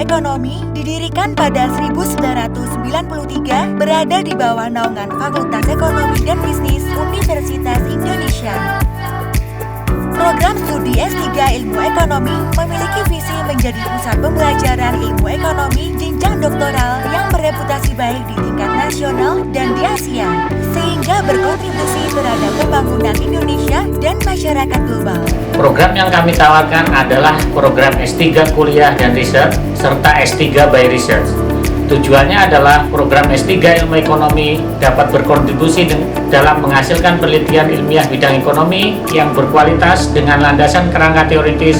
Ekonomi didirikan pada 1993, berada di bawah naungan Fakultas Ekonomi dan Bisnis Universitas Indonesia. Program studi S3 Ilmu Ekonomi memiliki visi menjadi pusat pembelajaran ilmu ekonomi jenjang doktoral yang bereputasi baik di tingkat nasional dan di Asia, sehingga berkontribusi terhadap pembangunan Indonesia dan masyarakat global. Program yang kami tawarkan adalah program S3 Kuliah dan Riset serta S3 by Research. Tujuannya adalah program S3 Ilmu Ekonomi dapat berkontribusi dalam menghasilkan penelitian ilmiah bidang ekonomi yang berkualitas dengan landasan kerangka teoritis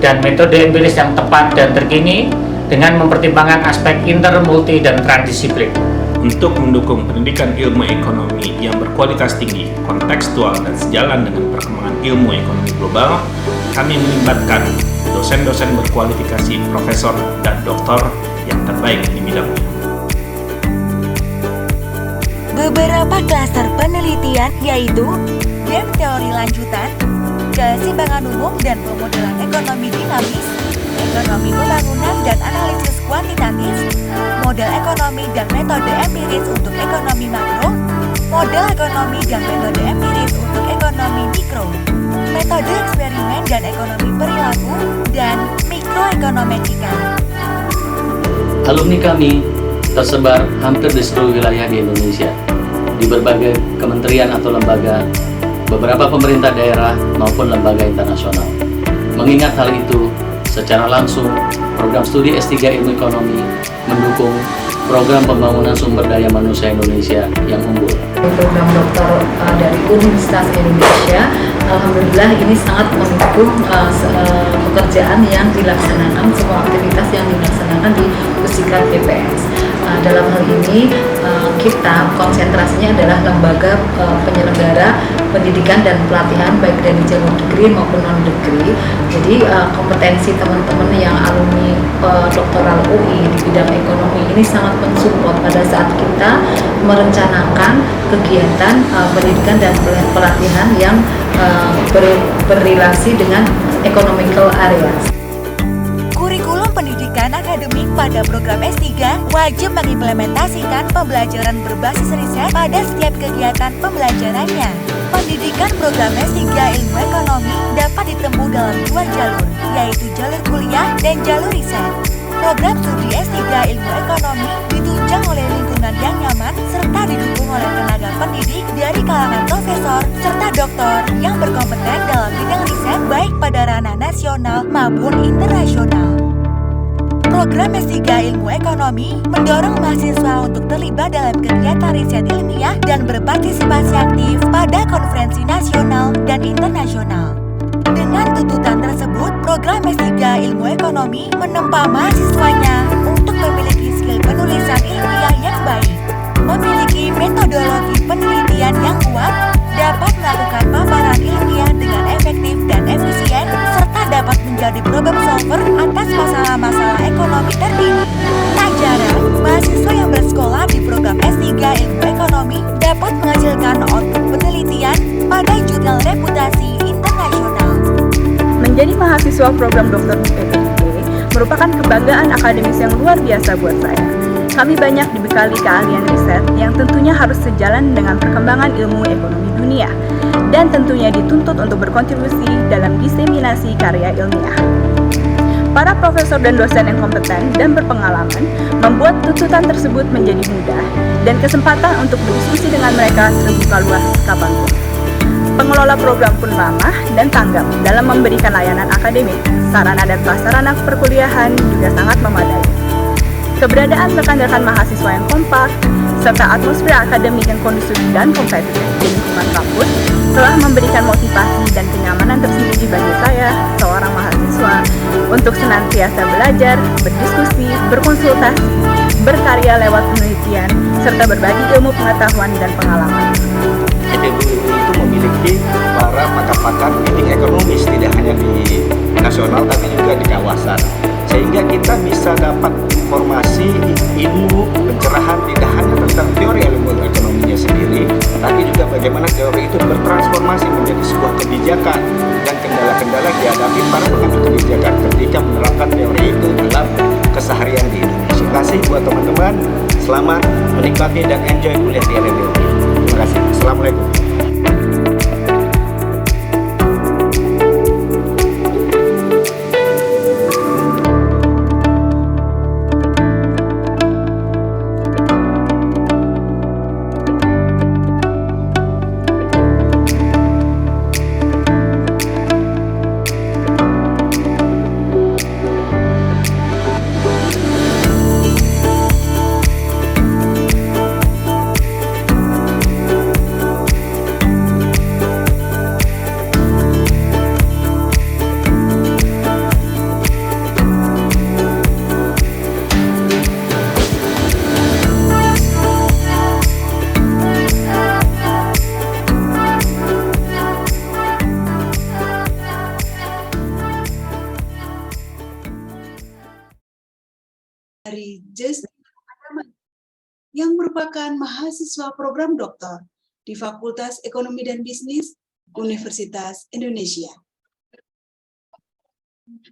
dan metode empiris yang tepat dan terkini dengan mempertimbangkan aspek inter, multi, dan transdisiplin. Untuk mendukung pendidikan ilmu ekonomi yang berkualitas tinggi, kontekstual, dan sejalan dengan perkembangan ilmu ekonomi global, kami melibatkan dosen-dosen berkualifikasi profesor dan doktor yang terbaik di bidangnya. Beberapa klaster penelitian yaitu game teori lanjutan, keseimbangan umum dan pemodelan ekonomi dinamis, ekonomi pembangunan dan analisis kuantitatif, model ekonomi dan metode empiris untuk ekonomi makro, model ekonomi dan metode empiris untuk ekonomi mikro, metode eksperimen dan ekonomi perilaku, dan mikroekonometrika. Alumni kami tersebar hampir di seluruh wilayah di Indonesia, di berbagai kementerian atau lembaga, beberapa pemerintah daerah maupun lembaga internasional. Mengingat hal itu, secara langsung, program studi S3 Ilmu Ekonomi mendukung program pembangunan sumber daya manusia Indonesia yang unggul. Program doktor dari Universitas Indonesia, alhamdulillah ini sangat mendukung pekerjaan yang dilaksanakan, semua aktivitas yang dilaksanakan di Pusikrat BPS. Dalam hal ini kita konsentrasinya adalah lembaga penyelenggara pendidikan dan pelatihan baik dari jalur degree maupun non degree. Jadi kompetensi teman-teman yang alumni doktoral UI di bidang ekonomi ini sangat mensupport pada saat kita merencanakan kegiatan pendidikan dan pelatihan yang berrelasi dengan economical areas. Kurikulum pendidikan akademik pada program S3 wajib mengimplementasikan pembelajaran berbasis riset pada setiap kegiatan pembelajarannya. Pendidikan program S3 Ilmu Ekonomi dapat ditempuh dalam dua jalur, yaitu jalur kuliah dan jalur riset. Program studi S3 Ilmu Ekonomi ditunjang oleh lingkungan yang nyaman serta didukung oleh tenaga pendidik dari kalangan profesor serta doktor yang berkompeten dalam bidang riset baik pada ranah nasional maupun internasional. Program S3 Ilmu Ekonomi mendorong mahasiswa untuk terlibat dalam kegiatan riset ilmiah dan berpartisipasi aktif pada konferensi nasional dan internasional. Dengan tuntutan tersebut, program S3 Ilmu Ekonomi menempa mahasiswanya untuk memiliki skill penulisan ilmiah yang baik, memiliki metodologi penelitian yang kuat, dapat melakukan paparan ilmiah dengan efektif dan efisien, serta dapat menjadi problem solver atas masalah-masalah ekonomi terkini. Tak jarang, mahasiswa yang bersekolah di program S3 Ilmu Ekonomi dapat menghasilkan output penelitian pada jurnal reputasi internasional. Menjadi mahasiswa program Doktor PPIP merupakan kebanggaan akademis yang luar biasa buat saya. Kami banyak dibekali keahlian riset yang tentunya harus sejalan dengan perkembangan ilmu ekonomi dunia dan tentunya dituntut untuk berkontribusi dalam diseminasi karya ilmiah. Para profesor dan dosen yang kompeten dan berpengalaman membuat tuntutan tersebut menjadi mudah dan kesempatan untuk berdiskusi dengan mereka terbuka luas kapanpun. Pengelola program pun ramah dan tanggap dalam memberikan layanan akademik, sarana dan prasarana perkuliahan juga sangat memadai. Keberadaan rekan-rekan mahasiswa yang kompak, serta atmosfer akademik yang kondusif dan kompetitif di lingkungan kampus telah memberikan motivasi dan kenyamanan tersendiri bagi saya, seorang mahasiswa, untuk senantiasa belajar, berdiskusi, berkonsultasi, berkarya lewat penelitian, serta berbagi ilmu pengetahuan dan pengalaman. ITB itu memiliki para pakar-pakar bidang ekonomis tidak hanya di nasional tapi juga di kawasan, sehingga kita bisa dapat informasi, ilmu, pencerahan tidak hanya tentang teori ilmu ekonominya sendiri, tapi juga bagaimana teori itu bertransformasi menjadi sebuah kebijakan dan kendala-kendala dihadapi para pengambil kebijakan ketika menerapkan teori itu dalam keseharian di Indonesia. Terima kasih buat teman-teman. Selamat menikmati dan enjoy kuliah di LMDO. Terima kasih. Assalamualaikum. Dari Justina Adamanti, yang merupakan mahasiswa program doktor di Fakultas Ekonomi dan Bisnis Universitas Indonesia.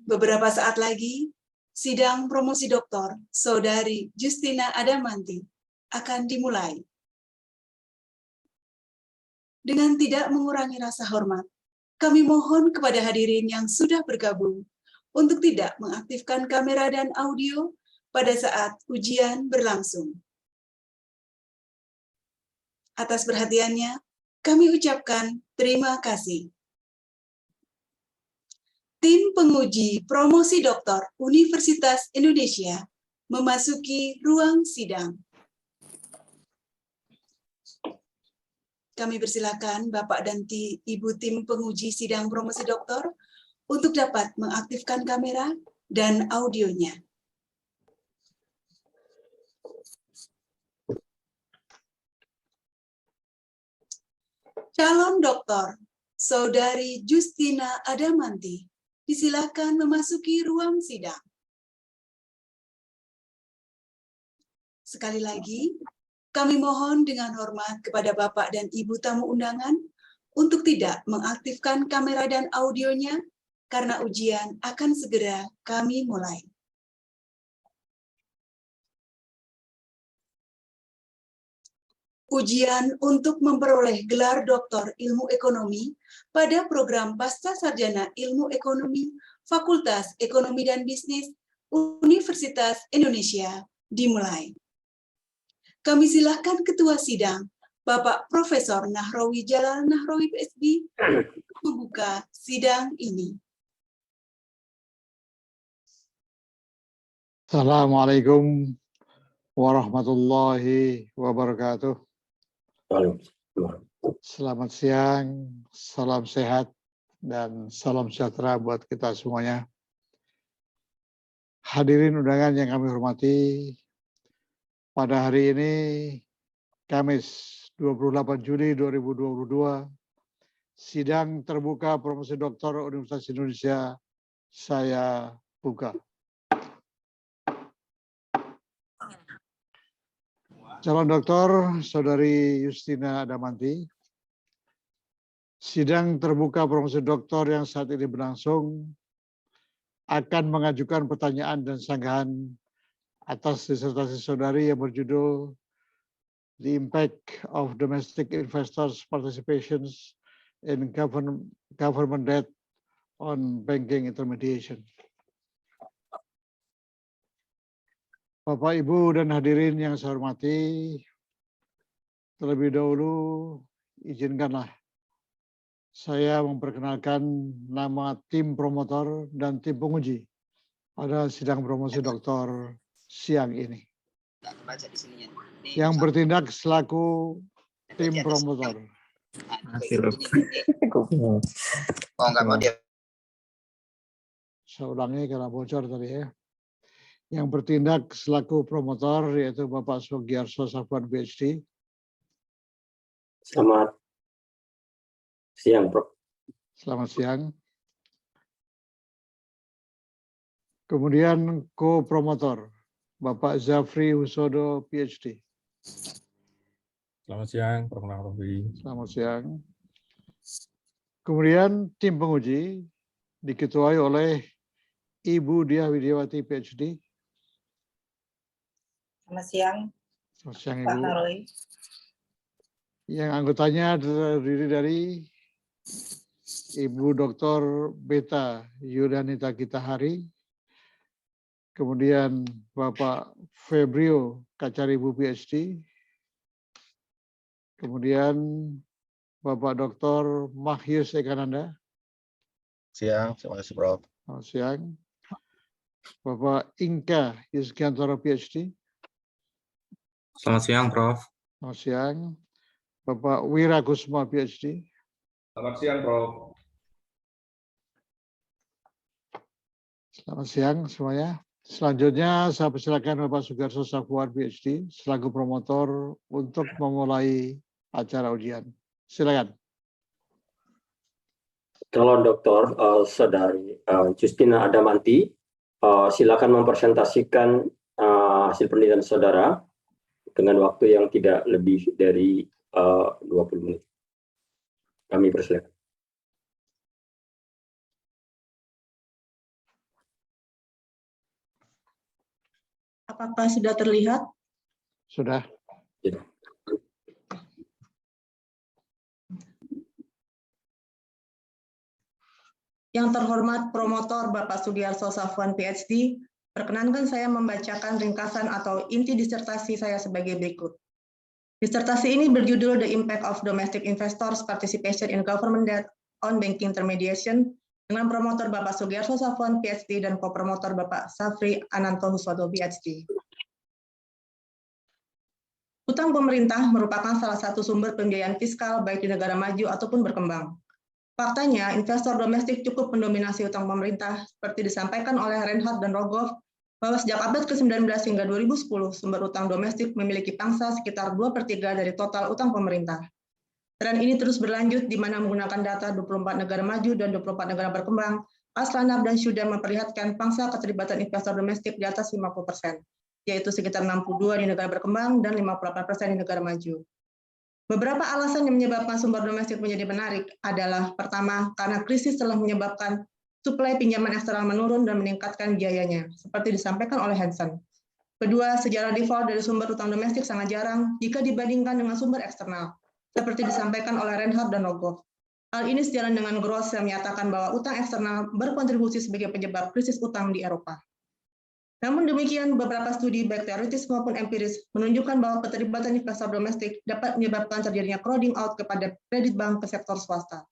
Beberapa saat lagi, sidang promosi doktor Saudari Justina Adamanti akan dimulai. Dengan tidak mengurangi rasa hormat, kami mohon kepada hadirin yang sudah bergabung untuk tidak mengaktifkan kamera dan audio pada saat ujian berlangsung. Atas perhatiannya, kami ucapkan terima kasih. Tim penguji promosi doktor Universitas Indonesia memasuki ruang sidang. Kami persilakan Bapak dan Ibu tim penguji sidang promosi doktor untuk dapat mengaktifkan kamera dan audionya. Calon doktor Saudari Justina Adamanti, disilakan memasuki ruang sidang. Sekali lagi, kami mohon dengan hormat kepada Bapak dan Ibu tamu undangan untuk tidak mengaktifkan kamera dan audionya karena ujian akan segera kami mulai. Ujian untuk memperoleh gelar Doktor Ilmu Ekonomi pada program Pasca Sarjana Ilmu Ekonomi Fakultas Ekonomi dan Bisnis Universitas Indonesia dimulai. Kami silakan Ketua Sidang, Bapak Profesor Nahrawi Jalal Nahrawi PhD, membuka sidang ini. Assalamualaikum warahmatullahi wabarakatuh. Selamat siang, salam sehat, dan salam sejahtera buat kita semuanya. Hadirin undangan yang kami hormati, pada hari ini, Kamis 28 Juli 2022, sidang terbuka promosi doktor Universitas Indonesia saya buka. Calon doktor Saudari Justina Adamanti, sidang terbuka promosi doktor yang saat ini berlangsung akan mengajukan pertanyaan dan sanggahan atas disertasi saudari yang berjudul The Impact of Domestic Investors' Participations in Government Debt on Banking Intermediation. Bapak, Ibu, dan hadirin yang saya hormati, terlebih dahulu izinkanlah saya memperkenalkan nama tim promotor dan tim penguji pada sidang promosi doktor siang ini. Yang bertindak selaku tim promotor. Saya ulangi karena bocor tadi ya. Yang bertindak selaku promotor yaitu Bapak Sugiarso Safwan PhD. Selamat siang, Prof. Selamat siang. Kemudian co-promotor Bapak Zafri Husodo PhD. Selamat siang, Prof. Rofi. Selamat siang. Kemudian tim penguji diketuai oleh Ibu Diah Widiawati, PhD. Selamat siang, Selamat siang, Pak Ibu. Haroy. Yang anggotanya terdiri dari Ibu Dr. Beta Yudanita Kitahari, kemudian Bapak Febrio Kacaribu, PhD, kemudian Bapak Dr. Mahyus Ekananda. Siang, terima kasih Prof. Selamat siang. Bapak Inka Yusgiantoro, PhD. Selamat siang, Prof. Selamat siang. Bapak Wira Kusuma, PhD. Selamat siang, Prof. Selamat siang semuanya. Selanjutnya saya persilakan Bapak Sugarso Safuan, PhD, selaku promotor untuk memulai acara ujian. Silakan. Calon doktor Saudari Justina Adamanti, silakan mempresentasikan hasil penelitian saudara dengan waktu yang tidak lebih dari 20 menit. Kami persilakan. Apakah sudah terlihat? Sudah. Ya. Yang terhormat promotor Bapak Sugiarso Safuan, PhD, perkenankan saya membacakan ringkasan atau inti disertasi saya sebagai berikut. Disertasi ini berjudul The Impact of Domestic Investors Participation in Government Debt on Banking Intermediation dengan promotor Bapak Sugiarso Safuan, PhD, dan co-promotor Bapak Safri Ananto Huswodo, PhD. Utang pemerintah merupakan salah satu sumber pembiayaan fiskal baik di negara maju ataupun berkembang. Faktanya, investor domestik cukup mendominasi utang pemerintah, seperti disampaikan oleh Reinhardt dan Rogoff, bahwa sejak abad ke-19 hingga 2010, sumber utang domestik memiliki pangsa sekitar 2/3 dari total utang pemerintah. Tren ini terus berlanjut di mana menggunakan data 24 negara maju dan 24 negara berkembang, Aslanab dan Syuda memperlihatkan pangsa keterlibatan investor domestik di atas 50%, yaitu sekitar 62 di negara berkembang dan 58% di negara maju. Beberapa alasan yang menyebabkan sumber domestik menjadi menarik adalah, pertama, karena krisis telah menyebabkan suplai pinjaman eksternal menurun dan meningkatkan biayanya, seperti disampaikan oleh Hansen. Kedua, sejarah default dari sumber utang domestik sangat jarang jika dibandingkan dengan sumber eksternal, seperti disampaikan oleh Reinhardt dan Rogoff. Hal ini sejalan dengan Gross yang menyatakan bahwa utang eksternal berkontribusi sebagai penyebab krisis utang di Eropa. Namun demikian, beberapa studi baik teoritis maupun empiris menunjukkan bahwa keterlibatan investor domestik dapat menyebabkan terjadinya crowding out kepada kredit bank ke sektor swasta.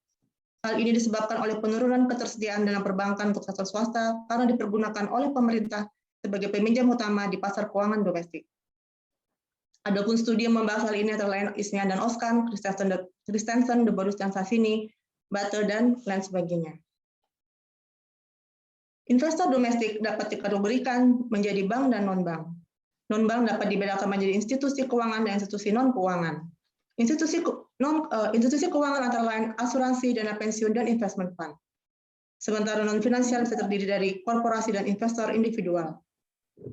Hal ini disebabkan oleh penurunan ketersediaan dana perbankan untuk sektor swasta karena dipergunakan oleh pemerintah sebagai peminjam utama di pasar keuangan domestik. Adapun studi yang membahas hal ini antara lain Isnian dan Oskan, Christensen, De Borus dan Sassini, Butter, dan lain sebagainya. Investor domestik dapat dikategorikan menjadi bank dan non-bank. Non-bank dapat dibedakan menjadi institusi keuangan dan institusi non-keuangan. Institusi keuangan antara lain asuransi, dana pensiun, dan investment fund. Sementara non-finansial bisa terdiri dari korporasi dan investor individual.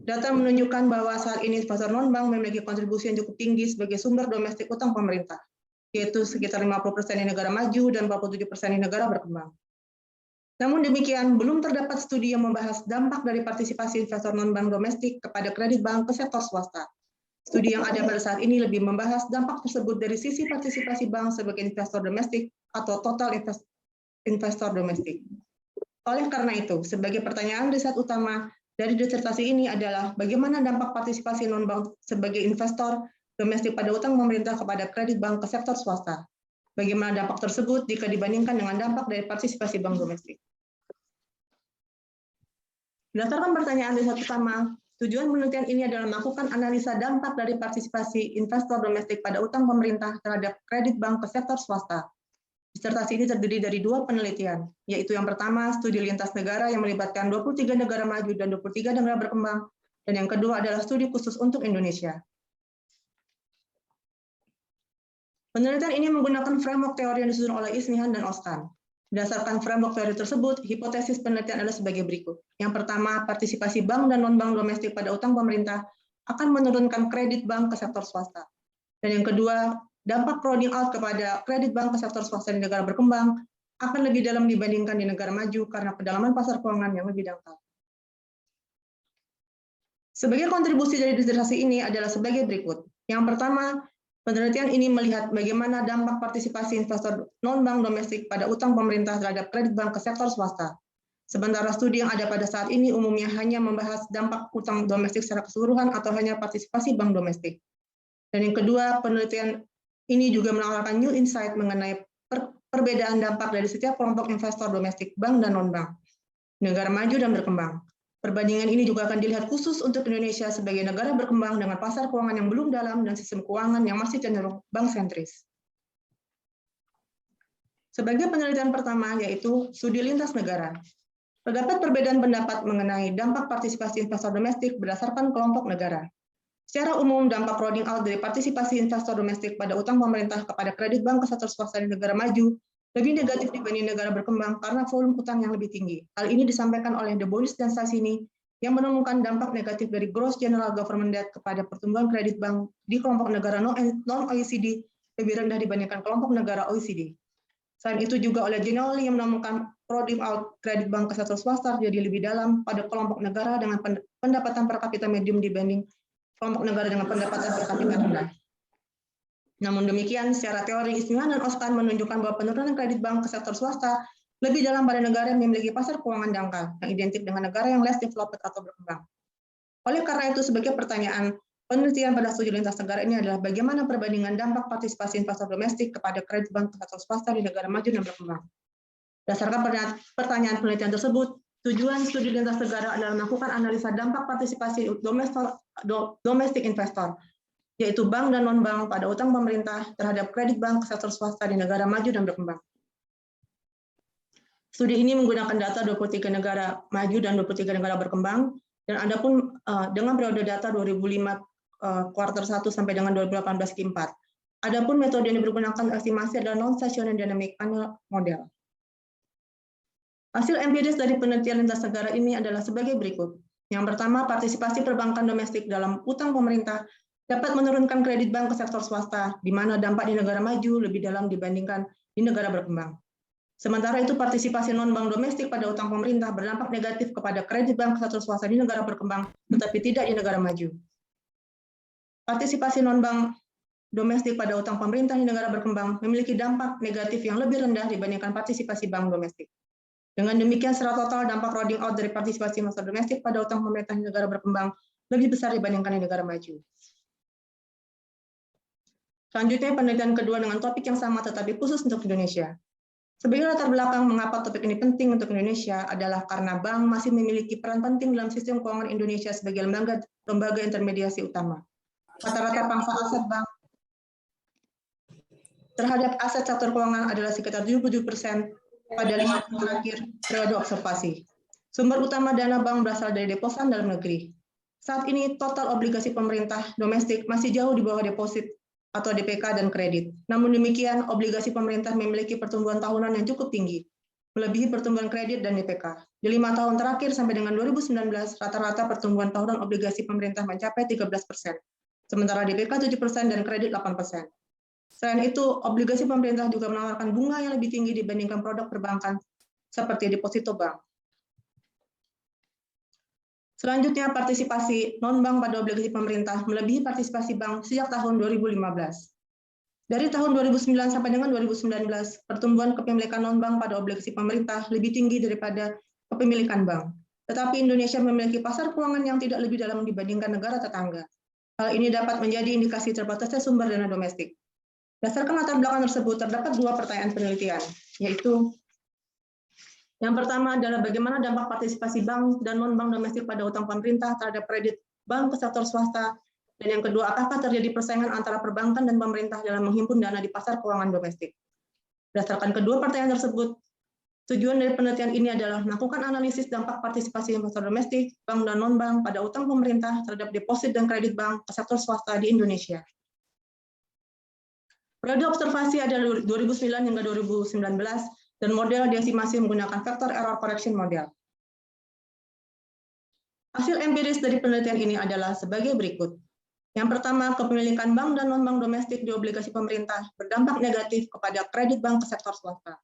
Data menunjukkan bahwa saat ini investor non-bank memiliki kontribusi yang cukup tinggi sebagai sumber domestik utang pemerintah, yaitu sekitar 50% di negara maju dan 47% di negara berkembang. Namun demikian, belum terdapat studi yang membahas dampak dari partisipasi investor non-bank domestik kepada kredit bank ke sektor swasta. Studi yang ada pada saat ini lebih membahas dampak tersebut dari sisi partisipasi bank sebagai investor domestik atau total investor domestik. Oleh karena itu, sebagai pertanyaan riset utama dari disertasi ini adalah bagaimana dampak partisipasi non-bank sebagai investor domestik pada utang pemerintah kepada kredit bank ke sektor swasta. Bagaimana dampak tersebut jika dibandingkan dengan dampak dari partisipasi bank domestik? Berdasarkan pertanyaan riset utama, tujuan penelitian ini adalah melakukan analisa dampak dari partisipasi investor domestik pada utang pemerintah terhadap kredit bank ke sektor swasta. Disertasi ini terdiri dari 2 penelitian, yaitu yang pertama, studi lintas negara yang melibatkan 23 negara maju dan 23 negara berkembang, dan yang kedua adalah studi khusus untuk Indonesia. Penelitian ini menggunakan framework teori yang disusun oleh Isnian dan Oskan. Berdasarkan framework teori tersebut, hipotesis penelitian adalah sebagai berikut. Yang pertama, partisipasi bank dan non-bank domestik pada utang pemerintah akan menurunkan kredit bank ke sektor swasta. Dan yang kedua, dampak crowding out kepada kredit bank ke sektor swasta di negara berkembang akan lebih dalam dibandingkan di negara maju karena kedalaman pasar keuangan yang lebih dangkal. Sebagai kontribusi dari disertasi ini adalah sebagai berikut. Yang pertama, penelitian ini melihat bagaimana dampak partisipasi investor non-bank domestik pada utang pemerintah terhadap kredit bank ke sektor swasta. Sementara studi yang ada pada saat ini umumnya hanya membahas dampak utang domestik secara keseluruhan atau hanya partisipasi bank domestik. Dan yang kedua, penelitian ini juga menawarkan new insight mengenai perbedaan dampak dari setiap kelompok investor domestik, bank dan non-bank, negara maju dan berkembang. Perbandingan ini juga akan dilihat khusus untuk Indonesia sebagai negara berkembang dengan pasar keuangan yang belum dalam dan sistem keuangan yang masih cenderung bank sentris. Sebagai penelitian pertama yaitu studi lintas negara. Terdapat perbedaan pendapat mengenai dampak partisipasi investor domestik berdasarkan kelompok negara. Secara umum, dampak crowding out dari partisipasi investor domestik pada utang pemerintah kepada kredit bank ke sektor swasta di negara maju lebih negatif dibanding negara berkembang karena volume utang yang lebih tinggi. Hal ini disampaikan oleh De Bonis dan Sassini yang menemukan dampak negatif dari gross general government debt kepada pertumbuhan kredit bank di kelompok negara non-OECD lebih rendah dibandingkan kelompok negara OECD. Selain itu juga oleh Ginolli yang menemukan crowding out kredit bank ke sektor swasta jadi lebih dalam pada kelompok negara dengan pendapatan per kapita medium dibanding kelompok negara dengan pendapatan per kapita rendah. Namun demikian, secara teori, Ismian dan Oskan menunjukkan bahwa penurunan kredit bank ke sektor swasta lebih dalam pada negara yang memiliki pasar keuangan dangkal, yang identik dengan negara yang less developed atau berkembang. Oleh karena itu, sebagai pertanyaan, penelitian pada studi lintas negara ini adalah bagaimana perbandingan dampak partisipasi investor domestik kepada kredit bank ke sektor swasta di negara maju dan berkembang. Berdasarkan pertanyaan penelitian tersebut, tujuan studi lintas negara adalah melakukan analisa dampak partisipasi domestic investor, yaitu bank dan non-bank pada utang pemerintah terhadap kredit bank ke sektor swasta di negara maju dan berkembang. Studi ini menggunakan data 23 negara maju dan 23 negara berkembang, dan adapun dengan periode data 2005 kuartal 1 sampai dengan 2018 Q4. Adapun metode yang digunakan estimasi adalah non-stationary dynamic annual model. Hasil empiris dari penelitian lintas negara ini adalah sebagai berikut. Yang pertama, partisipasi perbankan domestik dalam utang pemerintah dapat menurunkan kredit bank ke sektor swasta, di mana dampak di negara maju lebih dalam dibandingkan di negara berkembang. Sementara itu, partisipasi non-bank domestik pada utang pemerintah berdampak negatif kepada kredit bank ke sektor swasta di negara berkembang, tetapi tidak di negara maju. Partisipasi non-bank domestik pada utang pemerintah di negara berkembang memiliki dampak negatif yang lebih rendah dibandingkan partisipasi bank domestik. Dengan demikian, secara total dampak crowding out dari partisipasi investor domestik pada utang pemerintah di negara berkembang lebih besar dibandingkan di negara maju. Selanjutnya, penelitian kedua dengan topik yang sama tetapi khusus untuk Indonesia. Sebagai latar belakang mengapa topik ini penting untuk Indonesia adalah karena bank masih memiliki peran penting dalam sistem keuangan Indonesia sebagai lembaga intermediasi utama. Rata-rata pangsa aset bank terhadap aset sektor keuangan adalah sekitar 77% pada 5 tahun terakhir periode observasi. Sumber utama dana bank berasal dari deposan dalam negeri. Saat ini total obligasi pemerintah domestik masih jauh di bawah deposit atau DPK dan kredit. Namun demikian, obligasi pemerintah memiliki pertumbuhan tahunan yang cukup tinggi, melebihi pertumbuhan kredit dan DPK. Di 5 tahun terakhir sampai dengan 2019, rata-rata pertumbuhan tahunan obligasi pemerintah mencapai 13%, sementara DPK 7% dan kredit 8%. Selain itu, obligasi pemerintah juga menawarkan bunga yang lebih tinggi dibandingkan produk perbankan seperti deposito bank. Selanjutnya, partisipasi non-bank pada obligasi pemerintah melebihi partisipasi bank sejak tahun 2015. Dari tahun 2009 sampai dengan 2019, pertumbuhan kepemilikan non-bank pada obligasi pemerintah lebih tinggi daripada kepemilikan bank. Tetapi Indonesia memiliki pasar keuangan yang tidak lebih dalam dibandingkan negara tetangga. Hal ini dapat menjadi indikasi terbatasnya sumber dana domestik. Berdasarkan latar belakang tersebut, terdapat 2 pertanyaan penelitian, yaitu yang pertama adalah bagaimana dampak partisipasi bank dan non-bank domestik pada utang pemerintah terhadap kredit bank ke sektor swasta, dan yang kedua, apakah terjadi persaingan antara perbankan dan pemerintah dalam menghimpun dana di pasar keuangan domestik. Berdasarkan kedua pertanyaan tersebut, tujuan dari penelitian ini adalah melakukan analisis dampak partisipasi investor domestik, bank dan non-bank pada utang pemerintah terhadap deposit dan kredit bank ke sektor swasta di Indonesia. Periode observasi adalah 2009 hingga 2019, dan model diesimasi menggunakan factor error correction model. Hasil empiris dari penelitian ini adalah sebagai berikut. Yang pertama, kepemilikan bank dan non-bank domestik di obligasi pemerintah berdampak negatif kepada kredit bank ke sektor swasta.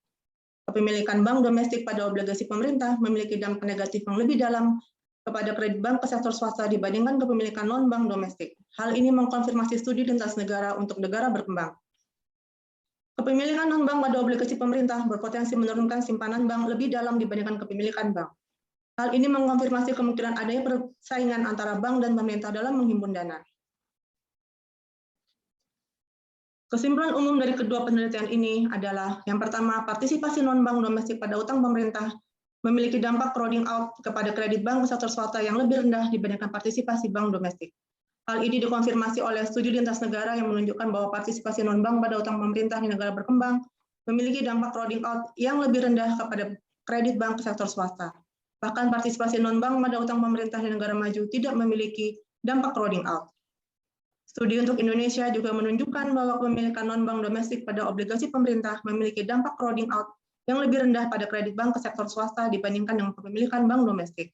Kepemilikan bank domestik pada obligasi pemerintah memiliki dampak negatif yang lebih dalam kepada kredit bank ke sektor swasta dibandingkan kepemilikan non-bank domestik. Hal ini mengkonfirmasi studi lintas negara untuk negara berkembang. Kepemilikan non-bank pada obligasi pemerintah berpotensi menurunkan simpanan bank lebih dalam dibandingkan kepemilikan bank. Hal ini mengkonfirmasi kemungkinan adanya persaingan antara bank dan pemerintah dalam menghimpun dana. Kesimpulan umum dari kedua penelitian ini adalah, yang pertama, partisipasi non-bank domestik pada utang pemerintah memiliki dampak crowding out kepada kredit bank sektor swasta yang lebih rendah dibandingkan partisipasi bank domestik. Hal ini dikonfirmasi oleh studi lintas negara yang menunjukkan bahwa partisipasi non-bank pada utang pemerintah di negara berkembang memiliki dampak crowding out yang lebih rendah kepada kredit bank sektor swasta. Bahkan partisipasi non-bank pada utang pemerintah di negara maju tidak memiliki dampak crowding out. Studi untuk Indonesia juga menunjukkan bahwa kepemilikan non-bank domestik pada obligasi pemerintah memiliki dampak crowding out yang lebih rendah pada kredit bank ke sektor swasta dibandingkan dengan kepemilikan bank domestik.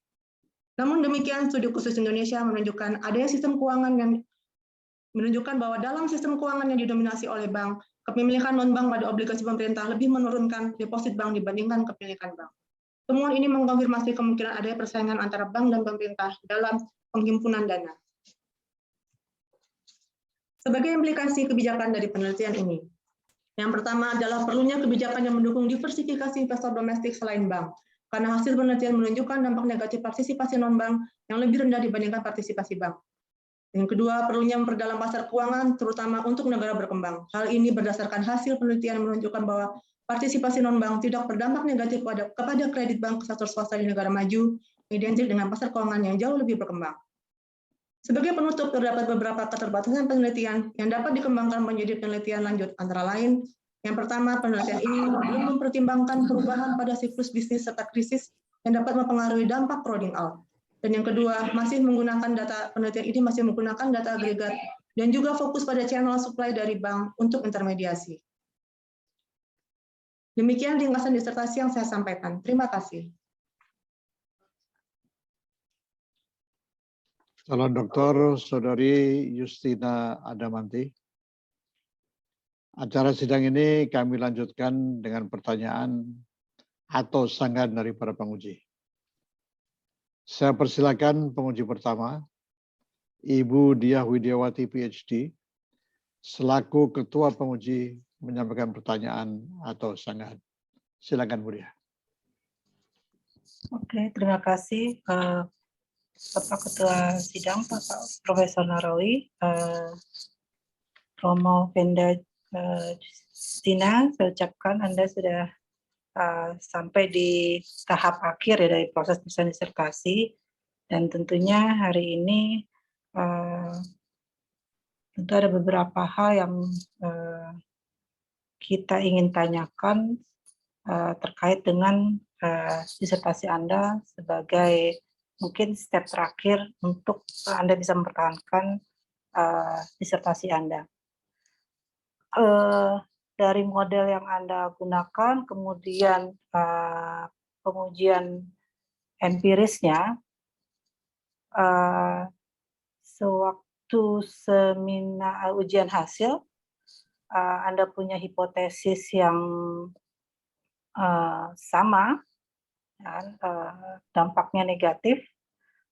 Namun demikian, studi khusus Indonesia menunjukkan adanya sistem keuangan yang menunjukkan bahwa dalam sistem keuangan yang didominasi oleh bank, kepemilikan non-bank pada obligasi pemerintah lebih menurunkan deposit bank dibandingkan kepemilikan bank. Temuan ini mengkonfirmasi kemungkinan adanya persaingan antara bank dan pemerintah dalam penghimpunan dana. Sebagai implikasi kebijakan dari penelitian ini, yang pertama adalah perlunya kebijakan yang mendukung diversifikasi investor domestik selain bank, karena hasil penelitian menunjukkan dampak negatif partisipasi non-bank yang lebih rendah dibandingkan partisipasi bank. Yang kedua, perlunya memperdalam pasar keuangan, terutama untuk negara berkembang. Hal ini berdasarkan hasil penelitian menunjukkan bahwa partisipasi non-bank tidak berdampak negatif kepada kredit bank sektor swasta di negara maju, identik dengan pasar keuangan yang jauh lebih berkembang. Sebagai penutup, terdapat beberapa keterbatasan penelitian yang dapat dikembangkan menjadi penelitian lanjut, antara lain, yang pertama, penelitian ini belum mempertimbangkan perubahan pada siklus bisnis serta krisis yang dapat mempengaruhi dampak crowding out. Dan yang kedua, penelitian ini masih menggunakan data agregat dan juga fokus pada channel supply dari bank untuk intermediasi. Demikian ringkasan disertasi yang saya sampaikan. Terima kasih. Calon Doktor Saudari Justina Adamanti. Acara sidang ini kami lanjutkan dengan pertanyaan atau sanggahan dari para penguji. Saya persilakan penguji pertama, Ibu Diah Widiawati PhD, selaku Ketua Penguji menyampaikan pertanyaan atau sanggahan. Silakan Bu Diah. Oke, terima kasih Bapak Ketua Sidang, Bapak Profesor Narawi, Romo Venda Justina, saya ucapkan Anda sudah sampai di tahap akhir ya dari proses penulisan disertasi, dan tentunya hari ini tentu ada beberapa hal yang kita ingin tanyakan terkait dengan disertasi Anda sebagai mungkin step terakhir untuk Anda bisa mempertahankan disertasi Anda. Dari model yang Anda gunakan, kemudian pengujian empirisnya, sewaktu seminar ujian hasil, Anda punya hipotesis yang sama, dan dampaknya negatif,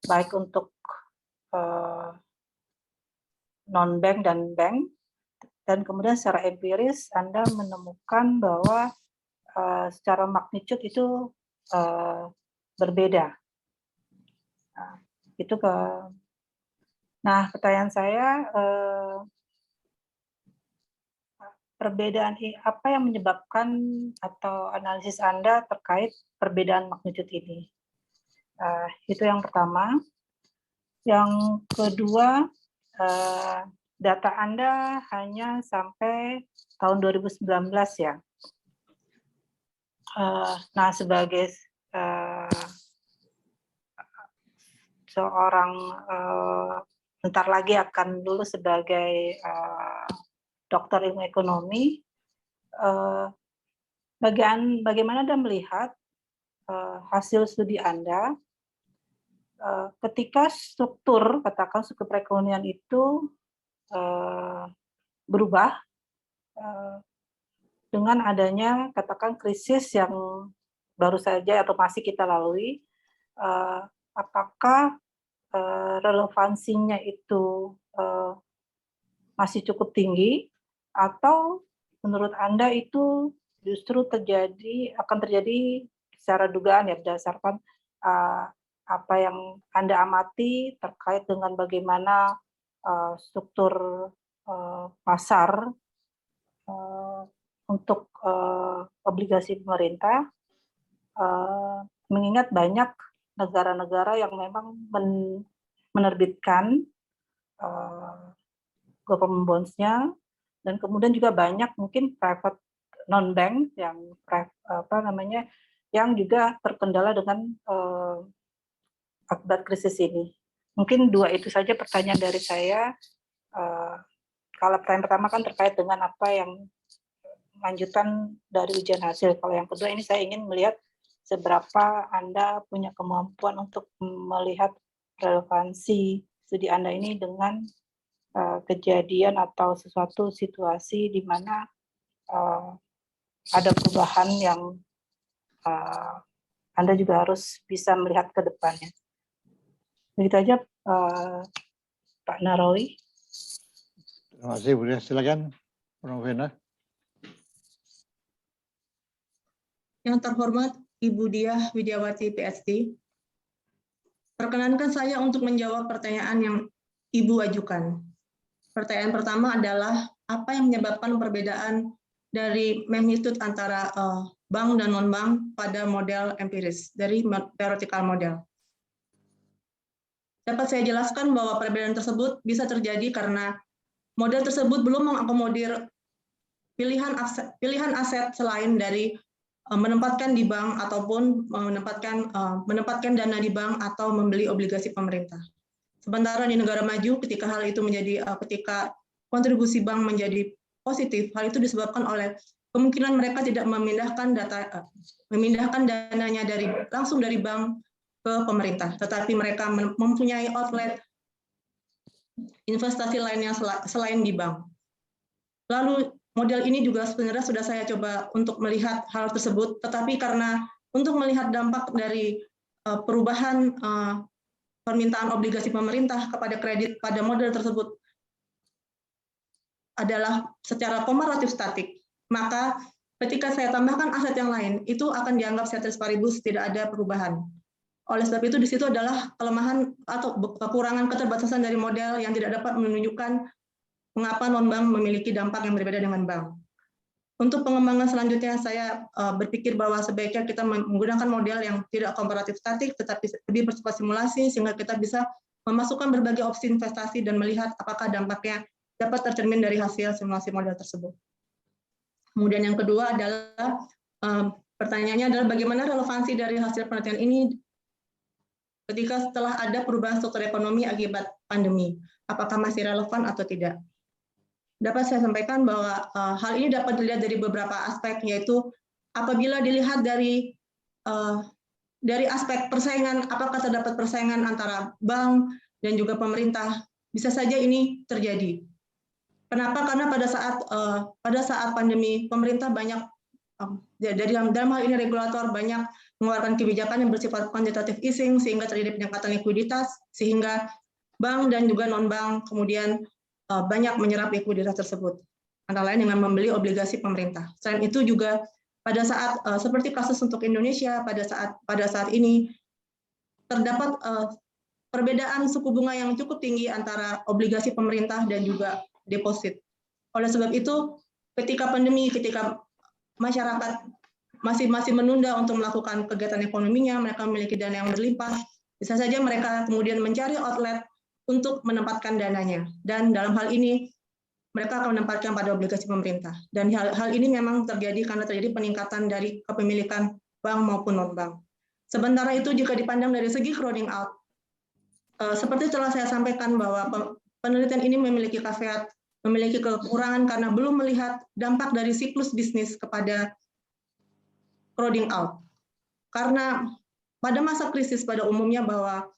baik untuk non-bank dan bank, dan kemudian secara empiris Anda menemukan bahwa secara magnitude itu berbeda. Nah, pertanyaan saya, perbedaan apa yang menyebabkan atau analisis Anda terkait perbedaan magnitude ini? Itu yang pertama. Yang kedua, data Anda hanya sampai tahun 2019 ya. Nah, sebagai seorang bentar lagi akan lulus sebagai doktor ilmu ekonomi, bagaimana Anda melihat hasil studi Anda ketika struktur, katakan struktur perekonomian itu berubah dengan adanya katakan krisis yang baru saja atau masih kita lalui. Apakah relevansinya itu masih cukup tinggi, atau menurut Anda itu justru akan terjadi secara dugaan ya, berdasarkan apa yang Anda amati terkait dengan bagaimana struktur pasar untuk obligasi pemerintah, mengingat banyak negara-negara yang memang menerbitkan government bonds-nya, dan kemudian juga banyak mungkin private non-bank yang juga terkendala dengan akibat krisis ini. Mungkin dua itu saja pertanyaan dari saya. Kalau pertanyaan pertama kan terkait dengan apa yang lanjutan dari ujian hasil. Kalau yang kedua ini saya ingin melihat seberapa Anda punya kemampuan untuk melihat relevansi studi Anda ini dengan kejadian atau sesuatu situasi di mana ada perubahan yang Anda juga harus bisa melihat ke depannya. Begitu aja, Pak Narawi. Terima kasih, Bu Dia. Silakan, Bu Vena. Yang terhormat Ibu Diah Widiawati, PhD. Perkenankan saya untuk menjawab pertanyaan yang Ibu ajukan. Pertanyaan pertama adalah, apa yang menyebabkan perbedaan dari magnitude antara bank dan non-bank pada model empiris, dari theoretical model. Dapat saya jelaskan bahwa perbedaan tersebut bisa terjadi karena model tersebut belum mengakomodir pilihan aset selain dari menempatkan di bank ataupun menempatkan dana di bank atau membeli obligasi pemerintah. Sementara di negara maju, ketika hal itu ketika kontribusi bank menjadi positif, hal itu disebabkan oleh kemungkinan mereka tidak memindahkan dananya langsung dari bank ke pemerintah, tetapi mereka mempunyai outlet investasi lainnya selain di bank. Lalu model ini juga sebenarnya sudah saya coba untuk melihat hal tersebut, tetapi karena untuk melihat dampak dari perubahan permintaan obligasi pemerintah kepada kredit pada model tersebut adalah secara komparatif statik, maka ketika saya tambahkan aset yang lain, itu akan dianggap ceteris paribus, tidak ada perubahan. Oleh sebab itu, di situ adalah kelemahan atau kekurangan keterbatasan dari model yang tidak dapat menunjukkan mengapa non-bank memiliki dampak yang berbeda dengan bank. Untuk pengembangan selanjutnya, saya berpikir bahwa sebaiknya kita menggunakan model yang tidak komparatif statik, tetapi lebih bersifat simulasi, sehingga kita bisa memasukkan berbagai opsi investasi dan melihat apakah dampaknya dapat tercermin dari hasil simulasi model tersebut. Kemudian yang kedua adalah, pertanyaannya adalah bagaimana relevansi dari hasil penelitian ini ketika setelah ada perubahan struktur ekonomi akibat pandemi, apakah masih relevan atau tidak? Dapat saya sampaikan bahwa hal ini dapat dilihat dari beberapa aspek, yaitu apabila dilihat dari aspek persaingan, apakah terdapat persaingan antara bank dan juga pemerintah, bisa saja ini terjadi. Kenapa? Karena pada saat pandemi, pemerintah banyak dalam hal ini regulator banyak mengeluarkan kebijakan yang bersifat quantitative easing, sehingga terjadi peningkatan likuiditas, sehingga bank dan juga non-bank kemudian banyak menyerap likuiditas tersebut, antara lain dengan membeli obligasi pemerintah. Selain itu juga pada saat seperti kasus untuk Indonesia pada saat ini terdapat perbedaan suku bunga yang cukup tinggi antara obligasi pemerintah dan juga deposit. Oleh sebab itu, ketika pandemi, ketika masyarakat masih menunda untuk melakukan kegiatan ekonominya, mereka memiliki dana yang berlimpah, bisa saja mereka kemudian mencari outlet untuk menempatkan dananya. Dan dalam hal ini, mereka akan menempatkan pada obligasi pemerintah. Dan hal ini memang terjadi karena terjadi peningkatan dari kepemilikan bank maupun non-bank. Sementara itu, jika dipandang dari segi crowding out, seperti telah saya sampaikan bahwa penelitian ini memiliki caveat, memiliki kekurangan karena belum melihat dampak dari siklus bisnis kepada crowding out. Karena pada masa krisis pada umumnya bahwa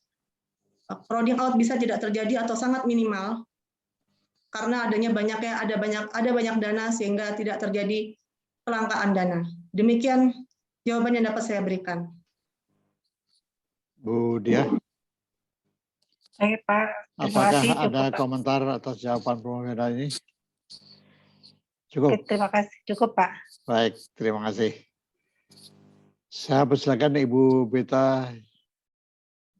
crowding out bisa tidak terjadi atau sangat minimal karena ada banyak dana sehingga tidak terjadi kelangkaan dana. Demikian jawaban yang dapat saya berikan. Bu Dia, Baik, Pak. Terima apakah kasih. ada Cukup, Pak. komentar atas jawaban pemerintah ini? Cukup. Oke, terima kasih. Cukup, Pak. Baik, terima kasih. Saya persilakan Ibu Beta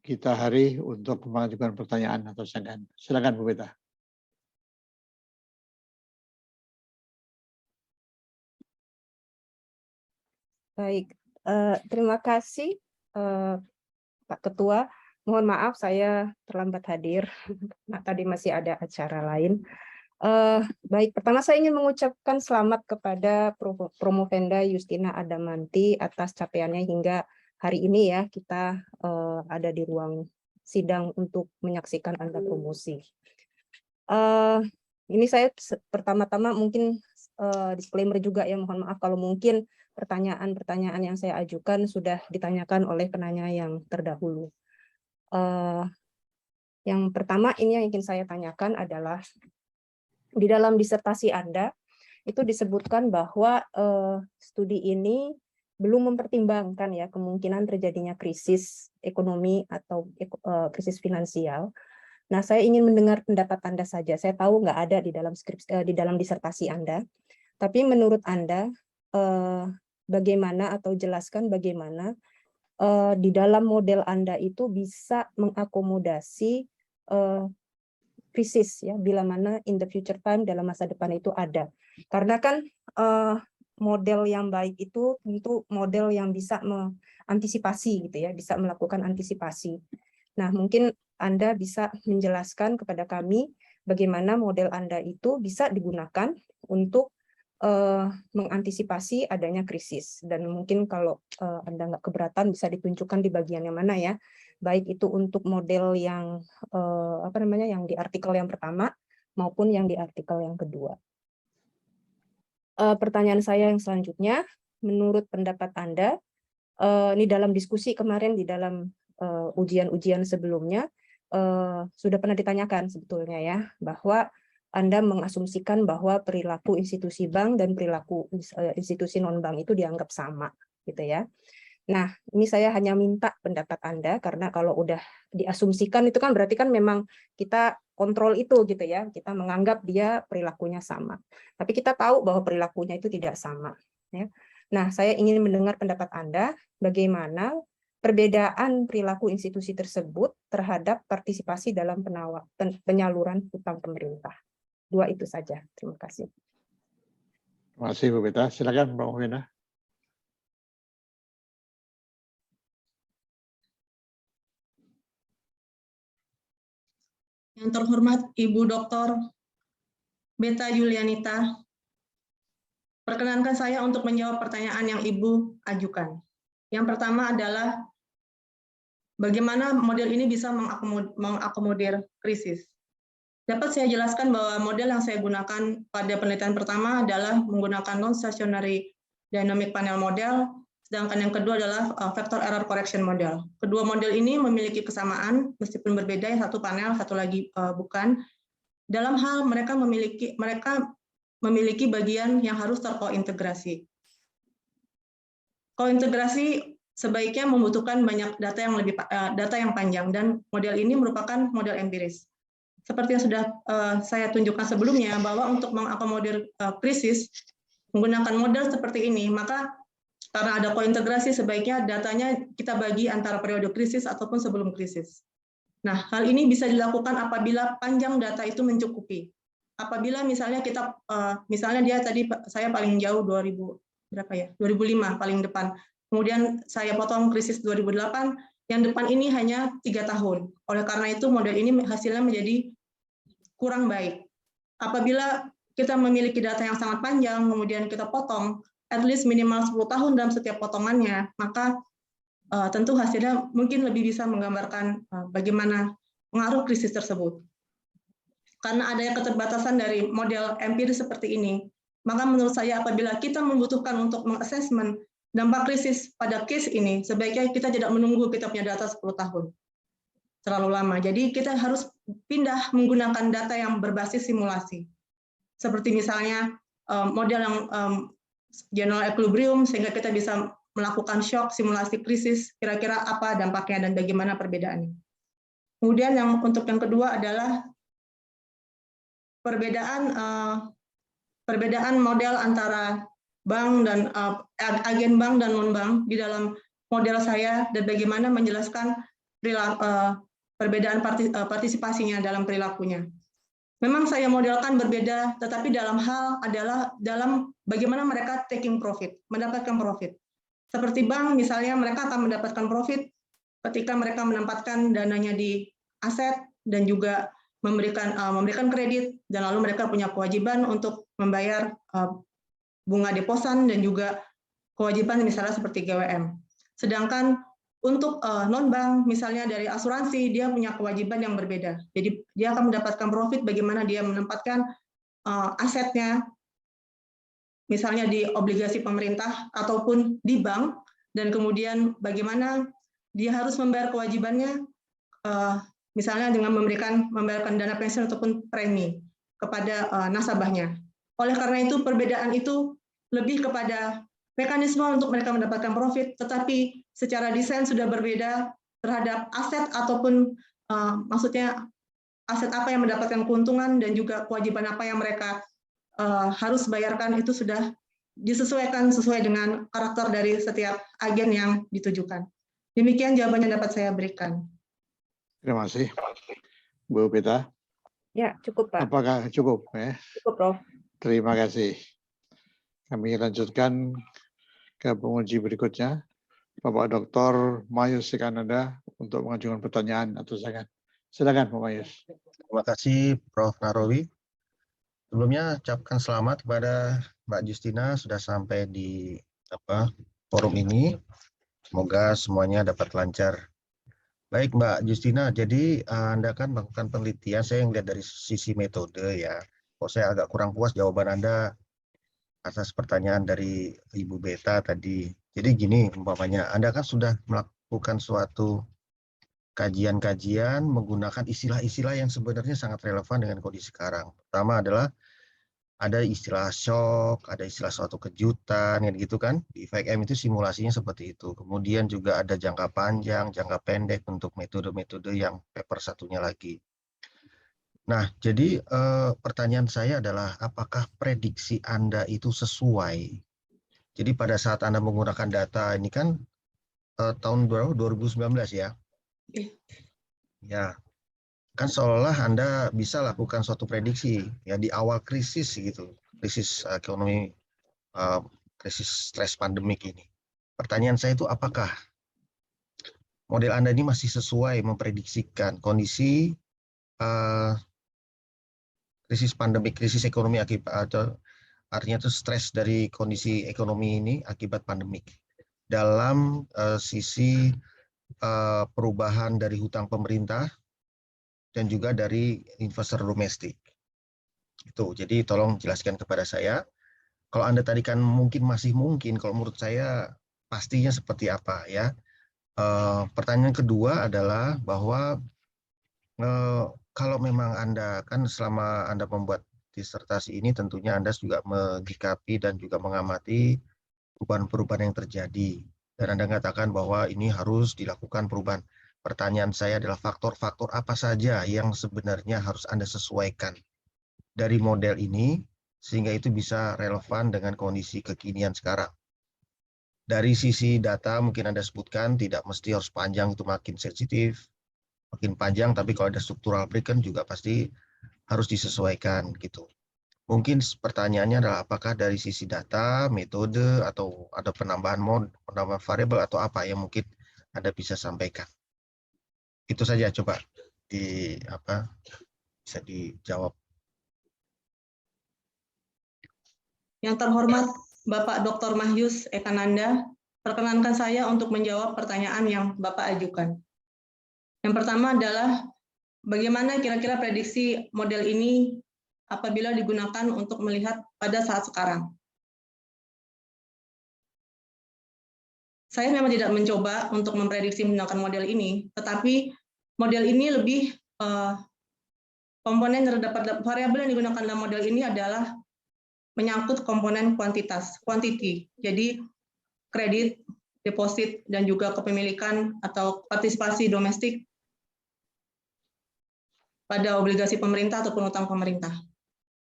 Gita Hari untuk mengajukan pertanyaan atau sanggahan. Silakan Bu Beta. Baik, terima kasih Pak Ketua. Mohon maaf saya terlambat hadir, nah, tadi masih ada acara lain. Baik, pertama saya ingin mengucapkan selamat kepada Promovenda Justina Adamanti atas capaiannya hingga hari ini ya, kita ada di ruang sidang untuk menyaksikan Anda promosi. Ini saya pertama-tama mungkin disclaimer juga ya, mohon maaf kalau mungkin pertanyaan-pertanyaan yang saya ajukan sudah ditanyakan oleh penanya yang terdahulu. Yang pertama ini yang ingin saya tanyakan adalah di dalam disertasi Anda itu disebutkan bahwa studi ini belum mempertimbangkan ya kemungkinan terjadinya krisis ekonomi atau krisis finansial. Nah, saya ingin mendengar pendapat Anda saja. Saya tahu nggak ada di dalam disertasi Anda, tapi menurut Anda bagaimana atau jelaskan bagaimana di dalam model Anda itu bisa mengakomodasi krisis ya, bila mana in the future time dalam masa depan itu ada. Karena kan model yang baik itu tentu model yang bisa mengantisipasi gitu ya, bisa melakukan antisipasi. Nah, mungkin Anda bisa menjelaskan kepada kami bagaimana model Anda itu bisa digunakan untuk mengantisipasi adanya krisis, dan mungkin kalau Anda nggak keberatan bisa ditunjukkan di bagian yang mana ya, baik itu untuk model yang yang di artikel yang pertama maupun yang di artikel yang kedua. Pertanyaan saya yang selanjutnya, menurut pendapat Anda, ini dalam diskusi kemarin di dalam ujian-ujian sebelumnya sudah pernah ditanyakan sebetulnya ya, bahwa Anda mengasumsikan bahwa perilaku institusi bank dan perilaku institusi non-bank itu dianggap sama, gitu ya. Nah, ini saya hanya minta pendapat Anda, karena kalau udah diasumsikan itu kan berarti kan memang kita kontrol itu, gitu ya. Kita menganggap dia perilakunya sama. Tapi kita tahu bahwa perilakunya itu tidak sama. Ya. Nah, saya ingin mendengar pendapat Anda, bagaimana perbedaan perilaku institusi tersebut terhadap partisipasi dalam penyaluran hutang pemerintah. Dua itu saja. Terima kasih. Terima kasih Bu Beta. Silakan Mbak Mufina. Yang terhormat Ibu Dr. Beta Julianita, perkenankan saya untuk menjawab pertanyaan yang Ibu ajukan. Yang pertama adalah bagaimana model ini bisa mengakomodir krisis. Dapat saya jelaskan bahwa model yang saya gunakan pada penelitian pertama adalah menggunakan non-stationary dynamic panel model, sedangkan yang kedua adalah factor error correction model. Kedua model ini memiliki kesamaan, meskipun berbeda, yang satu panel, satu lagi bukan. Dalam hal mereka memiliki bagian yang harus terkointegrasi. Kointegrasi sebaiknya membutuhkan banyak data yang panjang, dan model ini merupakan model empiris. Seperti yang sudah saya tunjukkan sebelumnya, bahwa untuk mengakomodir krisis menggunakan model seperti ini, maka karena ada kointegrasi sebaiknya datanya kita bagi antara periode krisis ataupun sebelum krisis. Nah, hal ini bisa dilakukan apabila panjang data itu mencukupi. Apabila misalnya misalnya dia tadi saya paling jauh 2005 paling depan. Kemudian saya potong krisis 2008, yang depan ini hanya 3 tahun. Oleh karena itu model ini hasilnya menjadi kurang baik. Apabila kita memiliki data yang sangat panjang, kemudian kita potong at least minimal 10 tahun dalam setiap potongannya, maka tentu hasilnya mungkin lebih bisa menggambarkan bagaimana pengaruh krisis tersebut. Karena adanya keterbatasan dari model empiris seperti ini, maka menurut saya apabila kita membutuhkan untuk mengassessment dampak krisis pada case ini, sebaiknya kita tidak menunggu kita punya data 10 tahun. terlalu lama. Jadi kita harus pindah menggunakan data yang berbasis simulasi. Seperti misalnya model yang general equilibrium, sehingga kita bisa melakukan shock, simulasi krisis, kira-kira apa dampaknya dan bagaimana perbedaannya. Kemudian untuk yang kedua adalah perbedaan model antara bank dan agen bank dan non-bank di dalam model saya, dan bagaimana menjelaskan perbedaan partisipasinya dalam perilakunya. Memang saya modelkan berbeda, tetapi dalam hal adalah dalam bagaimana mereka taking profit, mendapatkan profit. Seperti bank, misalnya mereka akan mendapatkan profit ketika mereka menempatkan dananya di aset dan juga memberikan kredit, dan lalu mereka punya kewajiban untuk membayar bunga deposan dan juga kewajiban misalnya seperti GWM. Sedangkan untuk non-bank, misalnya dari asuransi, dia punya kewajiban yang berbeda. Jadi dia akan mendapatkan profit bagaimana dia menempatkan asetnya, misalnya di obligasi pemerintah ataupun di bank, dan kemudian bagaimana dia harus membayar kewajibannya, misalnya dengan membayarkan dana pensiun ataupun premi kepada nasabahnya. Oleh karena itu, perbedaan itu lebih kepada mekanisme untuk mereka mendapatkan profit, tetapi secara desain sudah berbeda terhadap aset ataupun maksudnya aset apa yang mendapatkan keuntungan dan juga kewajiban apa yang mereka harus bayarkan, itu sudah disesuaikan sesuai dengan karakter dari setiap agen yang ditujukan. Demikian jawaban yang dapat saya berikan. Terima kasih, Bu Pita. Ya, cukup Pak. Apakah cukup? Ya? Cukup Prof. Terima kasih. Kami lanjutkan ke penguji berikutnya, Bapak Dr. Mayus Sekananda, untuk mengajukan pertanyaan atau silakan. Silakan Pak Mayus. Terima kasih Prof. Narowi. Sebelumnya ucapkan selamat kepada Mbak Justina sudah sampai di forum ini. Semoga semuanya dapat lancar. Baik Mbak Justina, jadi Anda kan melakukan penelitian, saya melihat dari sisi metode ya. Kok saya agak kurang puas jawaban Anda atas pertanyaan dari Ibu Beta tadi. Jadi gini umpamanya, Anda kan sudah melakukan suatu kajian-kajian menggunakan istilah-istilah yang sebenarnya sangat relevan dengan kondisi sekarang. Pertama adalah ada istilah shock, ada istilah suatu kejutan, gitu kan. Di FIM itu simulasinya seperti itu. Kemudian juga ada jangka panjang, jangka pendek untuk metode-metode yang paper satunya lagi. Nah, jadi pertanyaan saya adalah apakah prediksi Anda itu sesuai? Jadi pada saat Anda menggunakan data ini kan tahun berapa? 2019 ya? Ya, kan seolah Anda bisa lakukan suatu prediksi ya di awal krisis gitu, krisis ekonomi, krisis stres pandemik ini. Pertanyaan saya itu apakah model Anda ini masih sesuai memprediksikan kondisi krisis pandemik, krisis ekonomi akibat atau artinya itu stres dari kondisi ekonomi ini akibat pandemik dalam sisi perubahan dari hutang pemerintah dan juga dari investor domestik. Itu. Jadi tolong jelaskan kepada saya. Kalau Anda tadi kan masih mungkin, kalau menurut saya pastinya seperti apa ya. Pertanyaan kedua adalah bahwa kalau memang Anda kan selama Anda membuat disertasi ini tentunya Anda juga menyikapi dan juga mengamati perubahan-perubahan yang terjadi. Dan Anda mengatakan bahwa ini harus dilakukan perubahan. Pertanyaan saya adalah faktor-faktor apa saja yang sebenarnya harus Anda sesuaikan dari model ini sehingga itu bisa relevan dengan kondisi kekinian sekarang. Dari sisi data mungkin Anda sebutkan tidak mesti harus panjang itu makin sensitif, makin panjang, tapi kalau ada struktural break kan juga pasti harus disesuaikan gitu. Mungkin pertanyaannya adalah apakah dari sisi data, metode, atau ada penambahan penambahan variabel atau apa yang mungkin Anda bisa sampaikan. Itu saja, coba bisa dijawab. Yang terhormat Bapak Dr. Mahyus Ekananda, perkenankan saya untuk menjawab pertanyaan yang Bapak ajukan. Yang pertama adalah bagaimana kira-kira prediksi model ini apabila digunakan untuk melihat pada saat sekarang. Saya memang tidak mencoba untuk memprediksi menggunakan model ini, tetapi model ini lebih komponen terdapat variabel yang digunakan dalam model ini adalah menyangkut komponen kuantitas, quantity. Jadi kredit, deposit, dan juga kepemilikan atau partisipasi domestik pada obligasi pemerintah ataupun utang pemerintah.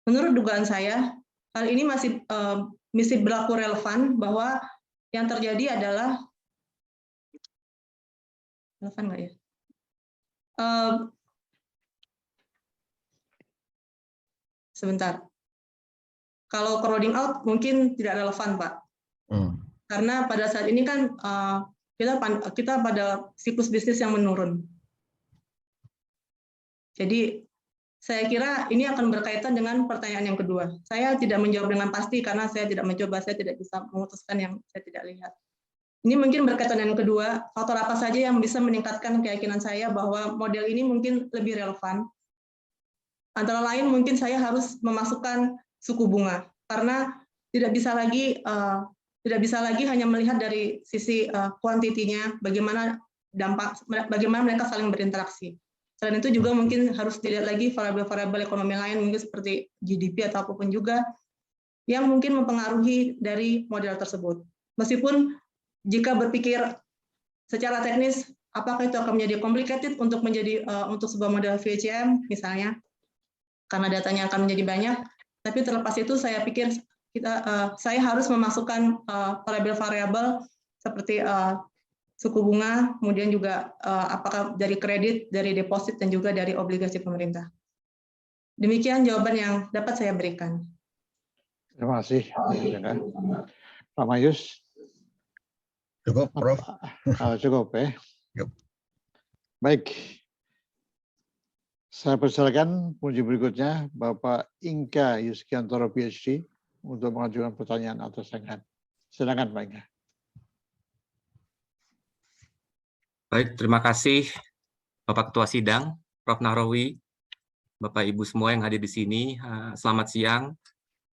Menurut dugaan saya, hal ini masih berlaku relevan bahwa yang terjadi adalah relevan nggak ya? Sebentar. Kalau crowding out mungkin tidak relevan, Pak. Karena pada saat ini kan kita pada siklus bisnis yang menurun. Jadi saya kira ini akan berkaitan dengan pertanyaan yang kedua. Saya tidak menjawab dengan pasti karena saya tidak mencoba, saya tidak bisa memutuskan yang saya tidak lihat. Ini mungkin berkaitan dengan kedua, faktor apa saja yang bisa meningkatkan keyakinan saya bahwa model ini mungkin lebih relevan. Antara lain mungkin saya harus memasukkan suku bunga, karena tidak bisa lagi hanya melihat dari sisi kuantitinya, bagaimana mereka saling berinteraksi. Selain itu juga mungkin harus dilihat lagi variabel-variabel ekonomi lain, mungkin seperti GDP atau apapun juga, yang mungkin mempengaruhi dari model tersebut. Meskipun jika berpikir secara teknis, apakah itu akan menjadi complicated untuk sebuah model VCM misalnya, karena datanya akan menjadi banyak. Tapi terlepas itu, saya pikir saya harus memasukkan variabel-variabel seperti suku bunga, kemudian juga apakah dari kredit, dari deposit, dan juga dari obligasi pemerintah. Demikian jawaban yang dapat saya berikan. Terima kasih. Pak Mayus. Cukup, Prof. Cukup ya. Yep. Baik. Saya persilakan penguji berikutnya, Bapak Inka Yuskiantoro, PhD, untuk mengajukan pertanyaan atau sanggahan. Silakan, Pak Inka. Baik, terima kasih Bapak Ketua Sidang, Prof. Nahrawi, Bapak Ibu semua yang hadir di sini. Selamat siang,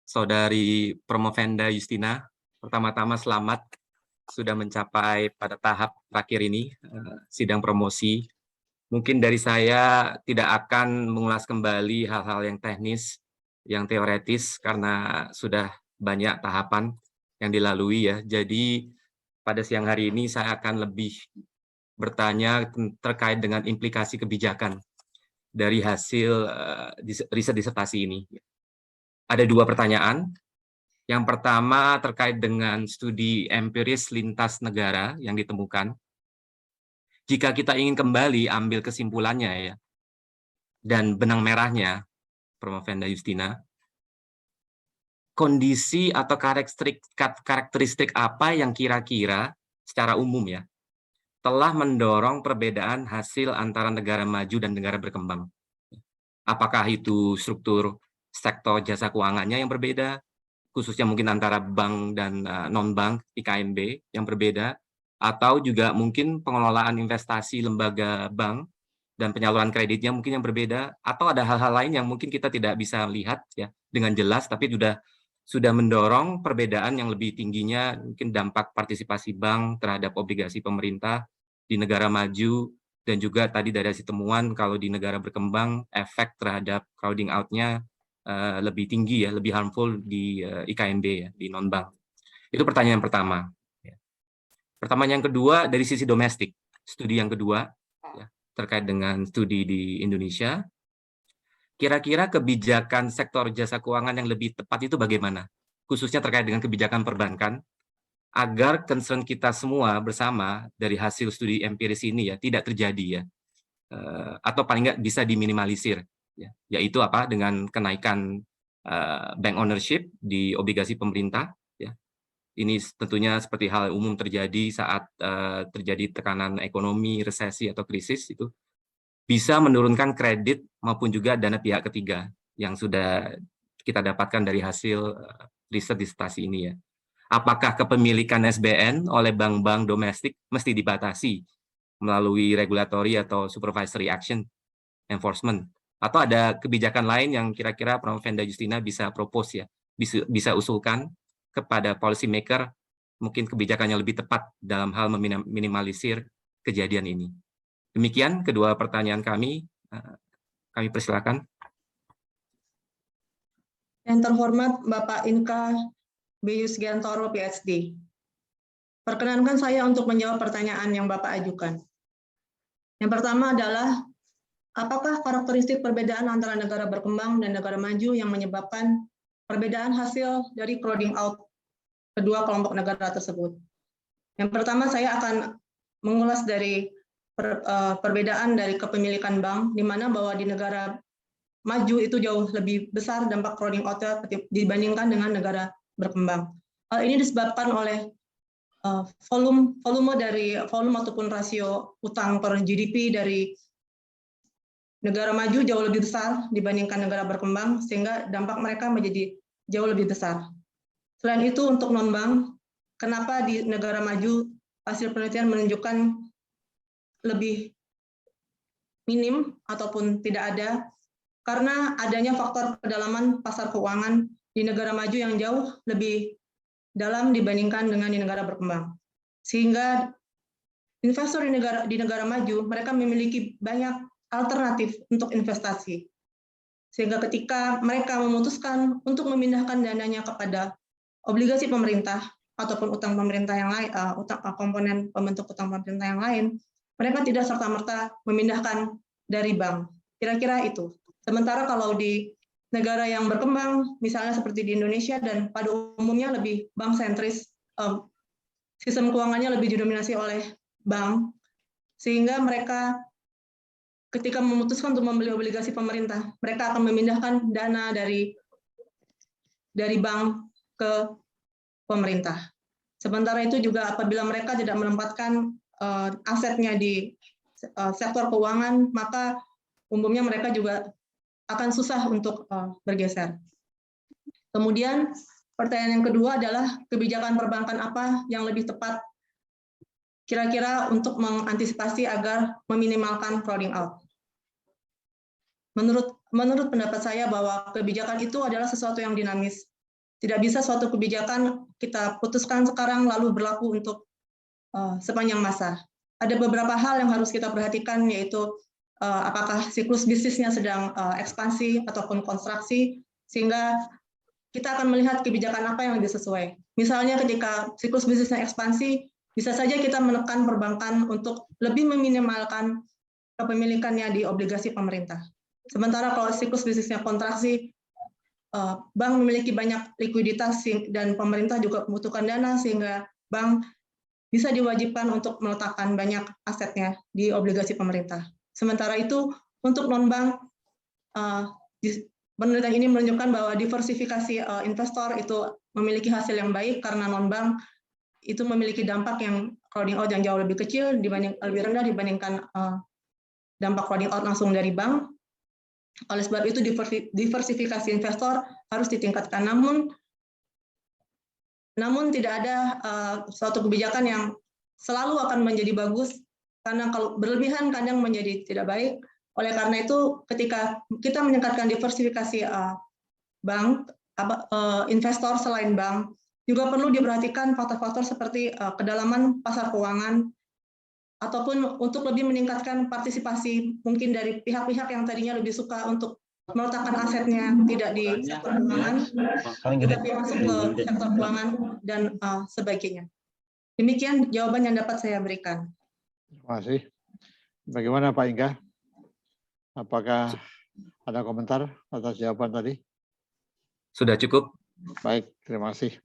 Saudari Promovenda Justina. Pertama-tama selamat sudah mencapai pada tahap terakhir ini, sidang promosi. Mungkin dari saya tidak akan mengulas kembali hal-hal yang teknis, yang teoretis, karena sudah banyak tahapan yang dilalui ya. Jadi pada siang hari ini saya akan lebih bertanya terkait dengan implikasi kebijakan dari hasil riset disertasi ini. Ada dua pertanyaan. Yang pertama terkait dengan studi empiris lintas negara yang ditemukan. Jika kita ingin kembali ambil kesimpulannya ya, dan benang merahnya, Promovenda Justina, kondisi atau karakteristik apa yang kira-kira secara umum ya, telah mendorong perbedaan hasil antara negara maju dan negara berkembang. Apakah itu struktur sektor jasa keuangannya yang berbeda, khususnya mungkin antara bank dan non-bank IKNB yang berbeda, atau juga mungkin pengelolaan investasi lembaga bank dan penyaluran kreditnya mungkin yang berbeda, atau ada hal-hal lain yang mungkin kita tidak bisa lihat ya dengan jelas, tapi sudah mendorong perbedaan yang lebih tingginya, mungkin dampak partisipasi bank terhadap obligasi pemerintah di negara maju, dan juga tadi dari hasil temuan kalau di negara berkembang efek terhadap crowding out-nya lebih tinggi ya, lebih harmful di IKNB ya, di non-bank. Itu pertanyaan pertama. Pertanyaan yang kedua dari sisi domestik, studi yang kedua ya, terkait dengan studi di Indonesia. Kira-kira kebijakan sektor jasa keuangan yang lebih tepat itu bagaimana? Khususnya terkait dengan kebijakan perbankan, agar concern kita semua bersama dari hasil studi empiris ini ya tidak terjadi ya, atau paling nggak bisa diminimalisir. Ya, yaitu apa, dengan kenaikan bank ownership di obligasi pemerintah ya. Ini tentunya seperti hal umum terjadi saat terjadi tekanan ekonomi, resesi atau krisis, itu bisa menurunkan kredit maupun juga dana pihak ketiga yang sudah kita dapatkan dari hasil riset disertasi ini ya. Apakah kepemilikan SBN oleh bank-bank domestik mesti dibatasi melalui regulatory atau supervisory action enforcement? Atau ada kebijakan lain yang kira-kira Promovenda Justina bisa propose ya, bisa usulkan kepada policy maker, mungkin kebijakan yang lebih tepat dalam hal meminimalisir kejadian ini. Demikian kedua pertanyaan kami. Kami persilakan. Yang terhormat Bapak Inka B. Yusgiantoro, PhD. Perkenankan saya untuk menjawab pertanyaan yang Bapak ajukan. Yang pertama adalah, apakah karakteristik perbedaan antara negara berkembang dan negara maju yang menyebabkan perbedaan hasil dari crowding out kedua kelompok negara tersebut? Yang pertama, saya akan mengulas dari perbedaan dari kepemilikan bank, di mana bahwa di negara maju itu jauh lebih besar dampak crowding out-nya dibandingkan dengan negara berkembang. Hal ini disebabkan oleh volume ataupun rasio utang per GDP dari negara maju jauh lebih besar dibandingkan negara berkembang, sehingga dampak mereka menjadi jauh lebih besar. Selain itu, untuk non-bank, kenapa di negara maju hasil penelitian menunjukkan lebih minim ataupun tidak ada, karena adanya faktor kedalaman pasar keuangan di negara maju yang jauh lebih dalam dibandingkan dengan di negara berkembang. Sehingga investor di negara maju, mereka memiliki banyak alternatif untuk investasi. Sehingga ketika mereka memutuskan untuk memindahkan dananya kepada obligasi pemerintah ataupun utang pemerintah yang lain, komponen pembentuk utang pemerintah yang lain, mereka tidak serta-merta memindahkan dari bank. Kira-kira itu. Sementara kalau di negara yang berkembang, misalnya seperti di Indonesia dan pada umumnya lebih bank sentris, sistem keuangannya lebih didominasi oleh bank, sehingga mereka ketika memutuskan untuk membeli obligasi pemerintah, mereka akan memindahkan dana dari bank ke pemerintah. Sementara itu juga apabila mereka tidak menempatkan asetnya di sektor keuangan, maka umumnya mereka juga akan susah untuk bergeser. Kemudian pertanyaan yang kedua adalah kebijakan perbankan apa yang lebih tepat kira-kira untuk mengantisipasi agar meminimalkan crowding out. Menurut pendapat saya bahwa kebijakan itu adalah sesuatu yang dinamis. Tidak bisa suatu kebijakan kita putuskan sekarang lalu berlaku untuk sepanjang masa. Ada beberapa hal yang harus kita perhatikan, yaitu apakah siklus bisnisnya sedang ekspansi ataupun konstruksi, sehingga kita akan melihat kebijakan apa yang lebih sesuai. Misalnya ketika siklus bisnisnya ekspansi, bisa saja kita menekan perbankan untuk lebih meminimalkan kepemilikannya di obligasi pemerintah. Sementara kalau siklus bisnisnya kontraksi, bank memiliki banyak likuiditas dan pemerintah juga membutuhkan dana, sehingga bank bisa diwajibkan untuk meletakkan banyak asetnya di obligasi pemerintah. Sementara itu, untuk non-bank, penelitian ini menunjukkan bahwa diversifikasi investor itu memiliki hasil yang baik, karena non-bank itu memiliki dampak yang crowding out yang jauh lebih kecil, lebih rendah dibandingkan dampak crowding out langsung dari bank. Oleh sebab itu, diversifikasi investor harus ditingkatkan. Namun tidak ada suatu kebijakan yang selalu akan menjadi bagus, karena kalau berlebihan kadang menjadi tidak baik. Oleh karena itu, ketika kita meningkatkan diversifikasi bank, investor selain bank, juga perlu diperhatikan faktor-faktor seperti kedalaman pasar keuangan, ataupun untuk lebih meningkatkan partisipasi mungkin dari pihak-pihak yang tadinya lebih suka untuk meletakkan asetnya tidak di sektor keuangan, tetapi masuk ke sektor keuangan dan sebagainya. Demikian jawaban yang dapat saya berikan. Terima kasih. Bagaimana Pak Inka? Apakah ada komentar atas jawaban tadi? Sudah cukup. Baik, terima kasih.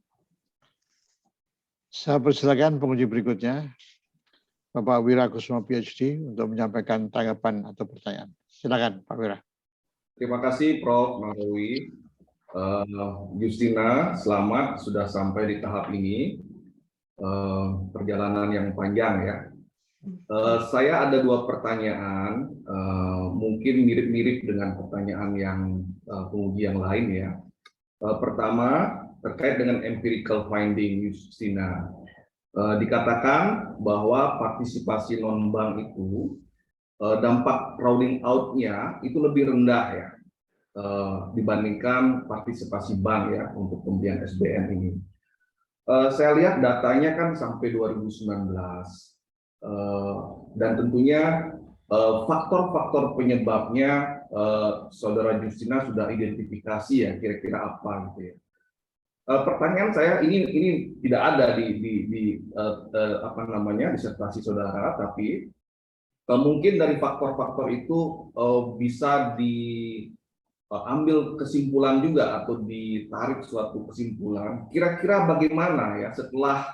Saya persilakan penguji berikutnya, Bapak Wira Kusuma PhD, untuk menyampaikan tanggapan atau pertanyaan. Silakan Pak Wira. Terima kasih Prof. Nahrawi. Justina, selamat sudah sampai di tahap ini. Perjalanan yang panjang ya. Saya ada dua pertanyaan, mungkin mirip-mirip dengan pertanyaan yang penguji yang lain ya. Pertama, terkait dengan empirical finding Justina. Dikatakan bahwa partisipasi non-bank itu dampak crowding out-nya itu lebih rendah ya dibandingkan partisipasi bank ya untuk pembelian SBN ini. Saya lihat datanya kan sampai 2019 dan tentunya faktor-faktor penyebabnya Saudara Justina sudah identifikasi ya, kira-kira apa gitu ya. Pertanyaan saya ini tidak ada di apa namanya disertasi saudara, tapi mungkin dari faktor-faktor itu bisa diambil kesimpulan juga atau ditarik suatu kesimpulan. Kira-kira bagaimana ya setelah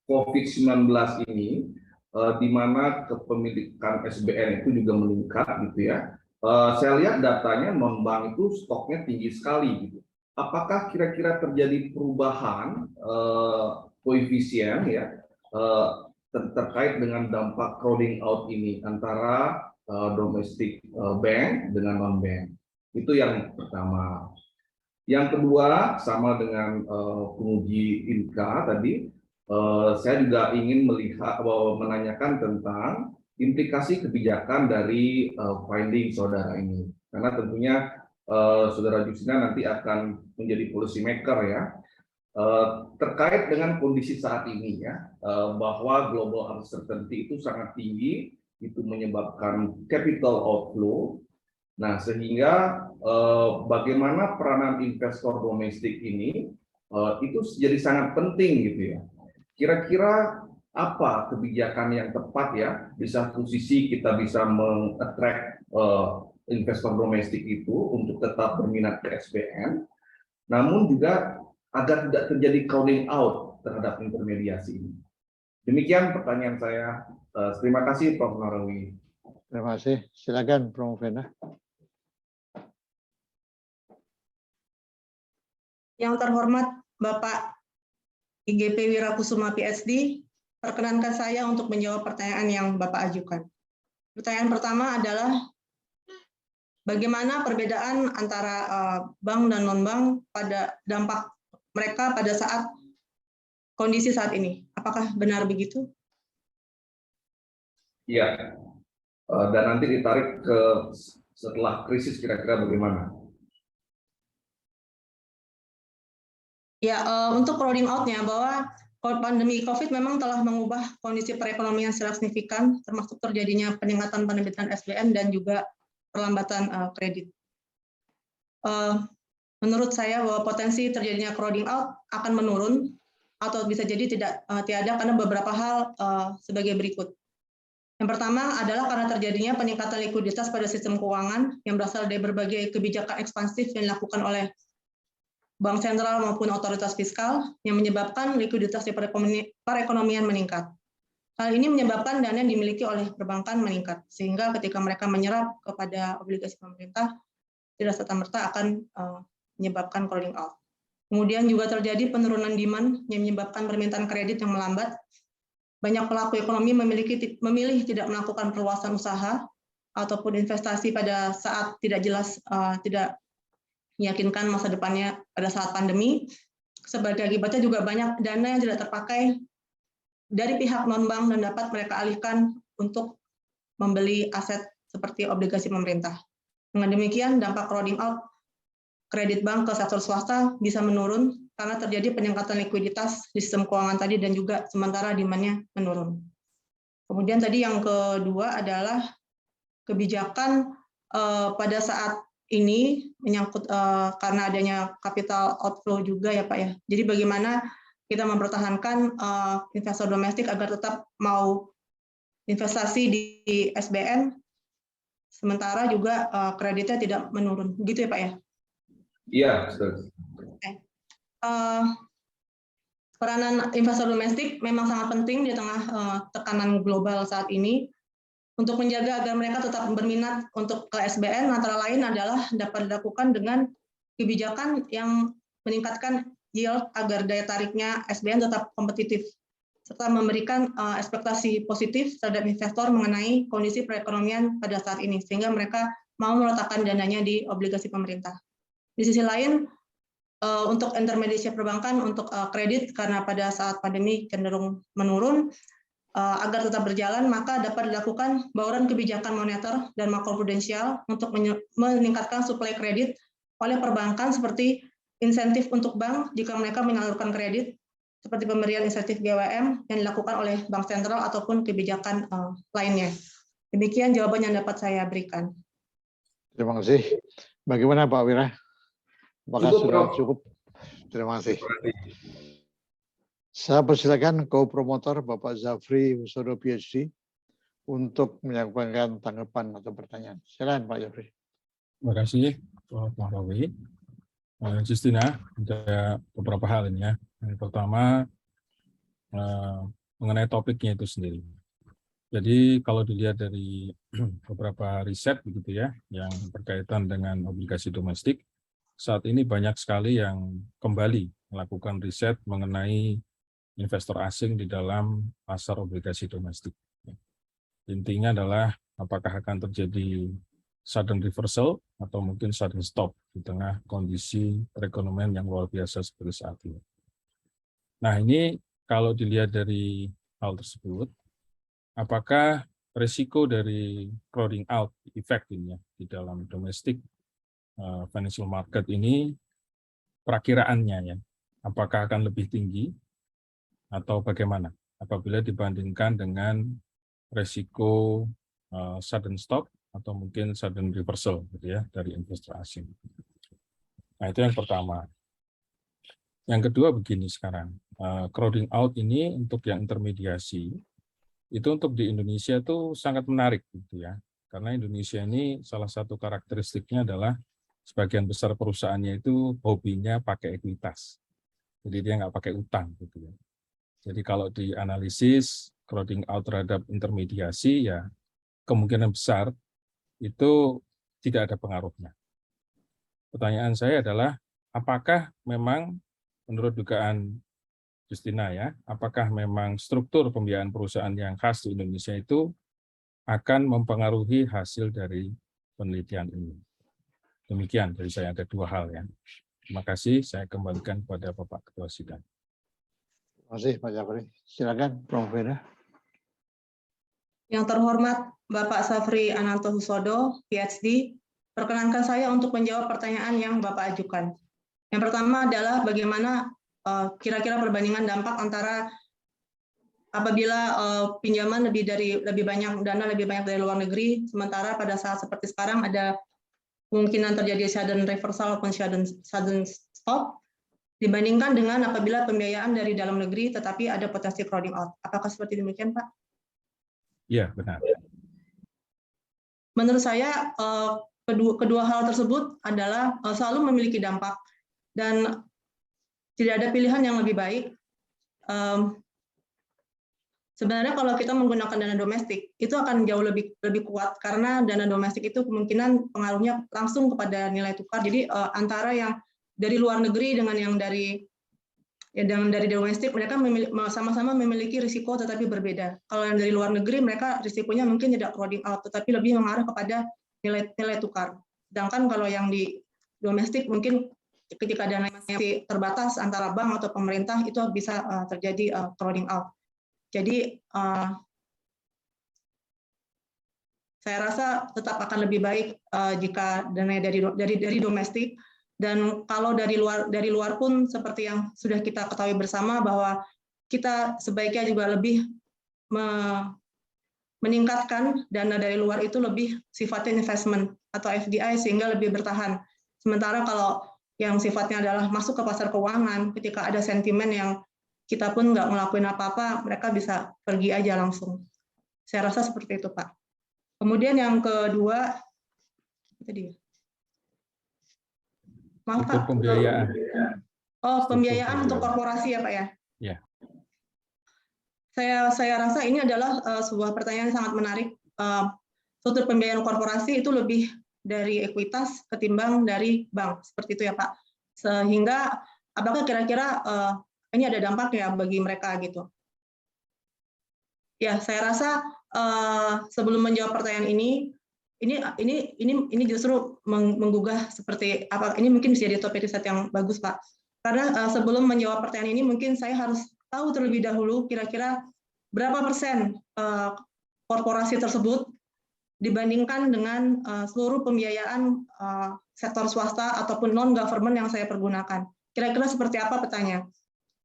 COVID-19 ini, di mana kepemilikan SBN itu juga meningkat gitu ya. Saya lihat datanya non-bank itu stoknya tinggi sekali gitu. Apakah kira-kira terjadi perubahan koefisien ya terkait dengan dampak crowding out ini antara domestic bank dengan non-bank? Itu yang pertama. Yang kedua, sama dengan penguji INKA tadi, saya juga ingin menanyakan tentang implikasi kebijakan dari finding saudara ini, karena tentunya saudara Justina nanti akan menjadi policy maker ya, terkait dengan kondisi saat ini ya, bahwa global uncertainty itu sangat tinggi, itu menyebabkan capital outflow. Nah, sehingga bagaimana peranan investor domestik ini itu jadi sangat penting gitu ya. Kira-kira apa kebijakan yang tepat ya, di satu sisi kita bisa meng-attract investor domestik itu untuk tetap berminat ke SBN, namun juga agar tidak terjadi crowding out terhadap intermediasi ini. Demikian pertanyaan saya. Terima kasih Prof. Narawi. Terima kasih. Silakan Prof. Vena. Yang terhormat Bapak IGP Wirakusuma PhD, perkenankan saya untuk menjawab pertanyaan yang Bapak ajukan. Pertanyaan pertama adalah bagaimana perbedaan antara bank dan non-bank pada dampak mereka pada saat kondisi saat ini. Apakah benar begitu? Iya. Dan nanti ditarik ke setelah krisis kira-kira bagaimana? Ya, untuk crowding out-nya, bahwa pandemi COVID memang telah mengubah kondisi perekonomian secara signifikan, termasuk terjadinya peningkatan penerbitan SBN dan juga perlambatan kredit. Menurut saya bahwa potensi terjadinya crowding out akan menurun atau bisa jadi tiada karena beberapa hal sebagai berikut. Yang pertama adalah karena terjadinya peningkatan likuiditas pada sistem keuangan yang berasal dari berbagai kebijakan ekspansif yang dilakukan oleh Bank Sentral maupun otoritas fiskal yang menyebabkan likuiditas di perekonomian meningkat. Hal ini menyebabkan dana yang dimiliki oleh perbankan meningkat, sehingga ketika mereka menyerap kepada obligasi pemerintah, tidak serta-merta akan menyebabkan crowding out. Kemudian juga terjadi penurunan demand yang menyebabkan permintaan kredit yang melambat. Banyak pelaku ekonomi memilih tidak melakukan perluasan usaha ataupun investasi pada saat tidak jelas, tidak meyakinkan masa depannya pada saat pandemi. Sebagai akibatnya juga banyak dana yang tidak terpakai dari pihak non-bank dan dapat mereka alihkan untuk membeli aset seperti obligasi pemerintah. Dengan demikian, dampak crowding out kredit bank ke sektor swasta bisa menurun karena terjadi peningkatan likuiditas di sistem keuangan tadi dan juga sementara demand-nya menurun. Kemudian tadi yang kedua adalah kebijakan pada saat ini menyangkut karena adanya capital outflow juga ya Pak ya. Jadi bagaimana kita mempertahankan investor domestik agar tetap mau investasi di SBN, sementara juga kreditnya tidak menurun. Begitu ya Pak ya? Iya, betul. Peranan investor domestik memang sangat penting di tengah tekanan global saat ini. Untuk menjaga agar mereka tetap berminat untuk ke SBN, antara lain adalah dapat dilakukan dengan kebijakan yang meningkatkan yield agar daya tariknya SBN tetap kompetitif, serta memberikan ekspektasi positif terhadap investor mengenai kondisi perekonomian pada saat ini, sehingga mereka mau meletakkan dananya di obligasi pemerintah. Di sisi lain, untuk intermediasi perbankan, untuk kredit, karena pada saat pandemi cenderung menurun, agar tetap berjalan, maka dapat dilakukan bauran kebijakan moneter dan makroprudensial untuk meningkatkan suplai kredit oleh perbankan, seperti insentif untuk bank jika mereka menyalurkan kredit, seperti pemberian insentif GWM yang dilakukan oleh Bank Sentral ataupun kebijakan lainnya. Demikian jawaban yang dapat saya berikan. Terima kasih. Bagaimana Pak Wira? Apakah Cukup, sudah Prof. cukup? Terima kasih. Saya persilakan co-promotor Bapak Zafri Husodo PhD untuk menyampaikan tanggapan atau pertanyaan. Silakan Pak Zafri. Terima kasih Prof. Mahrawi. Justina, ada beberapa hal ini ya. Yang pertama mengenai topiknya itu sendiri. Jadi kalau dilihat dari beberapa riset begitu ya, yang berkaitan dengan obligasi domestik, saat ini banyak sekali yang kembali melakukan riset mengenai investor asing di dalam pasar obligasi domestik. Intinya adalah apakah akan terjadi sudden reversal atau mungkin sudden stop di tengah kondisi perekonomian yang luar biasa seperti saat ini. Nah ini kalau dilihat dari hal tersebut, apakah risiko dari crowding out effect ini ya, di dalam domestic financial market ini perakiraannya ya, apakah akan lebih tinggi atau bagaimana apabila dibandingkan dengan risiko sudden stop atau mungkin sudden reversal gitu ya dari investor asing. Nah itu yang pertama. Yang kedua begini sekarang, crowding out ini untuk yang intermediasi itu untuk di Indonesia itu sangat menarik gitu ya, karena Indonesia ini salah satu karakteristiknya adalah sebagian besar perusahaannya itu hobinya pakai ekuitas, jadi dia nggak pakai utang gitu ya. Jadi kalau dianalisis crowding out terhadap intermediasi ya kemungkinan besar itu tidak ada pengaruhnya. Pertanyaan saya adalah apakah memang menurut dugaan Justina ya, apakah memang struktur pembiayaan perusahaan yang khas di Indonesia itu akan mempengaruhi hasil dari penelitian ini? Demikian dari saya, ada dua hal ya. Terima kasih, saya kembalikan kepada Bapak Ketua Sidang. Terima kasih Pak Zafri. Silakan Prof. Wira. Yang terhormat Bapak Zafri Ananto Husodo, PhD, perkenankan saya untuk menjawab pertanyaan yang Bapak ajukan. Yang pertama adalah bagaimana kira-kira perbandingan dampak antara apabila pinjaman lebih banyak dari luar negeri, sementara pada saat seperti sekarang ada kemungkinan terjadi sudden reversal ataupun sudden stop, dibandingkan dengan apabila pembiayaan dari dalam negeri tetapi ada potensi crowding out. Apakah seperti demikian, Pak? Iya, benar. Menurut saya kedua hal tersebut adalah selalu memiliki dampak dan tidak ada pilihan yang lebih baik. Sebenarnya kalau kita menggunakan dana domestik itu akan jauh lebih kuat karena dana domestik itu kemungkinan pengaruhnya langsung kepada nilai tukar. Jadi antara yang dari luar negeri dengan yang dari domestik, mereka sama-sama memiliki risiko tetapi berbeda. Kalau yang dari luar negeri mereka risikonya mungkin tidak crowding out tetapi lebih mengarah kepada nilai tukar. Sedangkan kalau yang di domestik mungkin ketika dana masih terbatas antara bank atau pemerintah itu bisa terjadi crowding out. Jadi saya rasa tetap akan lebih baik jika dana dari domestik, dan kalau dari luar pun seperti yang sudah kita ketahui bersama bahwa kita sebaiknya juga lebih meningkatkan dana dari luar itu lebih sifatnya investment atau FDI sehingga lebih bertahan. Sementara kalau yang sifatnya adalah masuk ke pasar keuangan, ketika ada sentimen yang kita pun nggak ngelakuin apa-apa, mereka bisa pergi aja langsung. Saya rasa seperti itu, Pak. Kemudian yang kedua, tadi, maaf Pak. Pembiayaan. Oh, pembiayaan untuk korporasi ya, Pak ya? Ya. Saya rasa ini adalah sebuah pertanyaan yang sangat menarik. Struktur pembiayaan korporasi itu lebih dari ekuitas ketimbang dari bank, seperti itu ya Pak. Sehingga apakah kira-kira ini ada dampak ya bagi mereka gitu? Ya, saya rasa sebelum menjawab pertanyaan ini justru menggugah seperti apa? Ini mungkin bisa jadi topik riset yang bagus Pak. Karena sebelum menjawab pertanyaan ini mungkin saya harus tahu terlebih dahulu kira-kira berapa persen korporasi tersebut dibandingkan dengan seluruh pembiayaan sektor swasta ataupun non-government yang saya pergunakan. Kira-kira seperti apa petanya?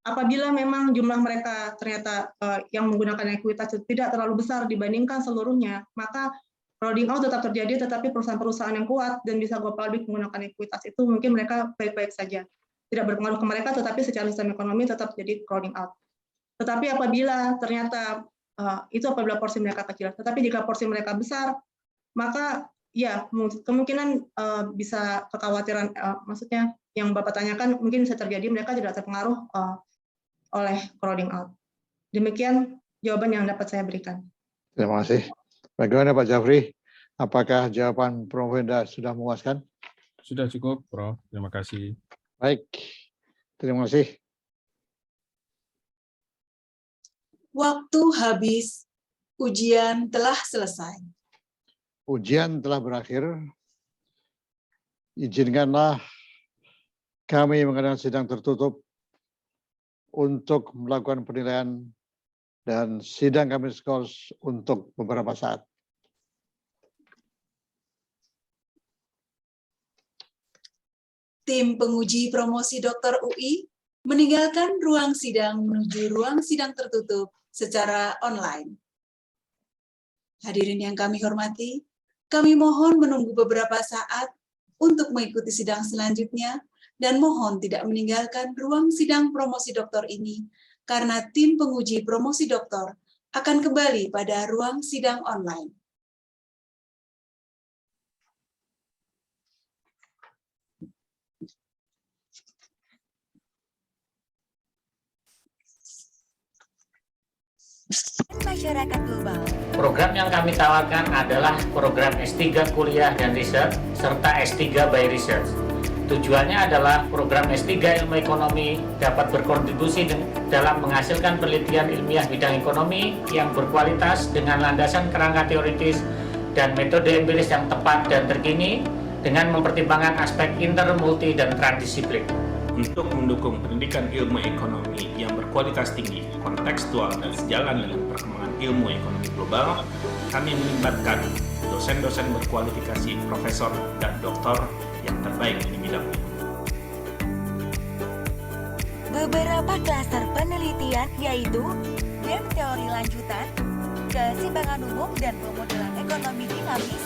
Apabila memang jumlah mereka ternyata yang menggunakan ekuitas tidak terlalu besar dibandingkan seluruhnya, maka crowding out tetap terjadi, tetapi perusahaan-perusahaan yang kuat dan bisa go public menggunakan ekuitas itu mungkin mereka baik-baik saja. Tidak berpengaruh ke mereka, tetapi secara sistem ekonomi tetap jadi crowding out. Tetapi apabila ternyata itu apabila porsi mereka kecil, tetapi jika porsi mereka besar, maka ya kemungkinan bisa kekhawatiran, maksudnya yang Bapak tanyakan mungkin bisa terjadi mereka tidak terpengaruh oleh crowding out. Demikian jawaban yang dapat saya berikan. Terima kasih. Bagaimana Pak Jafri? Apakah jawaban Prof. Wenda sudah memuaskan? Sudah cukup, Prof. Terima kasih. Baik, terima kasih. Waktu habis, ujian telah selesai. Ujian telah berakhir. Izinkanlah kami mengadakan sidang tertutup untuk melakukan penilaian dan sidang kami skors untuk beberapa saat. Tim penguji promosi Doktor UI meninggalkan ruang sidang menuju ruang sidang tertutup secara online. Hadirin yang kami hormati, kami mohon menunggu beberapa saat untuk mengikuti sidang selanjutnya dan mohon tidak meninggalkan ruang sidang promosi doktor ini karena tim penguji promosi doktor akan kembali pada ruang sidang online. Masyarakat global. Program yang kami tawarkan adalah program S3 Kuliah dan Riset serta S3 by Research. Tujuannya adalah program S3 Ilmu Ekonomi dapat berkontribusi dalam menghasilkan penelitian ilmiah bidang ekonomi yang berkualitas dengan landasan kerangka teoritis dan metode empiris yang tepat dan terkini dengan mempertimbangkan aspek inter, multi, dan transdisiplin. Untuk mendukung pendidikan ilmu ekonomi yang berkualitas tinggi, kontekstual, dan sejalan dengan perkembangan ilmu ekonomi global, kami melibatkan dosen-dosen berkualifikasi profesor dan doktor yang terbaik di bidangnya. Beberapa klaster penelitian yaitu game teori lanjutan, keseimbangan umum dan pemodelan ekonomi dinamis,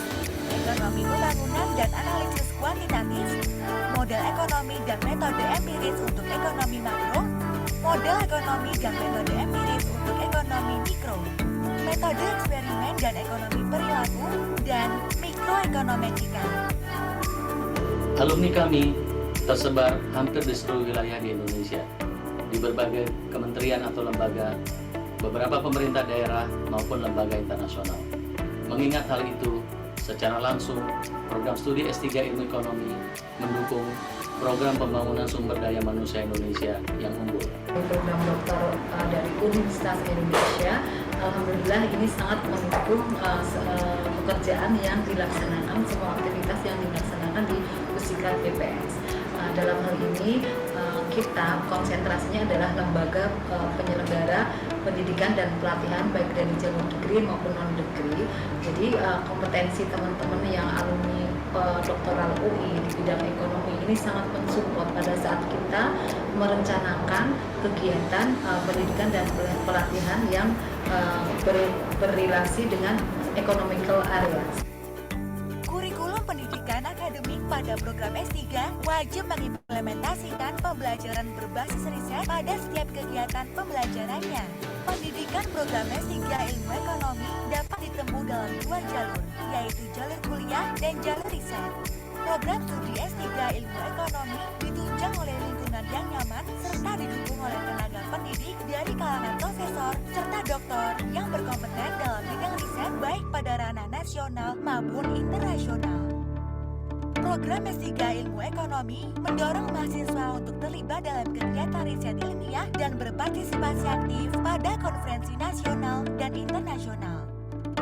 ekonomi pembangunan dan analisis kuantitatif, model ekonomi dan metode empiris untuk ekonomi makro, model ekonomi dan metode empiris untuk ekonomi mikro, metode eksperimen dan ekonomi perilaku, dan mikroekonometrika. Alumni kami tersebar hampir di seluruh wilayah di Indonesia, di berbagai kementerian atau lembaga, beberapa pemerintah daerah maupun lembaga internasional. Mengingat hal itu, secara langsung, program studi S3 Ilmu Ekonomi mendukung program pembangunan sumber daya manusia Indonesia yang unggul. Program doktor dari Universitas Indonesia, alhamdulillah ini sangat mendukung pekerjaan yang dilaksanakan, semua aktivitas yang dilaksanakan di Pusikat BPS. Dalam hal ini kita konsentrasinya adalah lembaga penyelenggara pendidikan dan pelatihan baik dari jalur degree maupun non degree. Jadi kompetensi teman-teman yang alumni doktoral UI di bidang ekonomi ini sangat mensupport pada saat kita merencanakan kegiatan pendidikan dan pelatihan yang berrelasi dengan economical areas. Kurikulum pendidikan akademik pada program S3 wajib mengimplementasikan pembelajaran berbasis riset pada setiap kegiatan pembelajarannya. Pendidikan program S3 Ilmu Ekonomi dapat ditempuh dalam dua jalur, yaitu jalur kuliah dan jalur riset. Program studi S3 Ilmu Ekonomi ditunjang oleh lingkungan yang nyaman serta didukung oleh tenaga pendidik dari kalangan profesor serta doktor yang berkompeten dalam bidang riset baik pada ranah nasional maupun internasional. Program S3 Ilmu Ekonomi mendorong mahasiswa untuk terlibat dalam kegiatan riset ilmiah dan berpartisipasi aktif pada konferensi nasional dan internasional.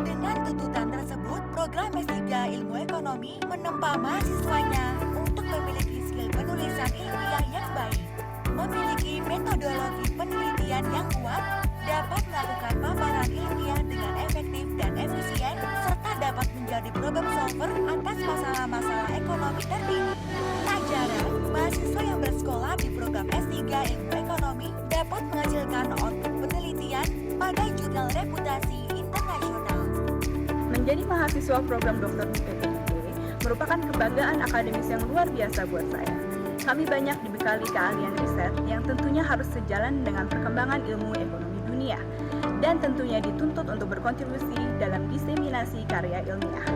Dengan tuntutan tersebut, program S3 Ilmu Ekonomi menempa mahasiswanya untuk memiliki skill penulisan ilmiah yang baik, memiliki metodologi penelitian yang kuat, dapat melakukan paparan ilmiah dengan efektif dan efisien, serta dapat menjadi problem solver atas masalah-masalah ekonomi terkini. Tak jarang, mahasiswa yang bersekolah di program S3 Ilmu Ekonomi dapat dapat menghasilkan output penelitian pada jurnal reputasi internasional. Menjadi mahasiswa program Doktor PPIP merupakan kebanggaan akademis yang luar biasa buat saya. Kami banyak dibekali keahlian riset yang tentunya harus sejalan dengan perkembangan ilmu ekonomi dunia dan tentunya dituntut untuk berkontribusi dalam diseminasi karya ilmiah.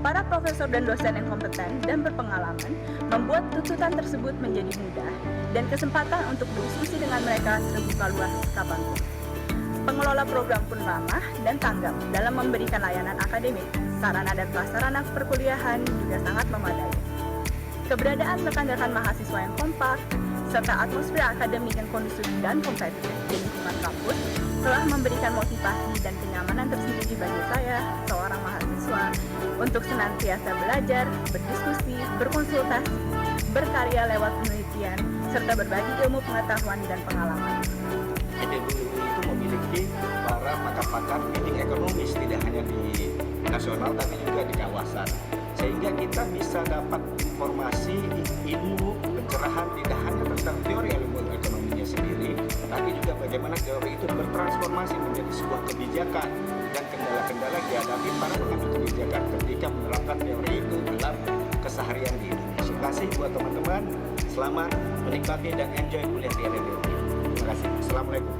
Para profesor dan dosen yang kompeten dan berpengalaman membuat tuntutan tersebut menjadi mudah dan kesempatan untuk berdiskusi dengan mereka terbuka luas kapanpun. Pengelola program pun ramah dan tanggap dalam memberikan layanan akademik, sarana dan prasarana perkuliahan juga sangat memadai. Keberadaan rekan-rekan mahasiswa yang kompak, serta atmosfer akademik yang kondusif dan kompetitif di lingkungan kampus telah memberikan motivasi dan kenyamanan tersendiri bagi saya, seorang mahasiswa, untuk senantiasa belajar, berdiskusi, berkonsultasi, berkarya lewat penelitian, serta berbagi ilmu pengetahuan dan pengalaman. ITB itu memiliki para pakar-pakar leading ekonomis tidak hanya di nasional tapi juga di kawasan, sehingga kita bisa dapat informasi, ilmu, pencerahan tidak hanya tentang teori ilmu ekonominya sendiri, tapi juga bagaimana teori itu bertransformasi menjadi sebuah kebijakan dan kendala-kendala dihadapi para pengambil kebijakan ketika menerapkan teori itu dalam keseharian di Indonesia. Terima kasih buat teman-teman, selamat menikmati dan enjoy kuliah di ITB. Terima kasih. Assalamualaikum.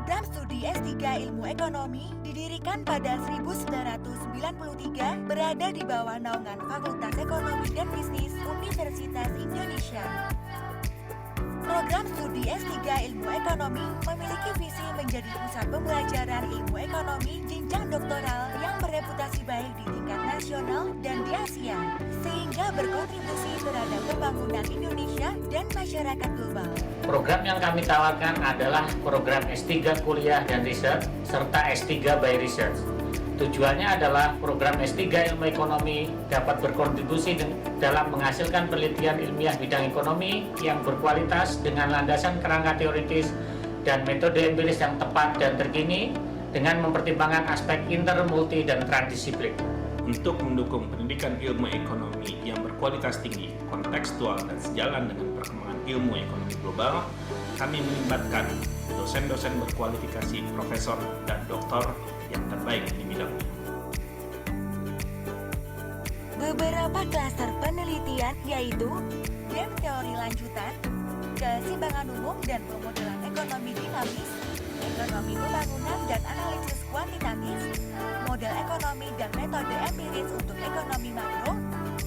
Program studi S3 Ilmu Ekonomi didirikan pada 1993 berada di bawah naungan Fakultas Ekonomi dan Bisnis Universitas Indonesia. Program studi S3 Ilmu Ekonomi memiliki visi menjadi pusat pembelajaran ilmu ekonomi jenjang doktoral yang bereputasi baik di tingkat nasional dan di Asia, sehingga berkontribusi terhadap pembangunan Indonesia dan masyarakat global. Program yang kami tawarkan adalah program S3 Kuliah dan Riset serta S3 by Research. Tujuannya adalah program S3 Ilmu Ekonomi dapat berkontribusi dalam menghasilkan penelitian ilmiah bidang ekonomi yang berkualitas dengan landasan kerangka teoritis dan metode empiris yang tepat dan terkini dengan mempertimbangkan aspek inter, multi, dan transdisiplin. Untuk mendukung pendidikan ilmu ekonomi yang berkualitas tinggi, kontekstual, dan sejalan dengan perkembangan ilmu ekonomi global, kami melibatkan dosen-dosen berkualifikasi profesor dan doktor yang terbaik di bidangnya. Beberapa klaster penelitian yaitu game teori lanjutan, keseimbangan umum dan pemodelan ekonomi dinamis, ekonomi pembangunan dan analisis kuantitatif, model ekonomi dan metode empiris untuk ekonomi makro,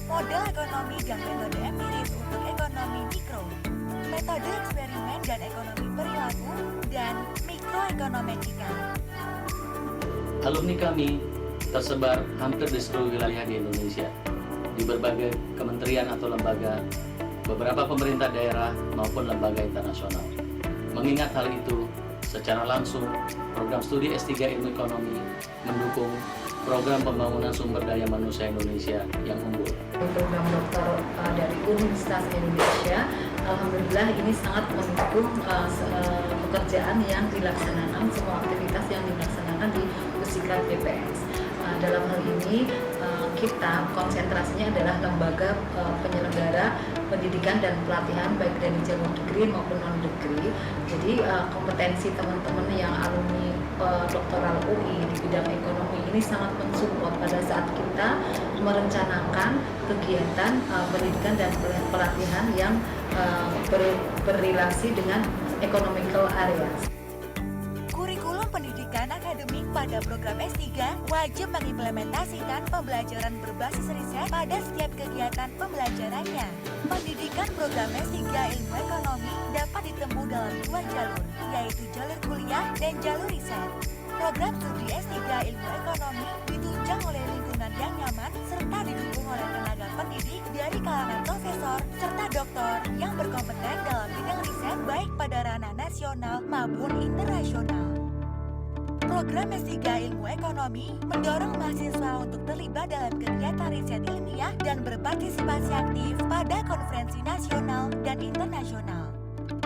model ekonomi dan metode empiris untuk ekonomi mikro, metode eksperimen dan ekonomi perilaku, dan mikroekonometrika. Alumni kami tersebar hampir di seluruh wilayah di Indonesia, di berbagai kementerian atau lembaga, beberapa pemerintah daerah maupun lembaga internasional. Mengingat hal itu, secara langsung, program studi S3 Ilmu Ekonomi mendukung program pembangunan sumber daya manusia Indonesia yang unggul. Program doktor dari Universitas Indonesia, alhamdulillah ini sangat mendukung pekerjaan yang dilaksanakan, semua aktivitas yang dilaksanakan di Pusikat BPS. Dalam hal ini kita konsentrasinya adalah lembaga penyelenggara pendidikan dan pelatihan baik dari jalur degree maupun non degree. Jadi kompetensi teman-teman yang alumni doktoral UI di bidang ekonomi ini sangat mensupport pada saat kita merencanakan kegiatan pendidikan dan pelatihan yang berrelasi dengan economical areas. Kurikulum pendidikan akademik pada program S3 wajib mengimplementasikan pembelajaran berbasis riset pada setiap kegiatan pembelajarannya. Pendidikan program S3 ilmu ekonomi dapat ditempuh dalam 2 jalur, yaitu jalur kuliah dan jalur riset. Program studi S3 ilmu ekonomi ditunjang oleh lingkungan yang nyaman serta didukung oleh tenaga pendidik dari kalangan profesor serta doktor yang berkompeten dalam bidang riset baik pada ranah nasional maupun internasional. Program S3 Ilmu Ekonomi mendorong mahasiswa untuk terlibat dalam kegiatan riset ilmiah dan berpartisipasi aktif pada konferensi nasional dan internasional.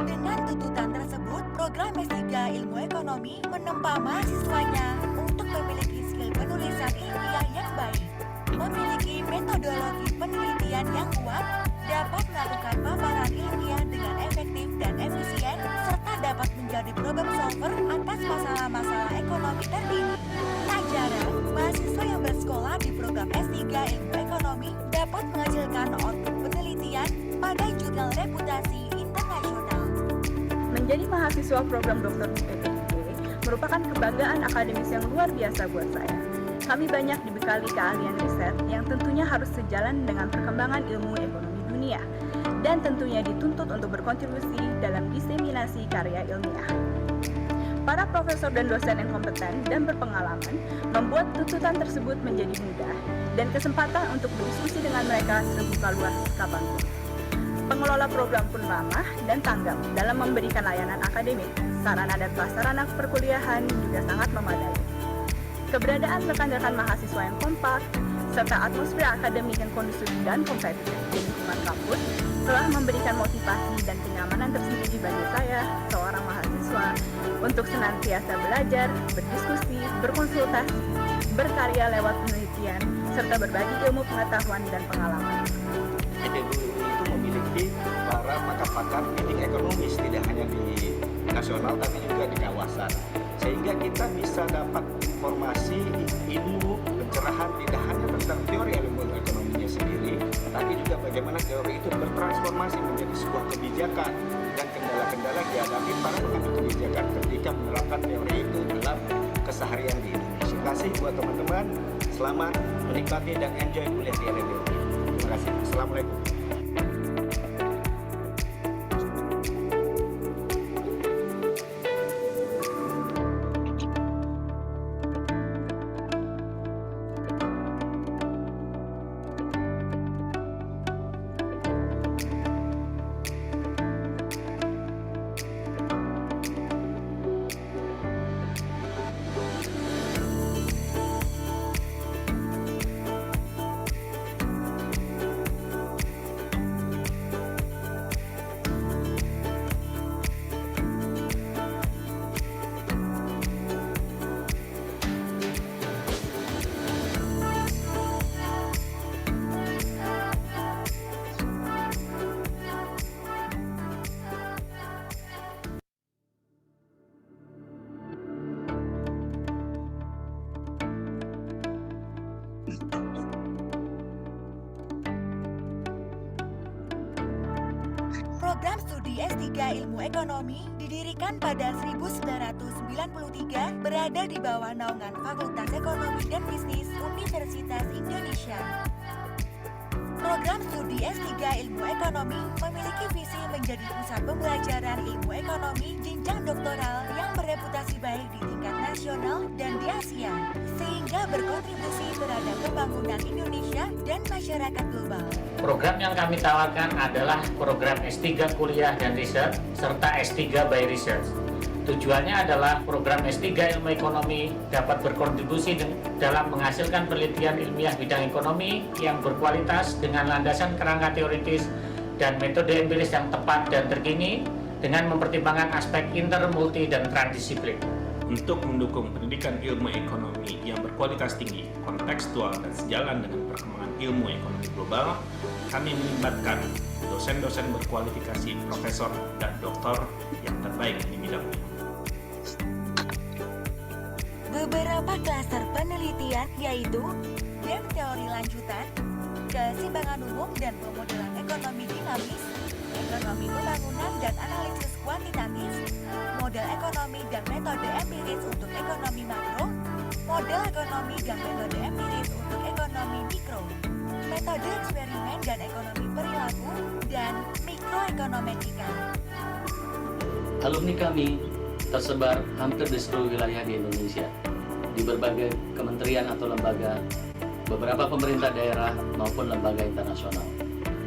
Dengan tuntutan tersebut, program S3 Ilmu Ekonomi menempa mahasiswanya untuk memiliki skill penulisan ilmiah yang baik, memiliki metodologi penelitian yang kuat, dapat melakukan paparan ilmiah dengan efektif dan efisien, serta dapat menjadi problem solver atas masalah-masalah ekonomi terkini. Tak jarang, mahasiswa yang bersekolah di program S3 Ilmu Ekonomi dapat menghasilkan output penelitian pada jurnal reputasi internasional. Menjadi mahasiswa program Dr. PPIP merupakan kebanggaan akademis yang luar biasa buat saya. Kami banyak dibekali keahlian riset yang tentunya harus sejalan dengan perkembangan ilmu ekonomi dunia dan tentunya dituntut untuk berkontribusi dalam diseminasi karya ilmiah. Para profesor dan dosen yang kompeten dan berpengalaman membuat tuntutan tersebut menjadi mudah dan kesempatan untuk berdiskusi dengan mereka terbuka luas kapanpun. Pengelola program pun ramah dan tanggap dalam memberikan layanan akademik, sarana dan prasarana perkuliahan juga sangat memadai. Keberadaan rekan-rekan mahasiswa yang kompak, serta atmosfer akademik yang kondusif dan kompetitif di lingkungan kampus telah memberikan motivasi dan kenyamanan tersendiri bagi saya, seorang mahasiswa, untuk senantiasa belajar, berdiskusi, berkonsultasi, berkarya lewat penelitian, serta berbagi ilmu pengetahuan dan pengalaman. ITB itu memiliki para pakar-pakar bidang ekonomis tidak hanya di nasional tapi juga di kawasan, sehingga kita bisa dapat informasi, ilmu, pencerahan tidak hanya tentang teori ilmu ekonominya sendiri, tapi juga bagaimana teori itu bertransformasi menjadi sebuah kebijakan dan kendala-kendala dihadapi para pengambil kebijakan ketika menerapkan teori itu dalam keseharian di Indonesia. Terima kasih buat teman-teman, selamat menikmati dan enjoy kuliah di LMU. Terima kasih. Assalamualaikum. Program studi S3 Ilmu Ekonomi didirikan pada 1993 berada di bawah naungan Fakultas Ekonomi dan Bisnis Universitas Indonesia. Program studi S3 Ilmu Ekonomi memiliki visi menjadi pusat pembelajaran ilmu ekonomi jenjang doktoral yang bereputasi baik di tingkat nasional dan di Asia, sehingga berkontribusi terhadap pembangunan Indonesia dan masyarakat global. Program yang kami tawarkan adalah program S3 Kuliah dan Riset serta S3 by Research. Tujuannya adalah program S3 Ilmu Ekonomi dapat berkontribusi dalam menghasilkan penelitian ilmiah bidang ekonomi yang berkualitas dengan landasan kerangka teoritis dan metode empiris yang tepat dan terkini dengan mempertimbangkan aspek inter, multi, dan transdisiplin. Untuk mendukung pendidikan ilmu ekonomi yang berkualitas tinggi, kontekstual, dan sejalan dengan perkembangan ilmu ekonomi global, kami melibatkan dosen-dosen berkualifikasi profesor dan doktor yang terbaik di bidangnya. beberapa klaster penelitian yaitu game teori lanjutan, keseimbangan umum dan pemodelan ekonomi dinamis, ekonomi pembangunan dan analisis kuantitatif, model ekonomi dan metode empiris untuk ekonomi makro, model ekonomi dan metode empiris untuk ekonomi mikro, metode eksperimen dan ekonomi perilaku, dan mikroekonometrika. Alumni kami tersebar hampir di seluruh wilayah di Indonesia, di berbagai kementerian atau lembaga, beberapa pemerintah daerah maupun lembaga internasional.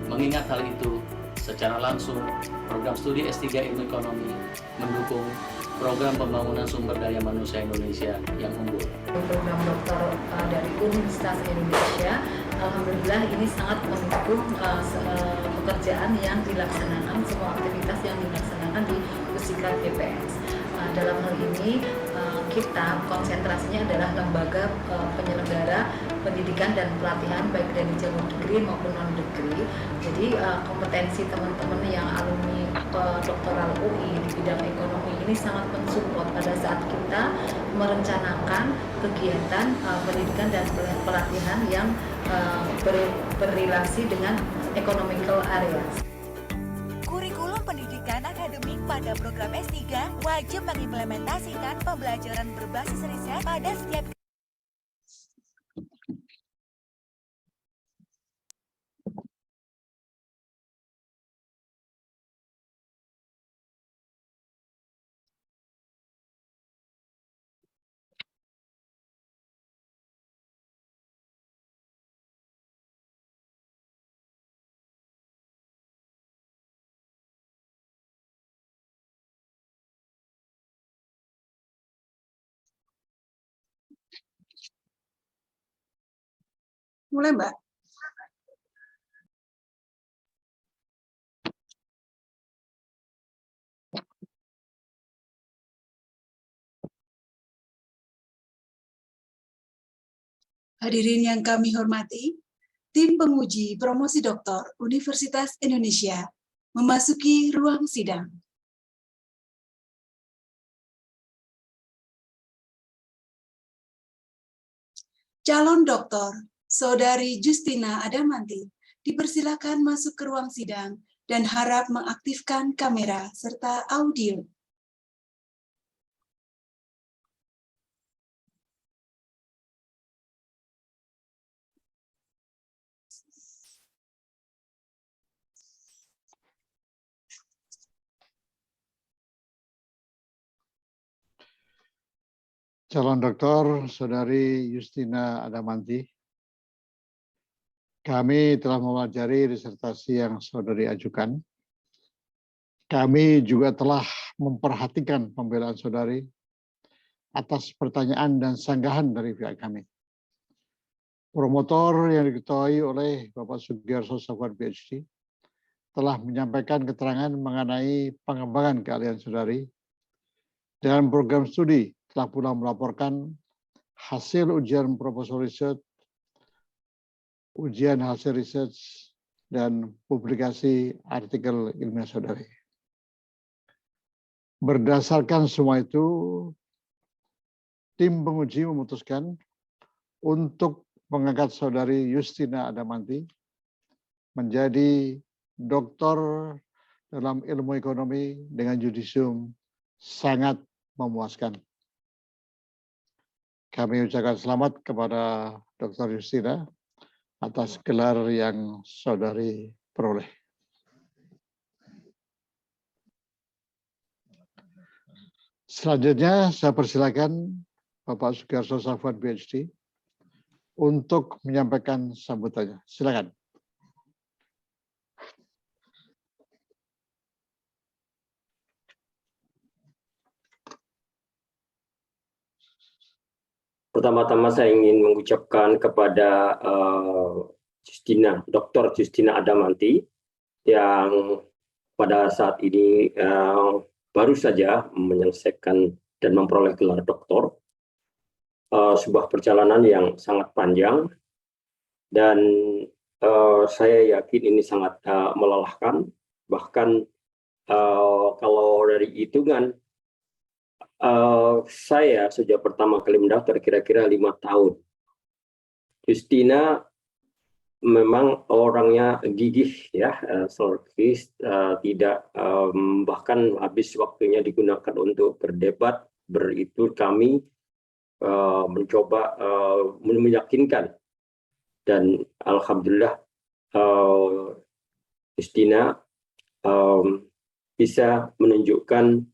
Mengingat hal itu, secara langsung, program studi S3 Ilmu Ekonomi mendukung program pembangunan sumber daya manusia Indonesia yang unggul. Program doktor dari Universitas Indonesia, alhamdulillah ini sangat mendukung pekerjaan yang dilaksanakan, semua aktivitas yang dilaksanakan di Pusiklat BPS. Dalam hal ini kita konsentrasinya adalah lembaga penyelenggara pendidikan dan pelatihan baik dari jalur degree maupun non degree. Jadi kompetensi teman-teman yang alumni doktoral UI di bidang ekonomi ini sangat mensupport pada saat kita merencanakan kegiatan pendidikan dan pelatihan yang berrelasi dengan economical areas. Kurikulum pendidikan akademik pada program S3 wajib mengimplementasikan pembelajaran berbasis riset pada setiap Mulai, Mbak. Hadirin yang kami hormati, tim penguji promosi doktor Universitas Indonesia memasuki ruang sidang. Calon doktor Saudari Justina Adamanti dipersilakan masuk ke ruang sidang dan harap mengaktifkan kamera serta audio. Calon doktor Saudari Justina Adamanti, kami telah mempelajari disertasi yang saudari ajukan. Kami juga telah memperhatikan pembelaan saudari atas pertanyaan dan sanggahan dari pihak kami. Promotor yang diketuai oleh Bapak Sugiarso Safwan PhD telah menyampaikan keterangan mengenai pengembangan keahlian saudari dan program studi telah pula melaporkan hasil ujian proposal riset, ujian hasil riset, dan publikasi artikel ilmiah saudari. Berdasarkan semua itu, tim penguji memutuskan untuk mengangkat saudari Justina Adamanti menjadi doktor dalam ilmu ekonomi dengan yudisium sangat memuaskan. Kami ucapkan selamat kepada Dr. Justina atas gelar yang saudari peroleh. Selanjutnya saya persilakan Bapak Sugiarso Safwan PhD untuk menyampaikan sambutannya. Silakan. Pertama-tama saya ingin mengucapkan kepada Dr. Justina Adamanti yang pada saat ini baru saja menyelesaikan dan memperoleh gelar doktor. Sebuah perjalanan yang sangat panjang dan saya yakin ini sangat melelahkan. Bahkan kalau dari hitungan Saya sejak pertama kali mendaftar kira-kira 5 tahun. Justina memang orangnya gigih ya, service, tidak bahkan habis waktunya digunakan untuk berdebat, beritu kami mencoba meyakinkan, dan alhamdulillah Justina bisa menunjukkan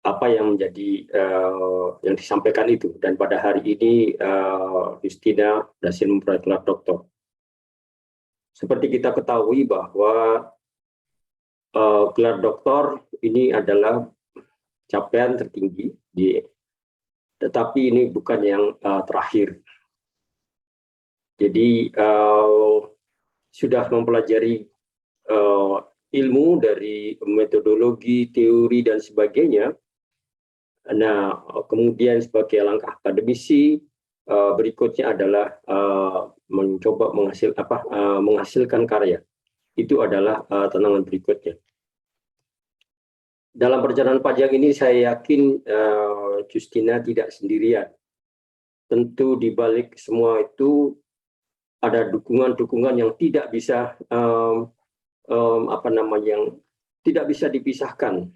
apa yang menjadi yang disampaikan itu, dan pada hari ini Justina berhasil memperoleh gelar doktor. Seperti kita ketahui bahwa gelar doktor ini adalah capaian tertinggi, tetapi ini bukan yang terakhir. Jadi sudah mempelajari ilmu dari metodologi, teori dan sebagainya. Nah, kemudian sebagai langkah akademisi berikutnya adalah mencoba menghasilkan karya. Itu adalah tantangan berikutnya. Dalam perjalanan panjang ini saya yakin Justina tidak sendirian. Tentu di balik semua itu ada dukungan-dukungan yang tidak bisa yang tidak bisa dipisahkan.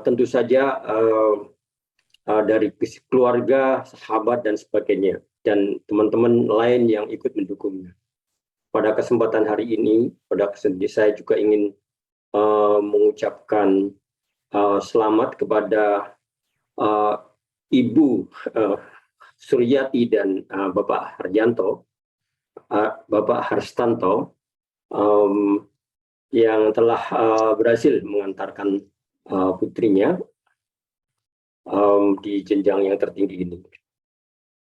Tentu saja dari keluarga, sahabat dan sebagainya, dan teman-teman lain yang ikut mendukungnya. Pada kesempatan hari ini, saya juga ingin mengucapkan selamat kepada Ibu Suryati dan Bapak Harjanto, Bapak Harstanto, yang telah berhasil mengantarkan putrinya di jenjang yang tertinggi ini.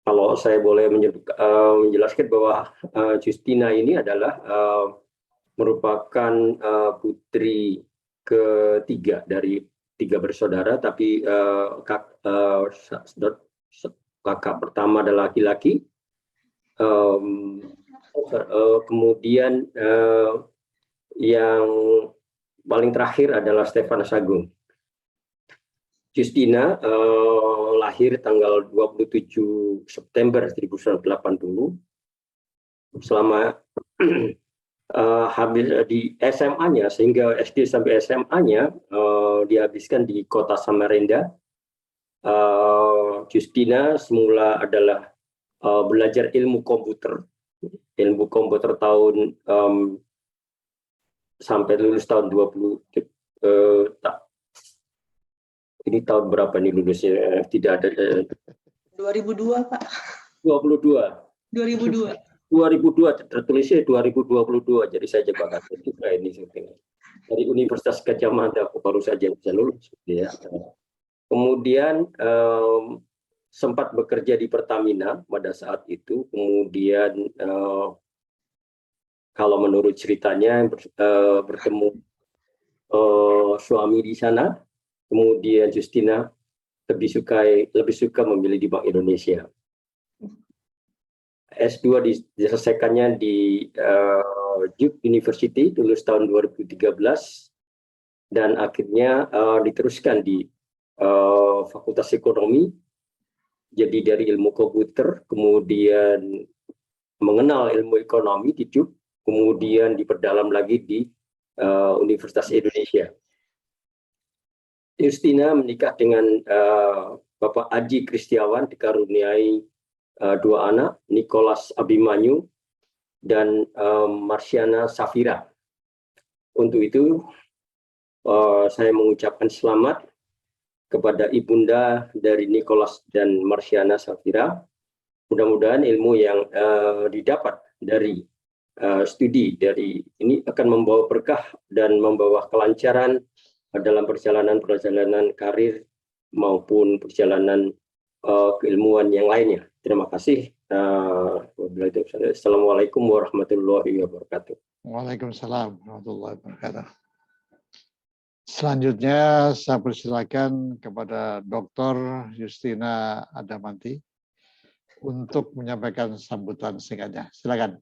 Kalau saya boleh menjelaskan bahwa Justina ini adalah merupakan putri ketiga dari 3 bersaudara, tapi kakak pertama adalah laki-laki, kemudian yang paling terakhir adalah Stefanus Agung. Justina lahir tanggal 27 September 1980. Selama habis di SMA-nya, sehingga SD sampai SMA-nya dihabiskan di kota Samarinda. Justina semula adalah belajar ilmu komputer tahun sampai lulus tahun 20 ini tahun berapa nih lulusnya? Tidak ada 2002, Pak. 2002. 2002. Tertulisnya 2022. Jadi saya coba kata juga ini dari Universitas Gadjah Mada baru saja bisa lulus ya. Kemudian sempat bekerja di Pertamina pada saat itu. Kemudian kalau menurut ceritanya bertemu suami di sana. Kemudian Justina lebih suka memilih di Bank Indonesia. S2 diselesaikannya di Duke University, lulus tahun 2013, dan akhirnya diteruskan di Fakultas Ekonomi. Jadi dari ilmu komputer, kemudian mengenal ilmu ekonomi di Duke, kemudian diperdalam lagi di Universitas Indonesia. Justina menikah dengan Bapak Aji Kristiawan, dikaruniai 2 anak, Nicholas Abimanyu dan Marsiana Safira. Untuk itu saya mengucapkan selamat kepada ibunda dari Nicholas dan Marsiana Safira. Mudah-mudahan ilmu yang didapat dari studi dari ini akan membawa berkah dan membawa kelancaran dalam perjalanan karir maupun perjalanan keilmuan yang lainnya. Terima kasih. Assalamualaikum warahmatullahi wabarakatuh. Waalaikumsalam warahmatullahi wabarakatuh. Selanjutnya saya persilakan kepada Dr. Justina Adamanti untuk menyampaikan sambutan singkatnya. Silakan.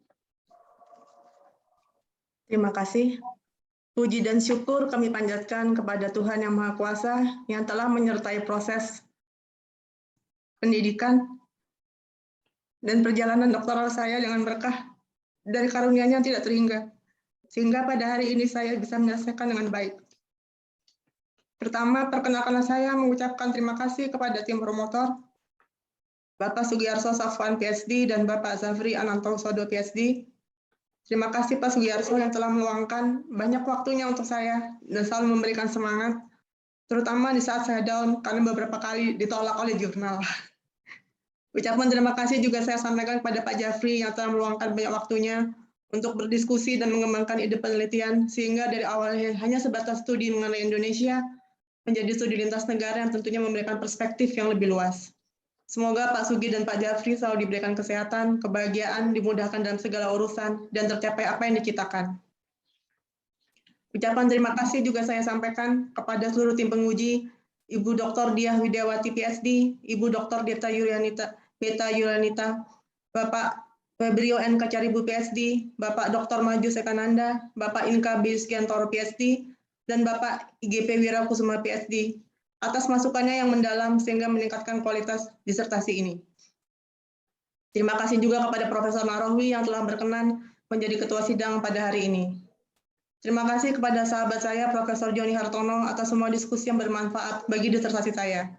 Terima kasih. Puji dan syukur kami panjatkan kepada Tuhan Yang Maha Kuasa yang telah menyertai proses pendidikan dan perjalanan doktoral saya dengan berkah dari karunia-Nya yang tidak terhingga, sehingga pada hari ini saya bisa menyelesaikan dengan baik. Pertama, perkenalkan saya mengucapkan terima kasih kepada tim promotor, Bapak Sugiyarso Safwan PhD dan Bapak Zafri Anantosodo PhD. Terima kasih Pak Sugiyarso yang telah meluangkan banyak waktunya untuk saya dan selalu memberikan semangat, terutama di saat saya down karena beberapa kali ditolak oleh jurnal. Ucapan terima kasih juga saya sampaikan kepada Pak Jafri yang telah meluangkan banyak waktunya untuk berdiskusi dan mengembangkan ide penelitian, sehingga dari awalnya hanya sebatas studi mengenai Indonesia, menjadi studi lintas negara yang tentunya memberikan perspektif yang lebih luas. Semoga Pak Sugi dan Pak Jafri selalu diberikan kesehatan, kebahagiaan, dimudahkan dalam segala urusan, dan tercapai apa yang diciptakan. Ucapan terima kasih juga saya sampaikan kepada seluruh tim penguji, Ibu Dr. Diah Widiawati PhD, Ibu Dr. Beta Yulanita, Bapak Febrio N. Kacaribu PhD, Bapak Dr. Maju Sekananda, Bapak Inka Biskiantoro PhD, dan Bapak IGP Wirakusuma PhD, atas masukannya yang mendalam sehingga meningkatkan kualitas disertasi ini. Terima kasih juga kepada Profesor Narohwi yang telah berkenan menjadi ketua sidang pada hari ini. Terima kasih kepada sahabat saya, Profesor Joni Hartono, atas semua diskusi yang bermanfaat bagi disertasi saya.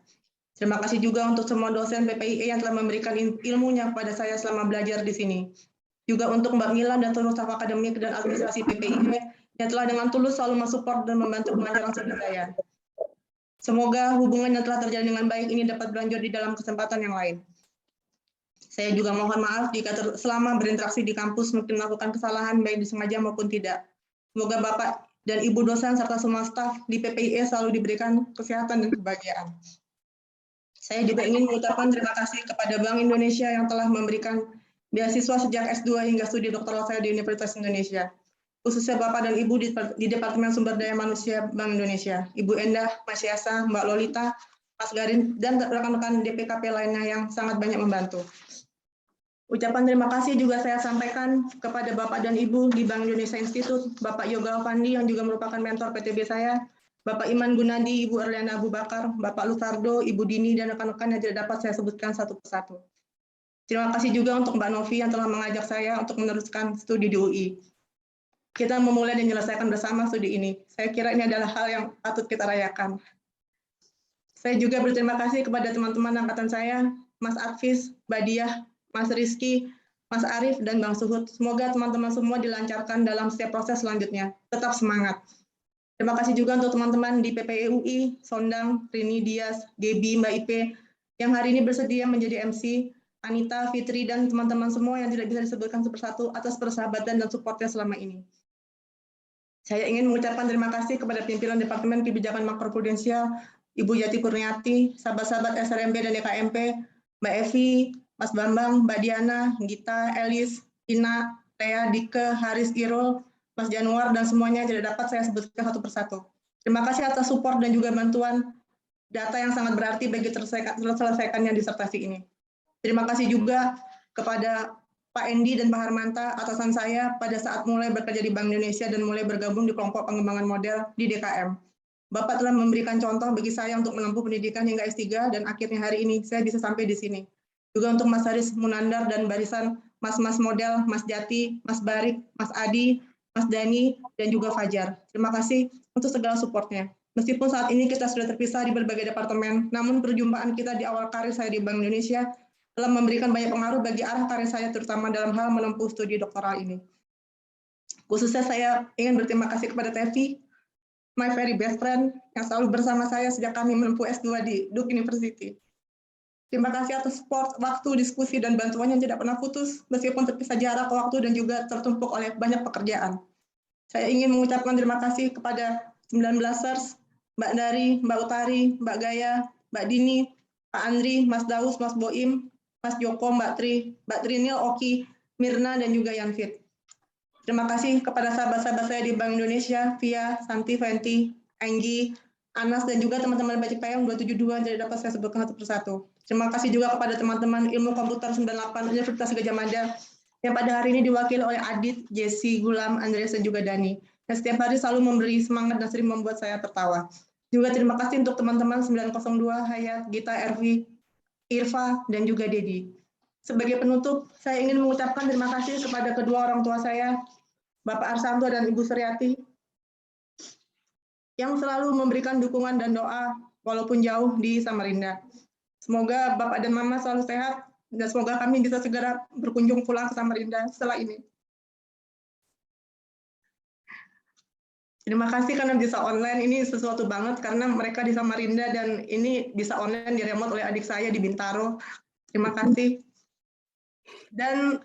Terima kasih juga untuk semua dosen PPIE yang telah memberikan ilmunya kepada saya selama belajar di sini. Juga untuk Mbak Mila dan seluruh staf akademik dan administrasi PPIE yang telah dengan tulus selalu mensupport dan membantu kelancaran studi saya. Semoga hubungan yang telah terjalin dengan baik ini dapat berlanjut di dalam kesempatan yang lain. Saya juga mohon maaf jika selama berinteraksi di kampus mungkin melakukan kesalahan baik disengaja maupun tidak. Semoga Bapak dan Ibu dosen serta semua staf di PPIE selalu diberikan kesehatan dan kebahagiaan. Saya juga ingin mengucapkan terima kasih kepada Bank Indonesia yang telah memberikan beasiswa sejak S2 hingga studi doktoral saya di Universitas Indonesia. Khususnya Bapak dan Ibu di Departemen Sumber Daya Manusia Bank Indonesia, Ibu Endah, Mas Yasa, Mbak Lolita, Mas Garin, dan rekan-rekan DPKP lainnya yang sangat banyak membantu. Ucapan terima kasih juga saya sampaikan kepada Bapak dan Ibu di Bank Indonesia Institute, Bapak Yoga Alfandi yang juga merupakan mentor PTB saya, Bapak Iman Gunadi, Ibu Erliana Abu Bakar, Bapak Lutardo, Ibu Dini, dan rekan-rekan yang tidak dapat saya sebutkan satu persatu. Terima kasih juga untuk Mbak Novi yang telah mengajak saya untuk meneruskan studi di UI. Kita memulai dan menyelesaikan bersama studi ini. Saya kira ini adalah hal yang patut kita rayakan. Saya juga berterima kasih kepada teman-teman angkatan saya, Mas Atfis, Mbak Diah, Mas Rizky, Mas Arief, dan Bang Suhud. Semoga teman-teman semua dilancarkan dalam setiap proses selanjutnya. Tetap semangat. Terima kasih juga untuk teman-teman di PPI UI, Sondang, Rini, Dias, Gebi, Mbak Ipe, yang hari ini bersedia menjadi MC, Anita, Fitri, dan teman-teman semua yang tidak bisa disebutkan satu persatu atas persahabatan dan supportnya selama ini. Saya ingin mengucapkan terima kasih kepada pimpinan Departemen Kebijakan Makroprudensial, Ibu Yati Kurniati, sahabat-sahabat SRMP dan DKMP, Mbak Evi, Mas Bambang, Mbak Diana, Gita, Elis, Ina, Rea, Dike, Haris, Irul, Mas Januar, dan semuanya tidak dapat saya sebutkan satu persatu. Terima kasih atas support dan juga bantuan data yang sangat berarti bagi terselesaikannya disertasi ini. Terima kasih juga kepada Pak Endi dan Pak Harmanta, atasan saya pada saat mulai bekerja di Bank Indonesia dan mulai bergabung di kelompok pengembangan model di DKM. Bapak telah memberikan contoh bagi saya untuk menempuh pendidikan hingga S3, dan akhirnya hari ini saya bisa sampai di sini. Juga untuk Mas Haris Munandar dan barisan Mas-Mas Model, Mas Jati, Mas Barik, Mas Adi, Mas Dani, dan juga Fajar. Terima kasih untuk segala supportnya. Meskipun saat ini kita sudah terpisah di berbagai departemen, namun perjumpaan kita di awal karir saya di Bank Indonesia telah memberikan banyak pengaruh bagi arah karir saya, terutama dalam hal menempuh studi doktoral ini. Khususnya saya ingin berterima kasih kepada Tevi, my very best friend, yang selalu bersama saya sejak kami menempuh S2 di Duke University. Terima kasih atas support, waktu, diskusi, dan bantuan yang tidak pernah putus, meskipun terpisah jarak waktu dan juga tertumpuk oleh banyak pekerjaan. Saya ingin mengucapkan terima kasih kepada 19ers, Mbak Dari, Mbak Utari, Mbak Gaya, Mbak Dini, Pak Andri, Mas Daus, Mas Boim, Mas Joko, Mbak Trinil, Oki, Mirna, dan juga Yanfit. Terima kasih kepada sahabat-sahabat saya di Bank Indonesia, Via, Santi, Fenti, Anggi, Anas, dan juga teman-teman BCPM 272 yang tidak dapat saya sebutkan satu persatu. Terima kasih juga kepada teman-teman Ilmu Komputer 98 Universitas Gadjah Mada yang pada hari ini diwakili oleh Adit, Jesse, Gulam, Andreas, dan juga Dani. yang setiap hari selalu memberi semangat dan sering membuat saya tertawa. Juga terima kasih untuk teman-teman 902, Hayat, Gita, Ervi, Irfa, dan juga Dedi. Sebagai penutup, saya ingin mengucapkan terima kasih kepada kedua orang tua saya, Bapak Arsanto dan Ibu Suryati, yang selalu memberikan dukungan dan doa walaupun jauh di Samarinda. Semoga Bapak dan Mama selalu sehat, dan semoga kami bisa segera berkunjung pulang ke Samarinda setelah ini. Terima kasih karena bisa online, ini sesuatu banget karena mereka di Samarinda dan ini bisa online di remote oleh adik saya di Bintaro. Terima kasih. Dan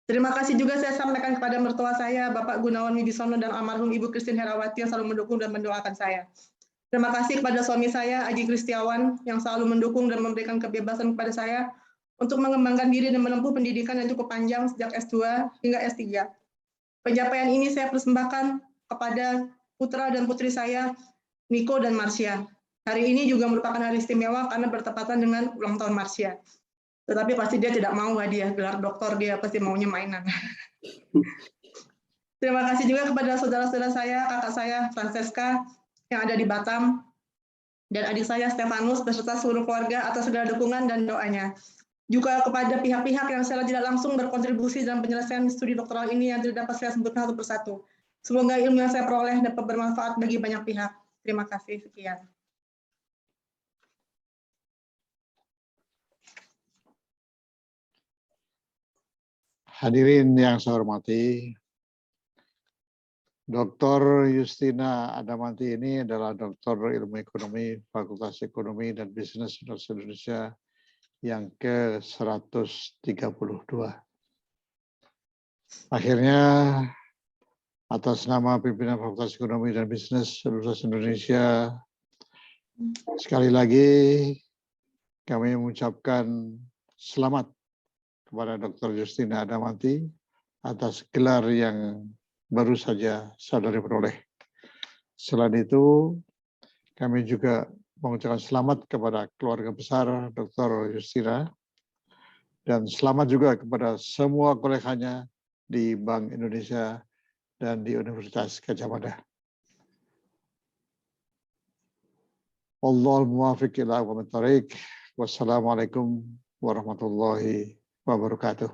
terima kasih juga saya sampaikan kepada mertua saya, Bapak Gunawan Wibisono dan almarhum Ibu Christine Herawati yang selalu mendukung dan mendoakan saya. Terima kasih kepada suami saya, Aji Kristiawan, yang selalu mendukung dan memberikan kebebasan kepada saya untuk mengembangkan diri dan menempuh pendidikan yang cukup panjang sejak S2 hingga S3. Pencapaian ini saya persembahkan kepada putra dan putri saya, Niko dan Marsha. Hari ini juga merupakan hari istimewa karena bertepatan dengan ulang tahun Marsha. Tetapi pasti dia tidak mau hadiah gelar doktor, dia pasti maunya mainan. Terima kasih juga kepada saudara-saudara saya, kakak saya, Francesca, yang ada di Batam, dan adik saya, Stefanus, beserta seluruh keluarga atas segala dukungan dan doanya. Juga kepada pihak-pihak yang secara tidak langsung berkontribusi dalam penyelesaian studi doktoral ini yang tidak dapat saya sebutkan satu persatu. Semoga ilmu yang saya peroleh dapat bermanfaat bagi banyak pihak. Terima kasih. Sekian. Hadirin yang saya hormati, Dr. Justina Adamanti ini adalah Doktor Ilmu Ekonomi Fakultas Ekonomi dan Bisnis Universitas Indonesia yang ke-132. Akhirnya, atas nama pimpinan Fakultas Ekonomi dan Bisnis Universitas Indonesia, sekali lagi kami mengucapkan selamat kepada Dr. Justina Adamanti atas gelar yang baru saja saudari peroleh. Selain itu, kami juga mengucapkan selamat kepada keluarga besar Dr. Justina dan selamat juga kepada semua koleganya di Bank Indonesia dan di Universitas Gadjah Mada. Wallahul muwaffiq ila aqwamit thoriq. Wassalamualaikum warahmatullahi wabarakatuh.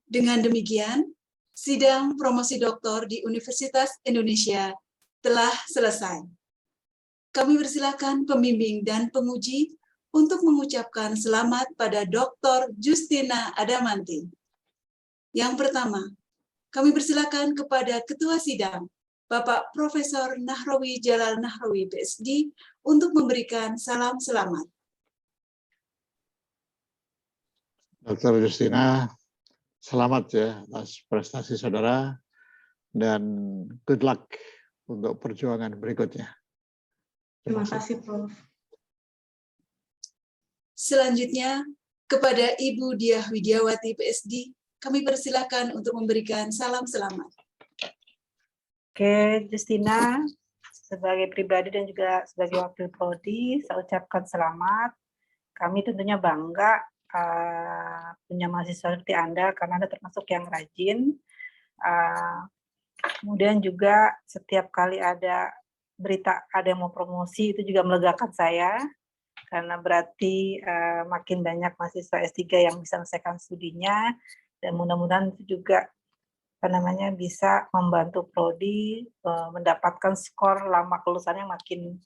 Dengan demikian, sidang promosi doktor di Universitas Indonesia telah selesai. Kami persilakan pembimbing dan penguji untuk mengucapkan selamat pada Dr. Justina Adamanti. Yang pertama, kami persilakan kepada Ketua Sidang, Bapak Profesor Nahrawi Jalal Nahrawi, PSD, untuk memberikan salam selamat. Dr. Justina, selamat ya atas prestasi saudara dan good luck untuk perjuangan berikutnya. Terima kasih, Prof. Selanjutnya, kepada Ibu Diah Widiawati, PSD, kami persilakan untuk memberikan salam selamat. Oke, Justina, sebagai pribadi dan juga sebagai wakil prodi, saya ucapkan selamat. Kami tentunya bangga punya mahasiswa seperti Anda, karena Anda termasuk yang rajin. Kemudian juga setiap kali ada berita ada yang mau promosi, itu juga melegakan saya, karena berarti makin banyak mahasiswa S3 yang bisa menyelesaikan studinya, dan mudah-mudahan itu juga bisa membantu prodi mendapatkan skor lama kelulusannya makin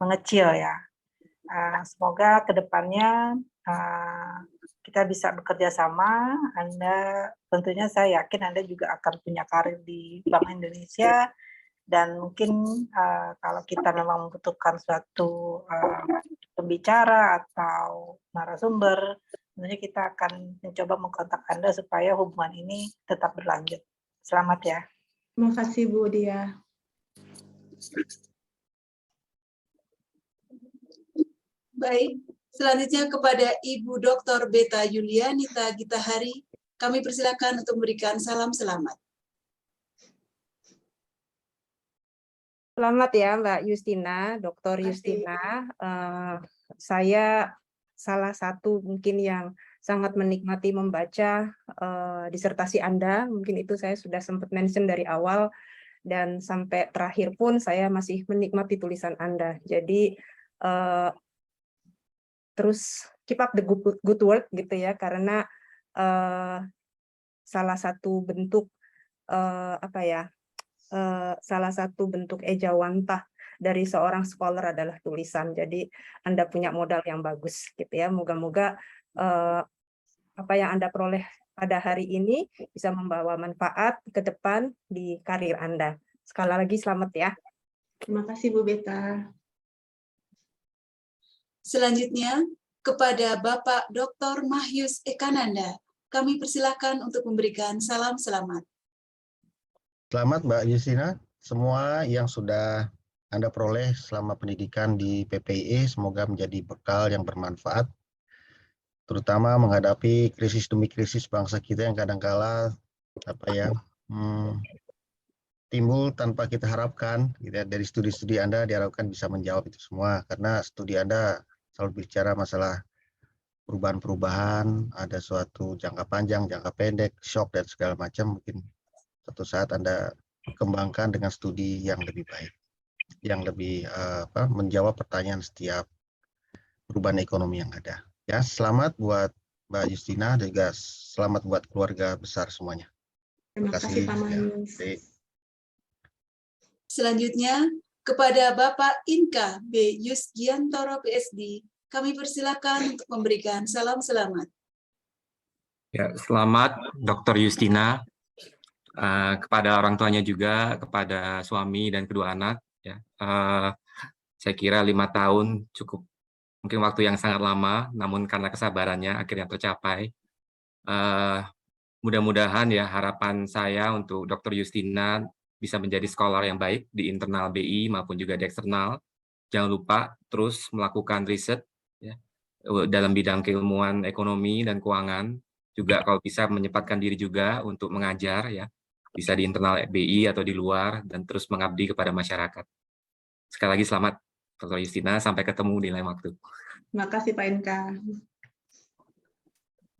mengecil ya. Semoga kedepannya kita bisa bekerja sama. Anda tentunya saya yakin Anda juga akan punya karir di Bank Indonesia, dan mungkin kalau kita memang membutuhkan suatu pembicara atau narasumber, tentunya kita akan mencoba mengkontak Anda supaya hubungan ini tetap berlanjut. Selamat ya. Terima kasih, Bu Dia. Baik, selanjutnya kepada Ibu Dr. Beta Yulianita Gitahari, kami persilakan untuk memberikan salam selamat. Selamat ya Mbak Justina, Dr. Justina. Saya salah satu mungkin yang sangat menikmati membaca disertasi Anda. Mungkin itu saya sudah sempat mention dari awal, dan sampai terakhir pun saya masih menikmati tulisan Anda. Jadi terus keep up the good work gitu ya, karena salah satu bentuk salah satu bentuk ejawantah dari seorang scholar adalah tulisan. Jadi Anda punya modal yang bagus gitu ya. Moga-moga apa yang Anda peroleh pada hari ini bisa membawa manfaat ke depan di karir Anda. Sekali lagi selamat ya. Terima kasih Bu Beta. Selanjutnya, kepada Bapak Dr. Mahyus Ekananda, kami persilakan untuk memberikan salam selamat. Selamat Mbak Justina, semua yang sudah Anda peroleh selama pendidikan di PPIE semoga menjadi bekal yang bermanfaat, terutama menghadapi krisis demi krisis bangsa kita yang kadangkala timbul tanpa kita harapkan. Dari studi-studi Anda diharapkan bisa menjawab itu semua, karena studi Anda selalu bicara masalah perubahan-perubahan, ada suatu jangka panjang, jangka pendek, shock dan segala macam. Mungkin suatu saat Anda kembangkan dengan studi yang lebih baik, yang lebih menjawab pertanyaan setiap perubahan ekonomi yang ada. Ya, selamat buat Mbak Justina dan juga selamat buat keluarga besar semuanya. Terima kasih Pak Mahyus. Selanjutnya, kepada Bapak Inka B. Yusgiantoro PSD, kami persilakan untuk memberikan salam selamat. Ya, selamat Dr. Justina, kepada orang tuanya juga, kepada suami dan kedua anak. Ya, saya kira 5 tahun cukup, mungkin waktu yang sangat lama, namun karena kesabarannya akhirnya tercapai. Mudah-mudahan ya harapan saya untuk Dr. Justina bisa menjadi scholar yang baik di internal BI maupun juga di eksternal. Jangan lupa terus melakukan riset ya, dalam bidang keilmuan ekonomi dan keuangan. Juga kalau bisa menyempatkan diri juga untuk mengajar ya, bisa di internal BI atau di luar, dan terus mengabdi kepada masyarakat. Sekali lagi selamat Dr. Justina, sampai ketemu di lain waktu. Terima kasih Pak Inka.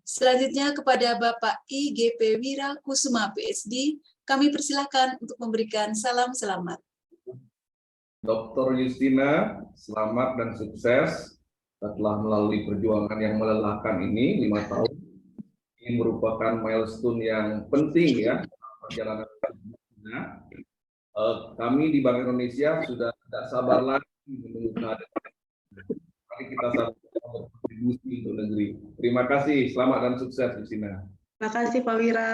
Selanjutnya kepada Bapak IGP Wira Kusuma PSD, kami persilakan untuk memberikan salam selamat. Dr. Justina, selamat dan sukses setelah melalui perjuangan yang melelahkan ini 5 tahun. Ini merupakan milestone yang penting ya perjalanan Justina. Kami di Bank Indonesia sudah tidak sabar lagi menunggu kehadiran. Mari kita sama-sama berkontribusi untuk negeri. Terima kasih, selamat dan sukses Justina. Terima kasih Pak Wira.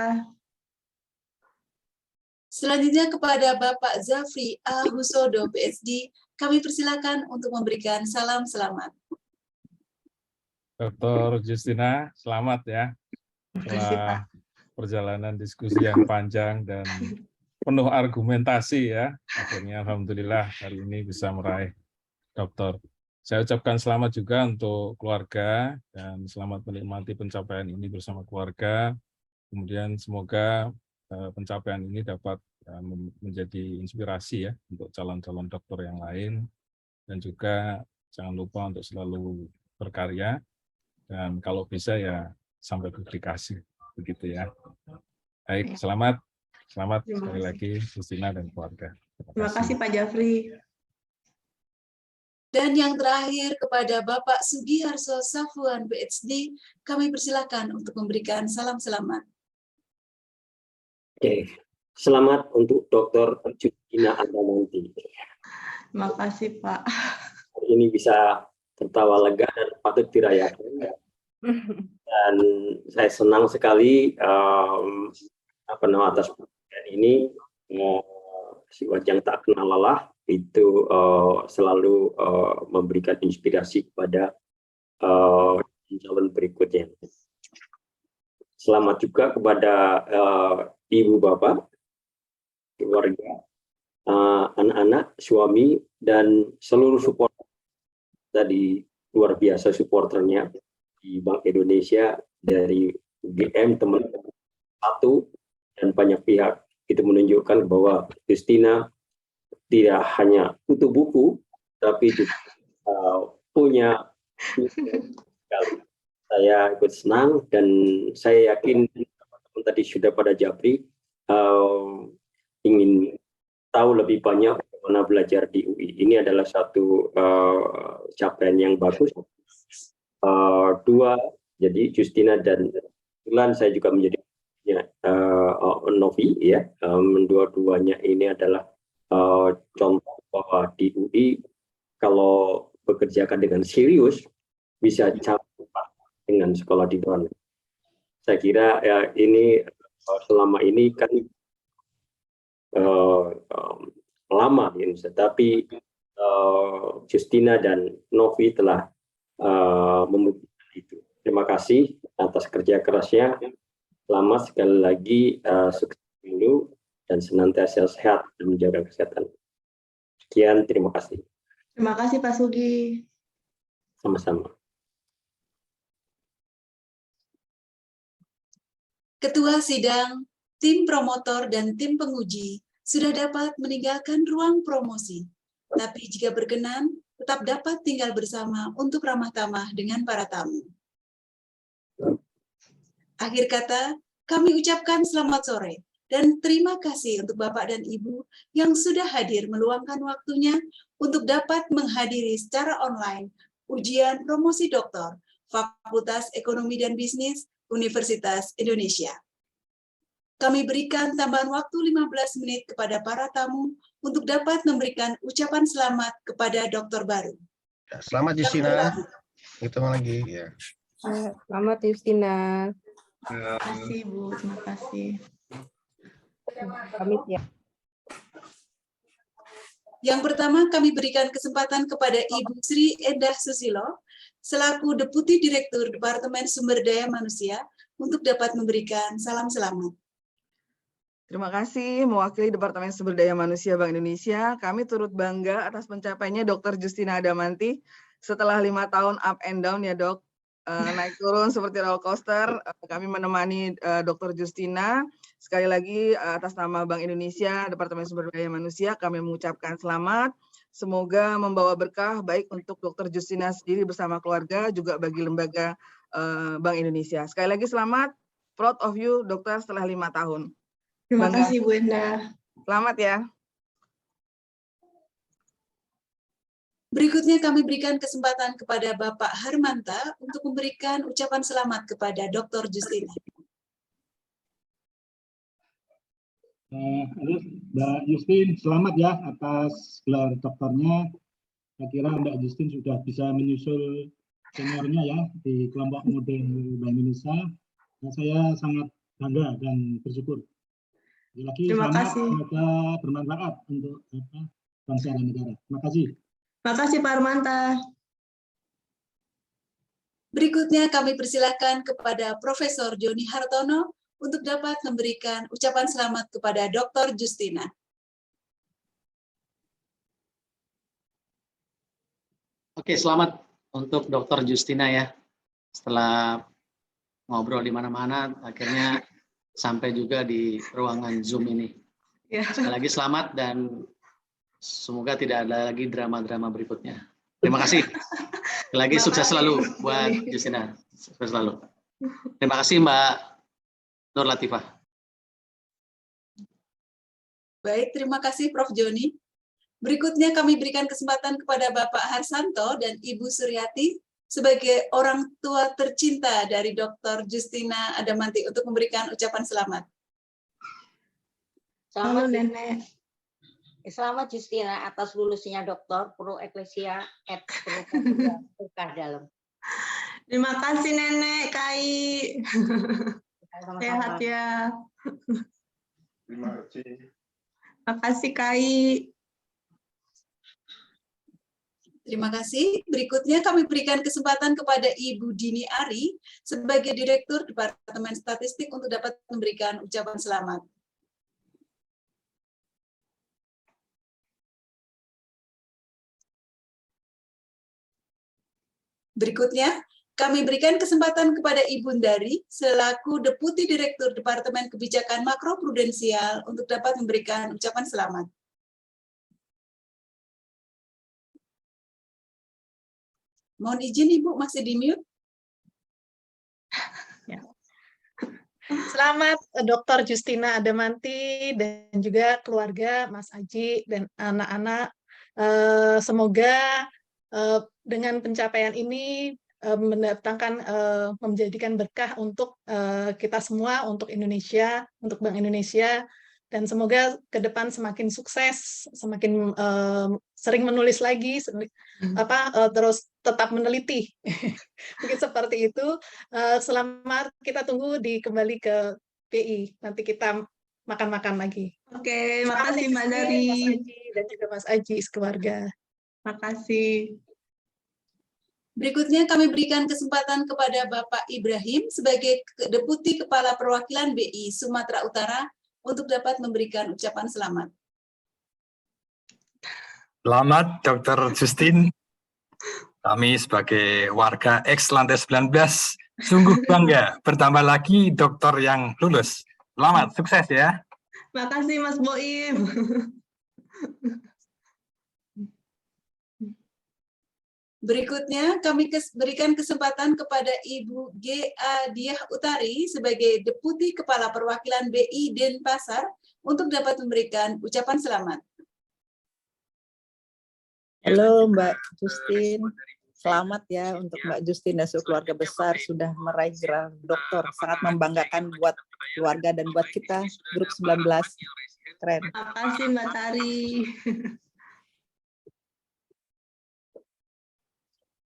Selanjutnya kepada Bapak Zafri A. Husodo, PSD, kami persilakan untuk memberikan salam selamat. Dr. Justina, selamat ya. Setelah perjalanan diskusi yang panjang dan penuh argumentasi ya, akhirnya alhamdulillah hari ini bisa meraih doktor. Saya ucapkan selamat juga untuk keluarga dan selamat menikmati pencapaian ini bersama keluarga. Kemudian semoga pencapaian ini dapat menjadi inspirasi ya untuk calon-calon dokter yang lain, dan juga jangan lupa untuk selalu berkarya dan kalau bisa ya sampai publikasi begitu ya. Baik, selamat sekali lagi Justina dan keluarga. Terima kasih Pak Jafri. Dan yang terakhir kepada Bapak Sugiharso Safuan PhD, kami persilakan untuk memberikan salam selamat. Oke, selamat untuk Dr. Justina Adamanti. Terima kasih Pak. Hari ini bisa tertawa lega dan patut dirayakan. Dan saya senang sekali atas pemberian ini. Si Wajang tak kenal lelah itu selalu memberikan inspirasi kepada calon berikutnya. Selamat juga kepada ibu bapak, keluarga, anak-anak, suami, dan seluruh support tadi luar biasa supporternya di Bank Indonesia dari UGM, teman-teman satu dan banyak pihak. Itu menunjukkan bahwa Justina tidak hanya kutu buku, tapi juga punya sekali. Saya ikut senang dan saya yakin teman-teman tadi sudah pada japri ingin tahu lebih banyak bagaimana belajar di UI. Ini adalah satu capaian yang bagus. Dua, jadi Justina dan kebetulan saya juga menjadi Novi ya. Dua-duanya ini adalah contoh bahwa di UI kalau bekerjakan dengan serius bisa cepat dengan sekolah di luar. Saya kira ya, ini selama ini kan lama di Indonesia, tapi Justina dan Novi telah membuktikan itu. Terima kasih atas kerja kerasnya. Selamat sekali lagi, sukses dulu dan senantiasa sehat dan menjaga kesehatan. Sekian, terima kasih. Terima kasih Pak Sugi. Sama-sama. Ketua Sidang, tim promotor dan tim penguji sudah dapat meninggalkan ruang promosi. Tapi jika berkenan, tetap dapat tinggal bersama untuk ramah tamah dengan para tamu. Akhir kata, kami ucapkan selamat sore dan terima kasih untuk Bapak dan Ibu yang sudah hadir meluangkan waktunya untuk dapat menghadiri secara online ujian promosi doktor Fakultas Ekonomi dan Bisnis Universitas Indonesia. Kami berikan tambahan waktu 15 menit kepada para tamu untuk dapat memberikan ucapan selamat kepada dokter baru. Selamat Justina. Itu lagi ya. Selamat Justina. Terima kasih Bu, terima kasih. Pamit ya. Yang pertama kami berikan kesempatan kepada Ibu Sri Endah Susilo selaku Deputi Direktur Departemen Sumber Daya Manusia untuk dapat memberikan salam selamat. Terima kasih mewakili Departemen Sumber Daya Manusia Bank Indonesia. Kami turut bangga atas pencapaiannya Dr. Justina Adamanti setelah 5 tahun up and down ya Dok. Naik turun seperti roller coaster, kami menemani Dr. Justina. Sekali lagi atas nama Bank Indonesia, Departemen Sumber Daya Manusia, kami mengucapkan selamat. Semoga membawa berkah baik untuk Dr. Justina sendiri bersama keluarga, juga bagi lembaga Bank Indonesia. Sekali lagi selamat, proud of you dokter setelah 5 tahun. Terima Bangga. kasih Bu Endah. Selamat ya. Berikutnya kami berikan kesempatan kepada Bapak Harmanta untuk memberikan ucapan selamat kepada Dr. Justina. Mbak Justin, selamat ya atas gelar doktornya. Saya kira Mbak Justin sudah bisa menyusul seniornya ya di kelompok model Bank Indonesia. Nah, saya sangat bangga dan bersyukur. Lagi Terima kasih. Semoga bermanfaat untuk bangsa dan negara. Terima kasih. Terima kasih Pak Armanta. Berikutnya kami persilakan kepada Profesor Joni Hartono untuk dapat memberikan ucapan selamat kepada Dr. Justina. Oke, selamat untuk Dr. Justina ya. Setelah ngobrol di mana-mana, akhirnya sampai juga di ruangan Zoom ini. Ya. Sekali lagi selamat dan semoga tidak ada lagi drama-drama berikutnya. Terima kasih. Sekali lagi sukses selalu buat Justina. Sukses selalu. Terima kasih Mbak Nur Latifah. Baik, terima kasih Prof. Joni. Berikutnya kami berikan kesempatan kepada Bapak Harsanto dan Ibu Suryati sebagai orang tua tercinta dari Dr. Justina Adamanti untuk memberikan ucapan selamat. Halo Nenek. Selamat Justina atas lulusnya doktor Pro Ecclesia et Berkah Dalam. Terima kasih Nenek Kai. Sama-sama. Sehat ya. Terima kasih. Terima kasih Kai. Terima kasih. Berikutnya kami berikan kesempatan kepada Ibu Dini Ari sebagai Direktur Departemen Statistik untuk dapat memberikan ucapan selamat. Berikutnya, kami berikan kesempatan kepada Ibu Ndari selaku Deputi Direktur Departemen Kebijakan Makroprudensial untuk dapat memberikan ucapan selamat. Mohon izin Ibu masih di mute. Selamat Dr. Justina Adamanti dan juga keluarga Mas Aji dan anak-anak. Semoga dengan pencapaian ini menjadikan berkah untuk kita semua, untuk Indonesia, untuk Bank Indonesia, dan semoga ke depan semakin sukses, semakin sering menulis lagi, terus tetap meneliti. Mungkin seperti itu. Selamat, kita tunggu kembali ke BI. Nanti kita makan-makan lagi. Oke, makasih Mbak Dari. Mas Aji dan juga Mas Aji sekeluarga. Makasih. Berikutnya kami berikan kesempatan kepada Bapak Ibrahim sebagai Deputi Kepala Perwakilan BI Sumatera Utara untuk dapat memberikan ucapan selamat. Selamat Dr. Justin. Kami sebagai warga X Lantai 19 sungguh bangga bertambah lagi dokter yang lulus. Selamat, sukses ya. Makasih Mas Boim. Berikutnya kami berikan kesempatan kepada Ibu G.A. Diah Utari sebagai Deputi Kepala Perwakilan BI Denpasar untuk dapat memberikan ucapan selamat. Halo Mbak Justin, selamat ya untuk Mbak Justin dan keluarga besar sudah meraih gelar doktor. Sangat membanggakan buat keluarga dan buat kita grup 19. Keren. Terima kasih Mbak Tari.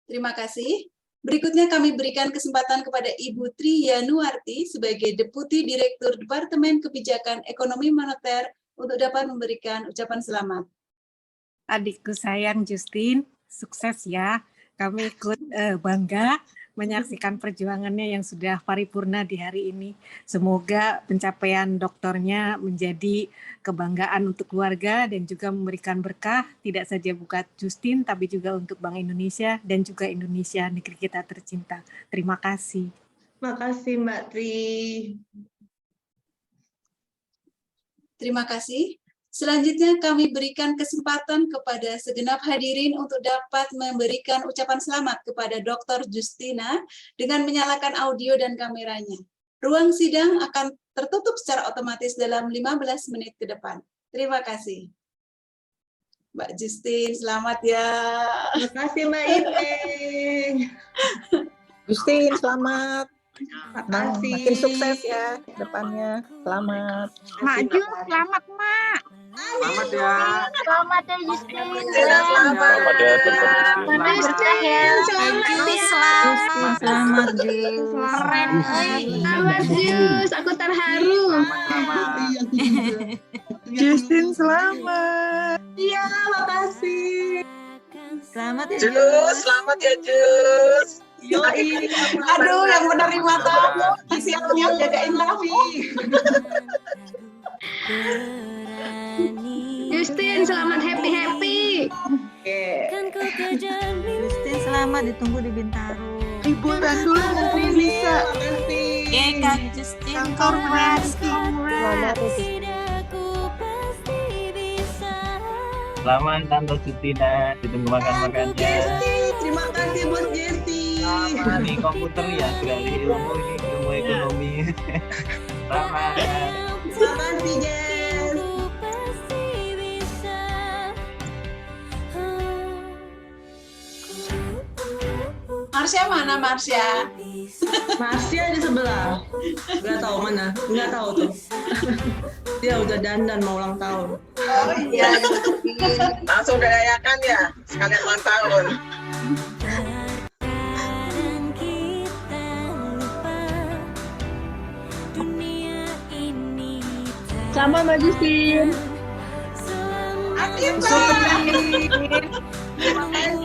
Terima kasih. Berikutnya kami berikan kesempatan kepada Ibu Tri Yanuarti sebagai Deputi Direktur Departemen Kebijakan Ekonomi Moneter untuk dapat memberikan ucapan selamat. Adikku sayang Justin, sukses ya. Kami ikut bangga menyaksikan perjuangannya yang sudah paripurna di hari ini. Semoga pencapaian doktornya menjadi kebanggaan untuk keluarga dan juga memberikan berkah, tidak saja buat Justin, tapi juga untuk Bank Indonesia dan juga Indonesia, negeri kita tercinta. Terima kasih. Terima kasih Mbak Tri. Terima kasih. Selanjutnya kami berikan kesempatan kepada segenap hadirin untuk dapat memberikan ucapan selamat kepada Dr. Justina dengan menyalakan audio dan kameranya. Ruang sidang akan tertutup secara otomatis dalam 15 menit ke depan. Terima kasih. Mbak Justin, selamat ya. Terima kasih Mbak Ipeng. Justin, selamat. Makasih. Makin sukses ya ke depannya. Selamat. Maju, selamat Mak. Selamat ya. Selamat ya Justin. Selamat ya Dr. Justin. Selamat Jus. Keren. Selamat Jus, aku terharu. Justin, selamat. Iya, makasih. Selamat ya Jus, selamat ya Jus. Yoi. Aduh, yang menerima tamu, kasihan yang jagain Raffi. Justin, selamat happy-happy. Justin, selamat ditunggu di Bintaro. Liburan dulu nanti bisa. Oke, Kak Justin, congrats. Selamat Selamat Tante Justina, ditunggu makan-makannya. Terima kasih Bos Jesti. Ini komputer ya, beralih ilmu ekonomi. Selamat. Selamat sih Jess. Marsha mana Marsha? Marsha di sebelah. Nggak tahu mana, nggak tahu tuh. Dia udah dandan mau ulang tahun. Oh iya. Langsung dirayakan ya, sekalian ulang tahun. Selamat Mbak Justin.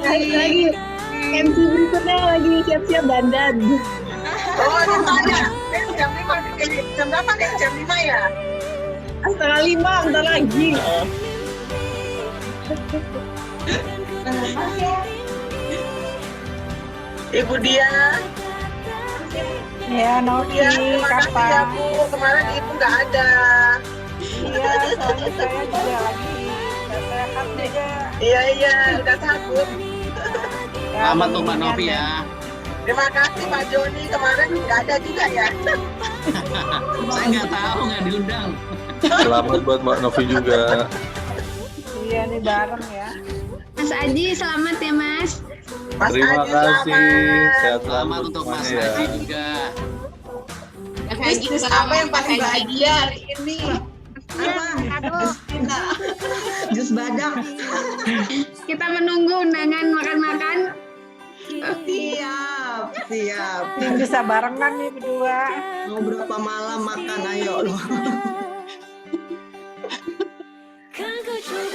Lagi MC berikutnya lagi siap-siap dandan. Oh, ada. Jam 5. Jam berapa nih? Jam 5 ya? 4:30, bentar lagi. Ibu Dia. Ya, Novi, terima kasih ya Bu. Kemarin Ibu nggak ada. Iya, soalnya saya juga lagi nggak sehat juga. Iya, udah takut. Selamat untuk Mbak Novi ya. Terima kasih Pak Joni, kemarin nggak ada juga ya. Saya nggak tahu, nggak diundang. Selamat buat Mbak Novi juga. Iya nih bareng ya. Mas Aji, selamat ya Mas. Terima kasih. Sehat Selamat selalu untuk Mas semuanya ya. Haji juga. Bisnis apa yang paling bahagia hari ini? Aduh, Jus badak. kita menunggu undangan makan-makan. Siap, siap. Ini bisa barengan nih berdua. Mau berapa malam makan, ayo loh.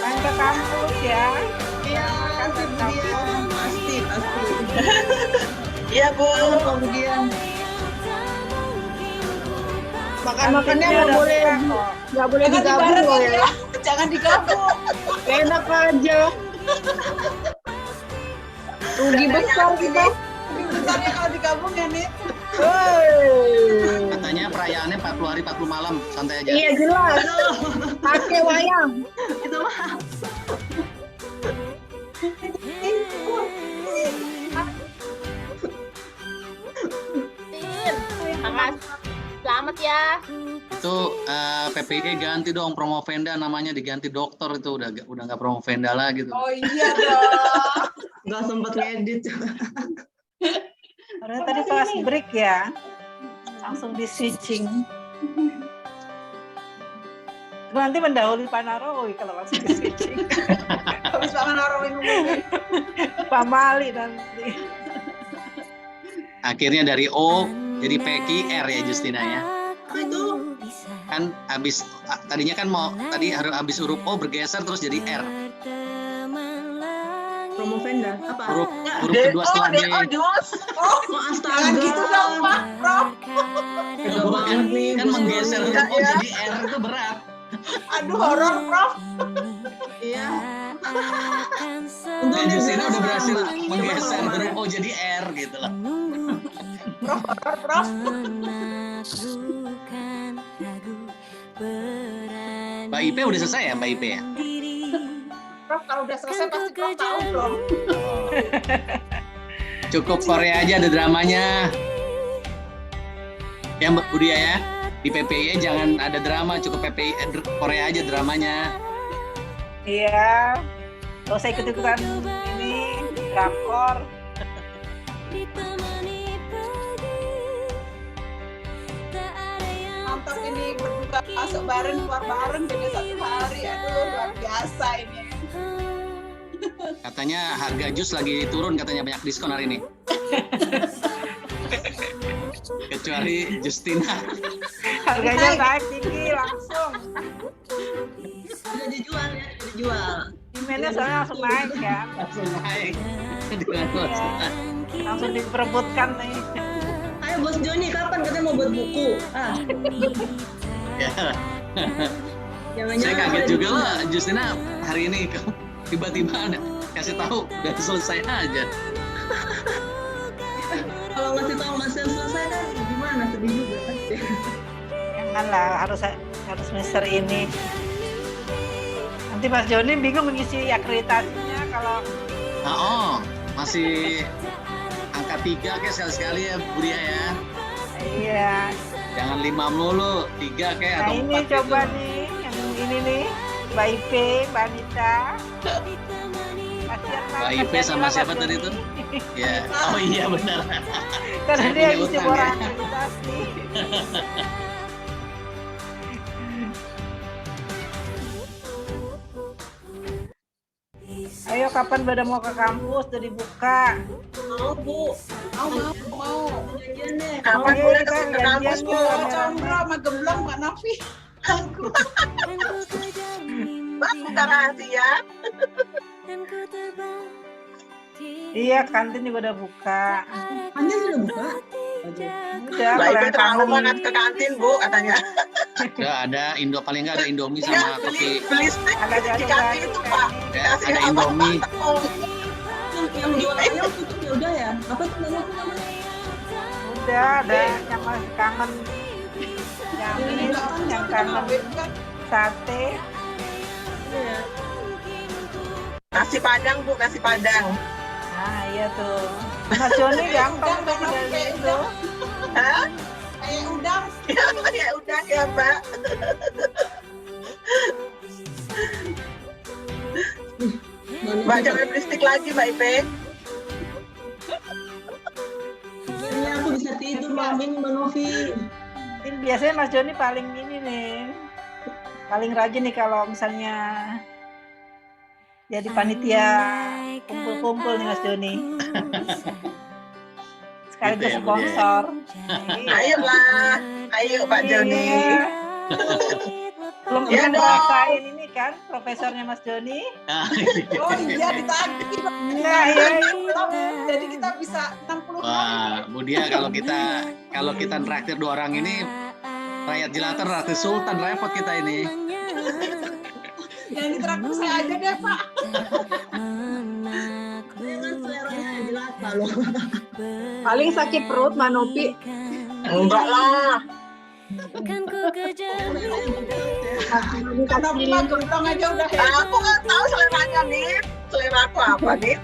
Main ke kampus ya. Iya, kasih Budian. Pasti, pasti. Iya Bu. Pak Budian. Makan-makannya nggak boleh digabung loh ya. Jangan digabung. Enak aja. Rugi besar kita. Rugi besarnya kalau digabung ya nih. Katanya perayaannya 40 hari 40 malam, santai aja. Iya jelas. Pakai wayang. Itu mah. Selamat ya. Itu PPG ganti dong, Promovenda namanya diganti dokter, itu udah nggak Promovenda lagi tuh. Oh iya dong. Nggak sempat ngedit. Karena tadi pas break ya, langsung di switching. Nanti mendahului Pak Narowi kalau langsung di switching. Habis Pak Narowi ngomongin. Pak Mali nanti. Akhirnya dari O jadi PQ R ya Justina ya. Itu Kan tadinya kan tadi harus habis huruf O bergeser terus jadi R. Promovenda apa? Huruf kedua setelah D. Oh, astaga. Jangan gitu dong Pak, Prof. Kan menggeser huruf O jadi R itu berat. Aduh horor Prof. Iya. Dan Justina udah berhasil menggeser huruf O jadi R gitu loh. Prof, horor Prof. Mbak IP udah selesai ya Mbak IP ya? Prof kalau udah selesai pasti Prof tahu dong. Cukup Korea aja ada dramanya. Ya Mbak Budia ya, di PPI jangan ada drama, cukup PPI Korea aja dramanya. Iya. Gak usah ikut-ikutan ini drakor. Mantap ini berdua masuk bareng keluar bareng jadi satu hari. Aduh luar biasa ini. Katanya harga jus lagi turun, katanya banyak diskon hari ini. Kecuali Justina. Harganya naik tinggi langsung. Udah dijual ya, udah dijual. Demandnya soalnya langsung naik kan. Langsung naik. Iya. Langsung diperebutkan nih. Ayo Bos Joni, kapan katanya mau buat buku? Ah. Ya. Jangan-jangan Saya kaget ada juga buku. lah Justina hari ini tiba-tiba kasih tahu udah selesai aja. Kalau ngasih tahu masih selesai kan gimana, sedih juga pasti. Janganlah, harus semester ini. Nanti Mas Joni bingung mengisi akreditasinya kalau Masih angka 3 kayak sekali-sekali ya Budia ya. iya. Jangan 5 melulu, 3 kayak Nah atau ini 4 coba gitu. nih, yang ini nih, Mbak Ipe, Mbak Anita. Kasihan Mbak Ipe sama siapa tadi tuh? Ya. Oh iya benar. Karena Saya dia punya isi utang orang ya. akreditasi. Ayo kapan pada mau ke kampus, udah dibuka. Mau Bu, mau. Janjian deh. Kapan Oke, boleh kita ke kampus Bu? janjian yuk. Chandra sama Gemblong Mbak Novi. Mbak kita kasih ya. Iya, kantin juga udah buka. Kantin sudah buka? Udah, Mbak Ipe kalian terlalu kangen. banget ke kantin Bu katanya. Ya, ada paling nggak ada Indomie sama kopi. Beli steak di kantin itu Pak. Ya, ada Indomie. Yang jual ayam tutup ya udah ya? Apa tuh namanya? Udah, ada yang masih kangen. Yang kangen sate. Nasi Padang Bu, nasi Padang. Nah, iya tuh. Mas Joni gampang tadi dari itu. Hah? Kayak udang. Kayak udang ya, Mbak. Mbak jangan berisik lagi, Mbak Ipe. Ini aku bisa tidur malam ini, Mbak Novi. Ini biasanya Mas Joni paling ini nih, paling rajin nih kalau misalnya jadi panitia kumpul-kumpul nih Mas Joni. Sekaligus Gitu ya, sponsor. Ayolah, ayo Pak Joni. Belum Ya pernah dong. ngerasain ini kan profesornya Mas Joni. Oh iya, ditagih. Nah, iya. Jadi kita bisa 60 Wah, Bu Dia kalau kita traktir 2 orang ini rakyat jelata traktir sultan, repot kita ini. Yang ditraktir saya aja deh, Pak. Paling sakit perut, Manopi. Enggak lah. Karena Pak Gentong aja udah aku nggak tahu seleranya nih. Selera aku apa nih?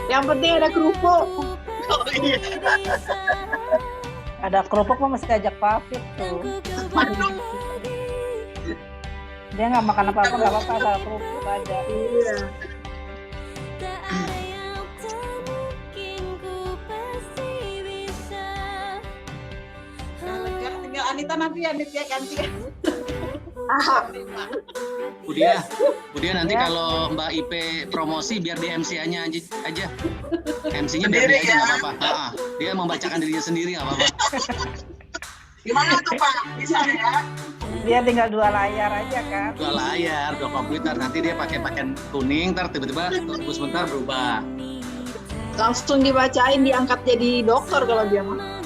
Yang penting ada kerupuk. Oh iya. Ada kerupuk mah mesti ajak Pak Fit tuh. Dia nggak makan apa-apa, nggak apa-apa, ada kerupuk aja. Iya. Tinggal Anita nanti Anita ganti. Bu Dia nanti kalau Mbak Ipe promosi biar di MC-nya aja. MC-nya biar dia aja nggak apa-apa. Dia membacakan dirinya sendiri nggak apa-apa. Gimana tuh Pak? Bisa ya? Dia tinggal 2 layar aja kan. 2 layar, 2 komputer. Nanti dia pakai pakaian kuning, ntar tiba-tiba tunggu sebentar berubah. Langsung dibacain, diangkat jadi dokter kalau dia mah.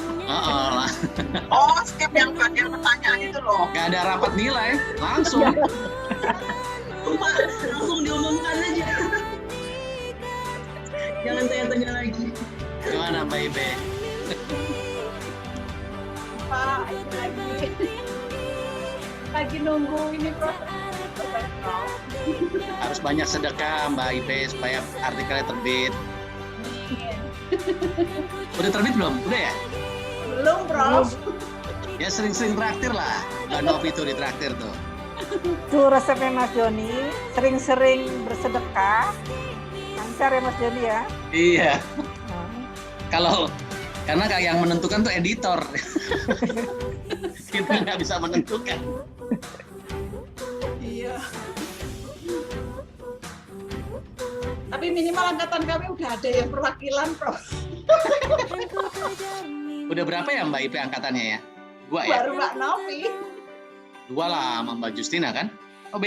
Oh, skip yang bagian pertanyaan itu loh. Gak ada rapat nilai, langsung. Langsung diumumkan aja. Jangan tanya-tanya lagi. Gimana Mbak Ipe? Pak, lagi nunggu ini proses. Harus banyak sedekah Mbak Ipe supaya artikelnya terbit. Udah terbit belum? Udah ya? Belum, Bro. Ya sering-sering traktir lah. Mbak Novi tuh ditraktir tuh. Tuh resepnya Mas Joni, sering-sering bersedekah. Lancar ya Mas Joni ya? Iya. Karena yang menentukan tuh editor. Kita nggak bisa menentukan. Iya. Tapi minimal angkatan kami udah ada yang perwakilan, Prof. Udah berapa ya Mbak Ipe angkatannya ya? 2 ya? Baru Mbak Novi. 2 lah sama Mbak Justina kan?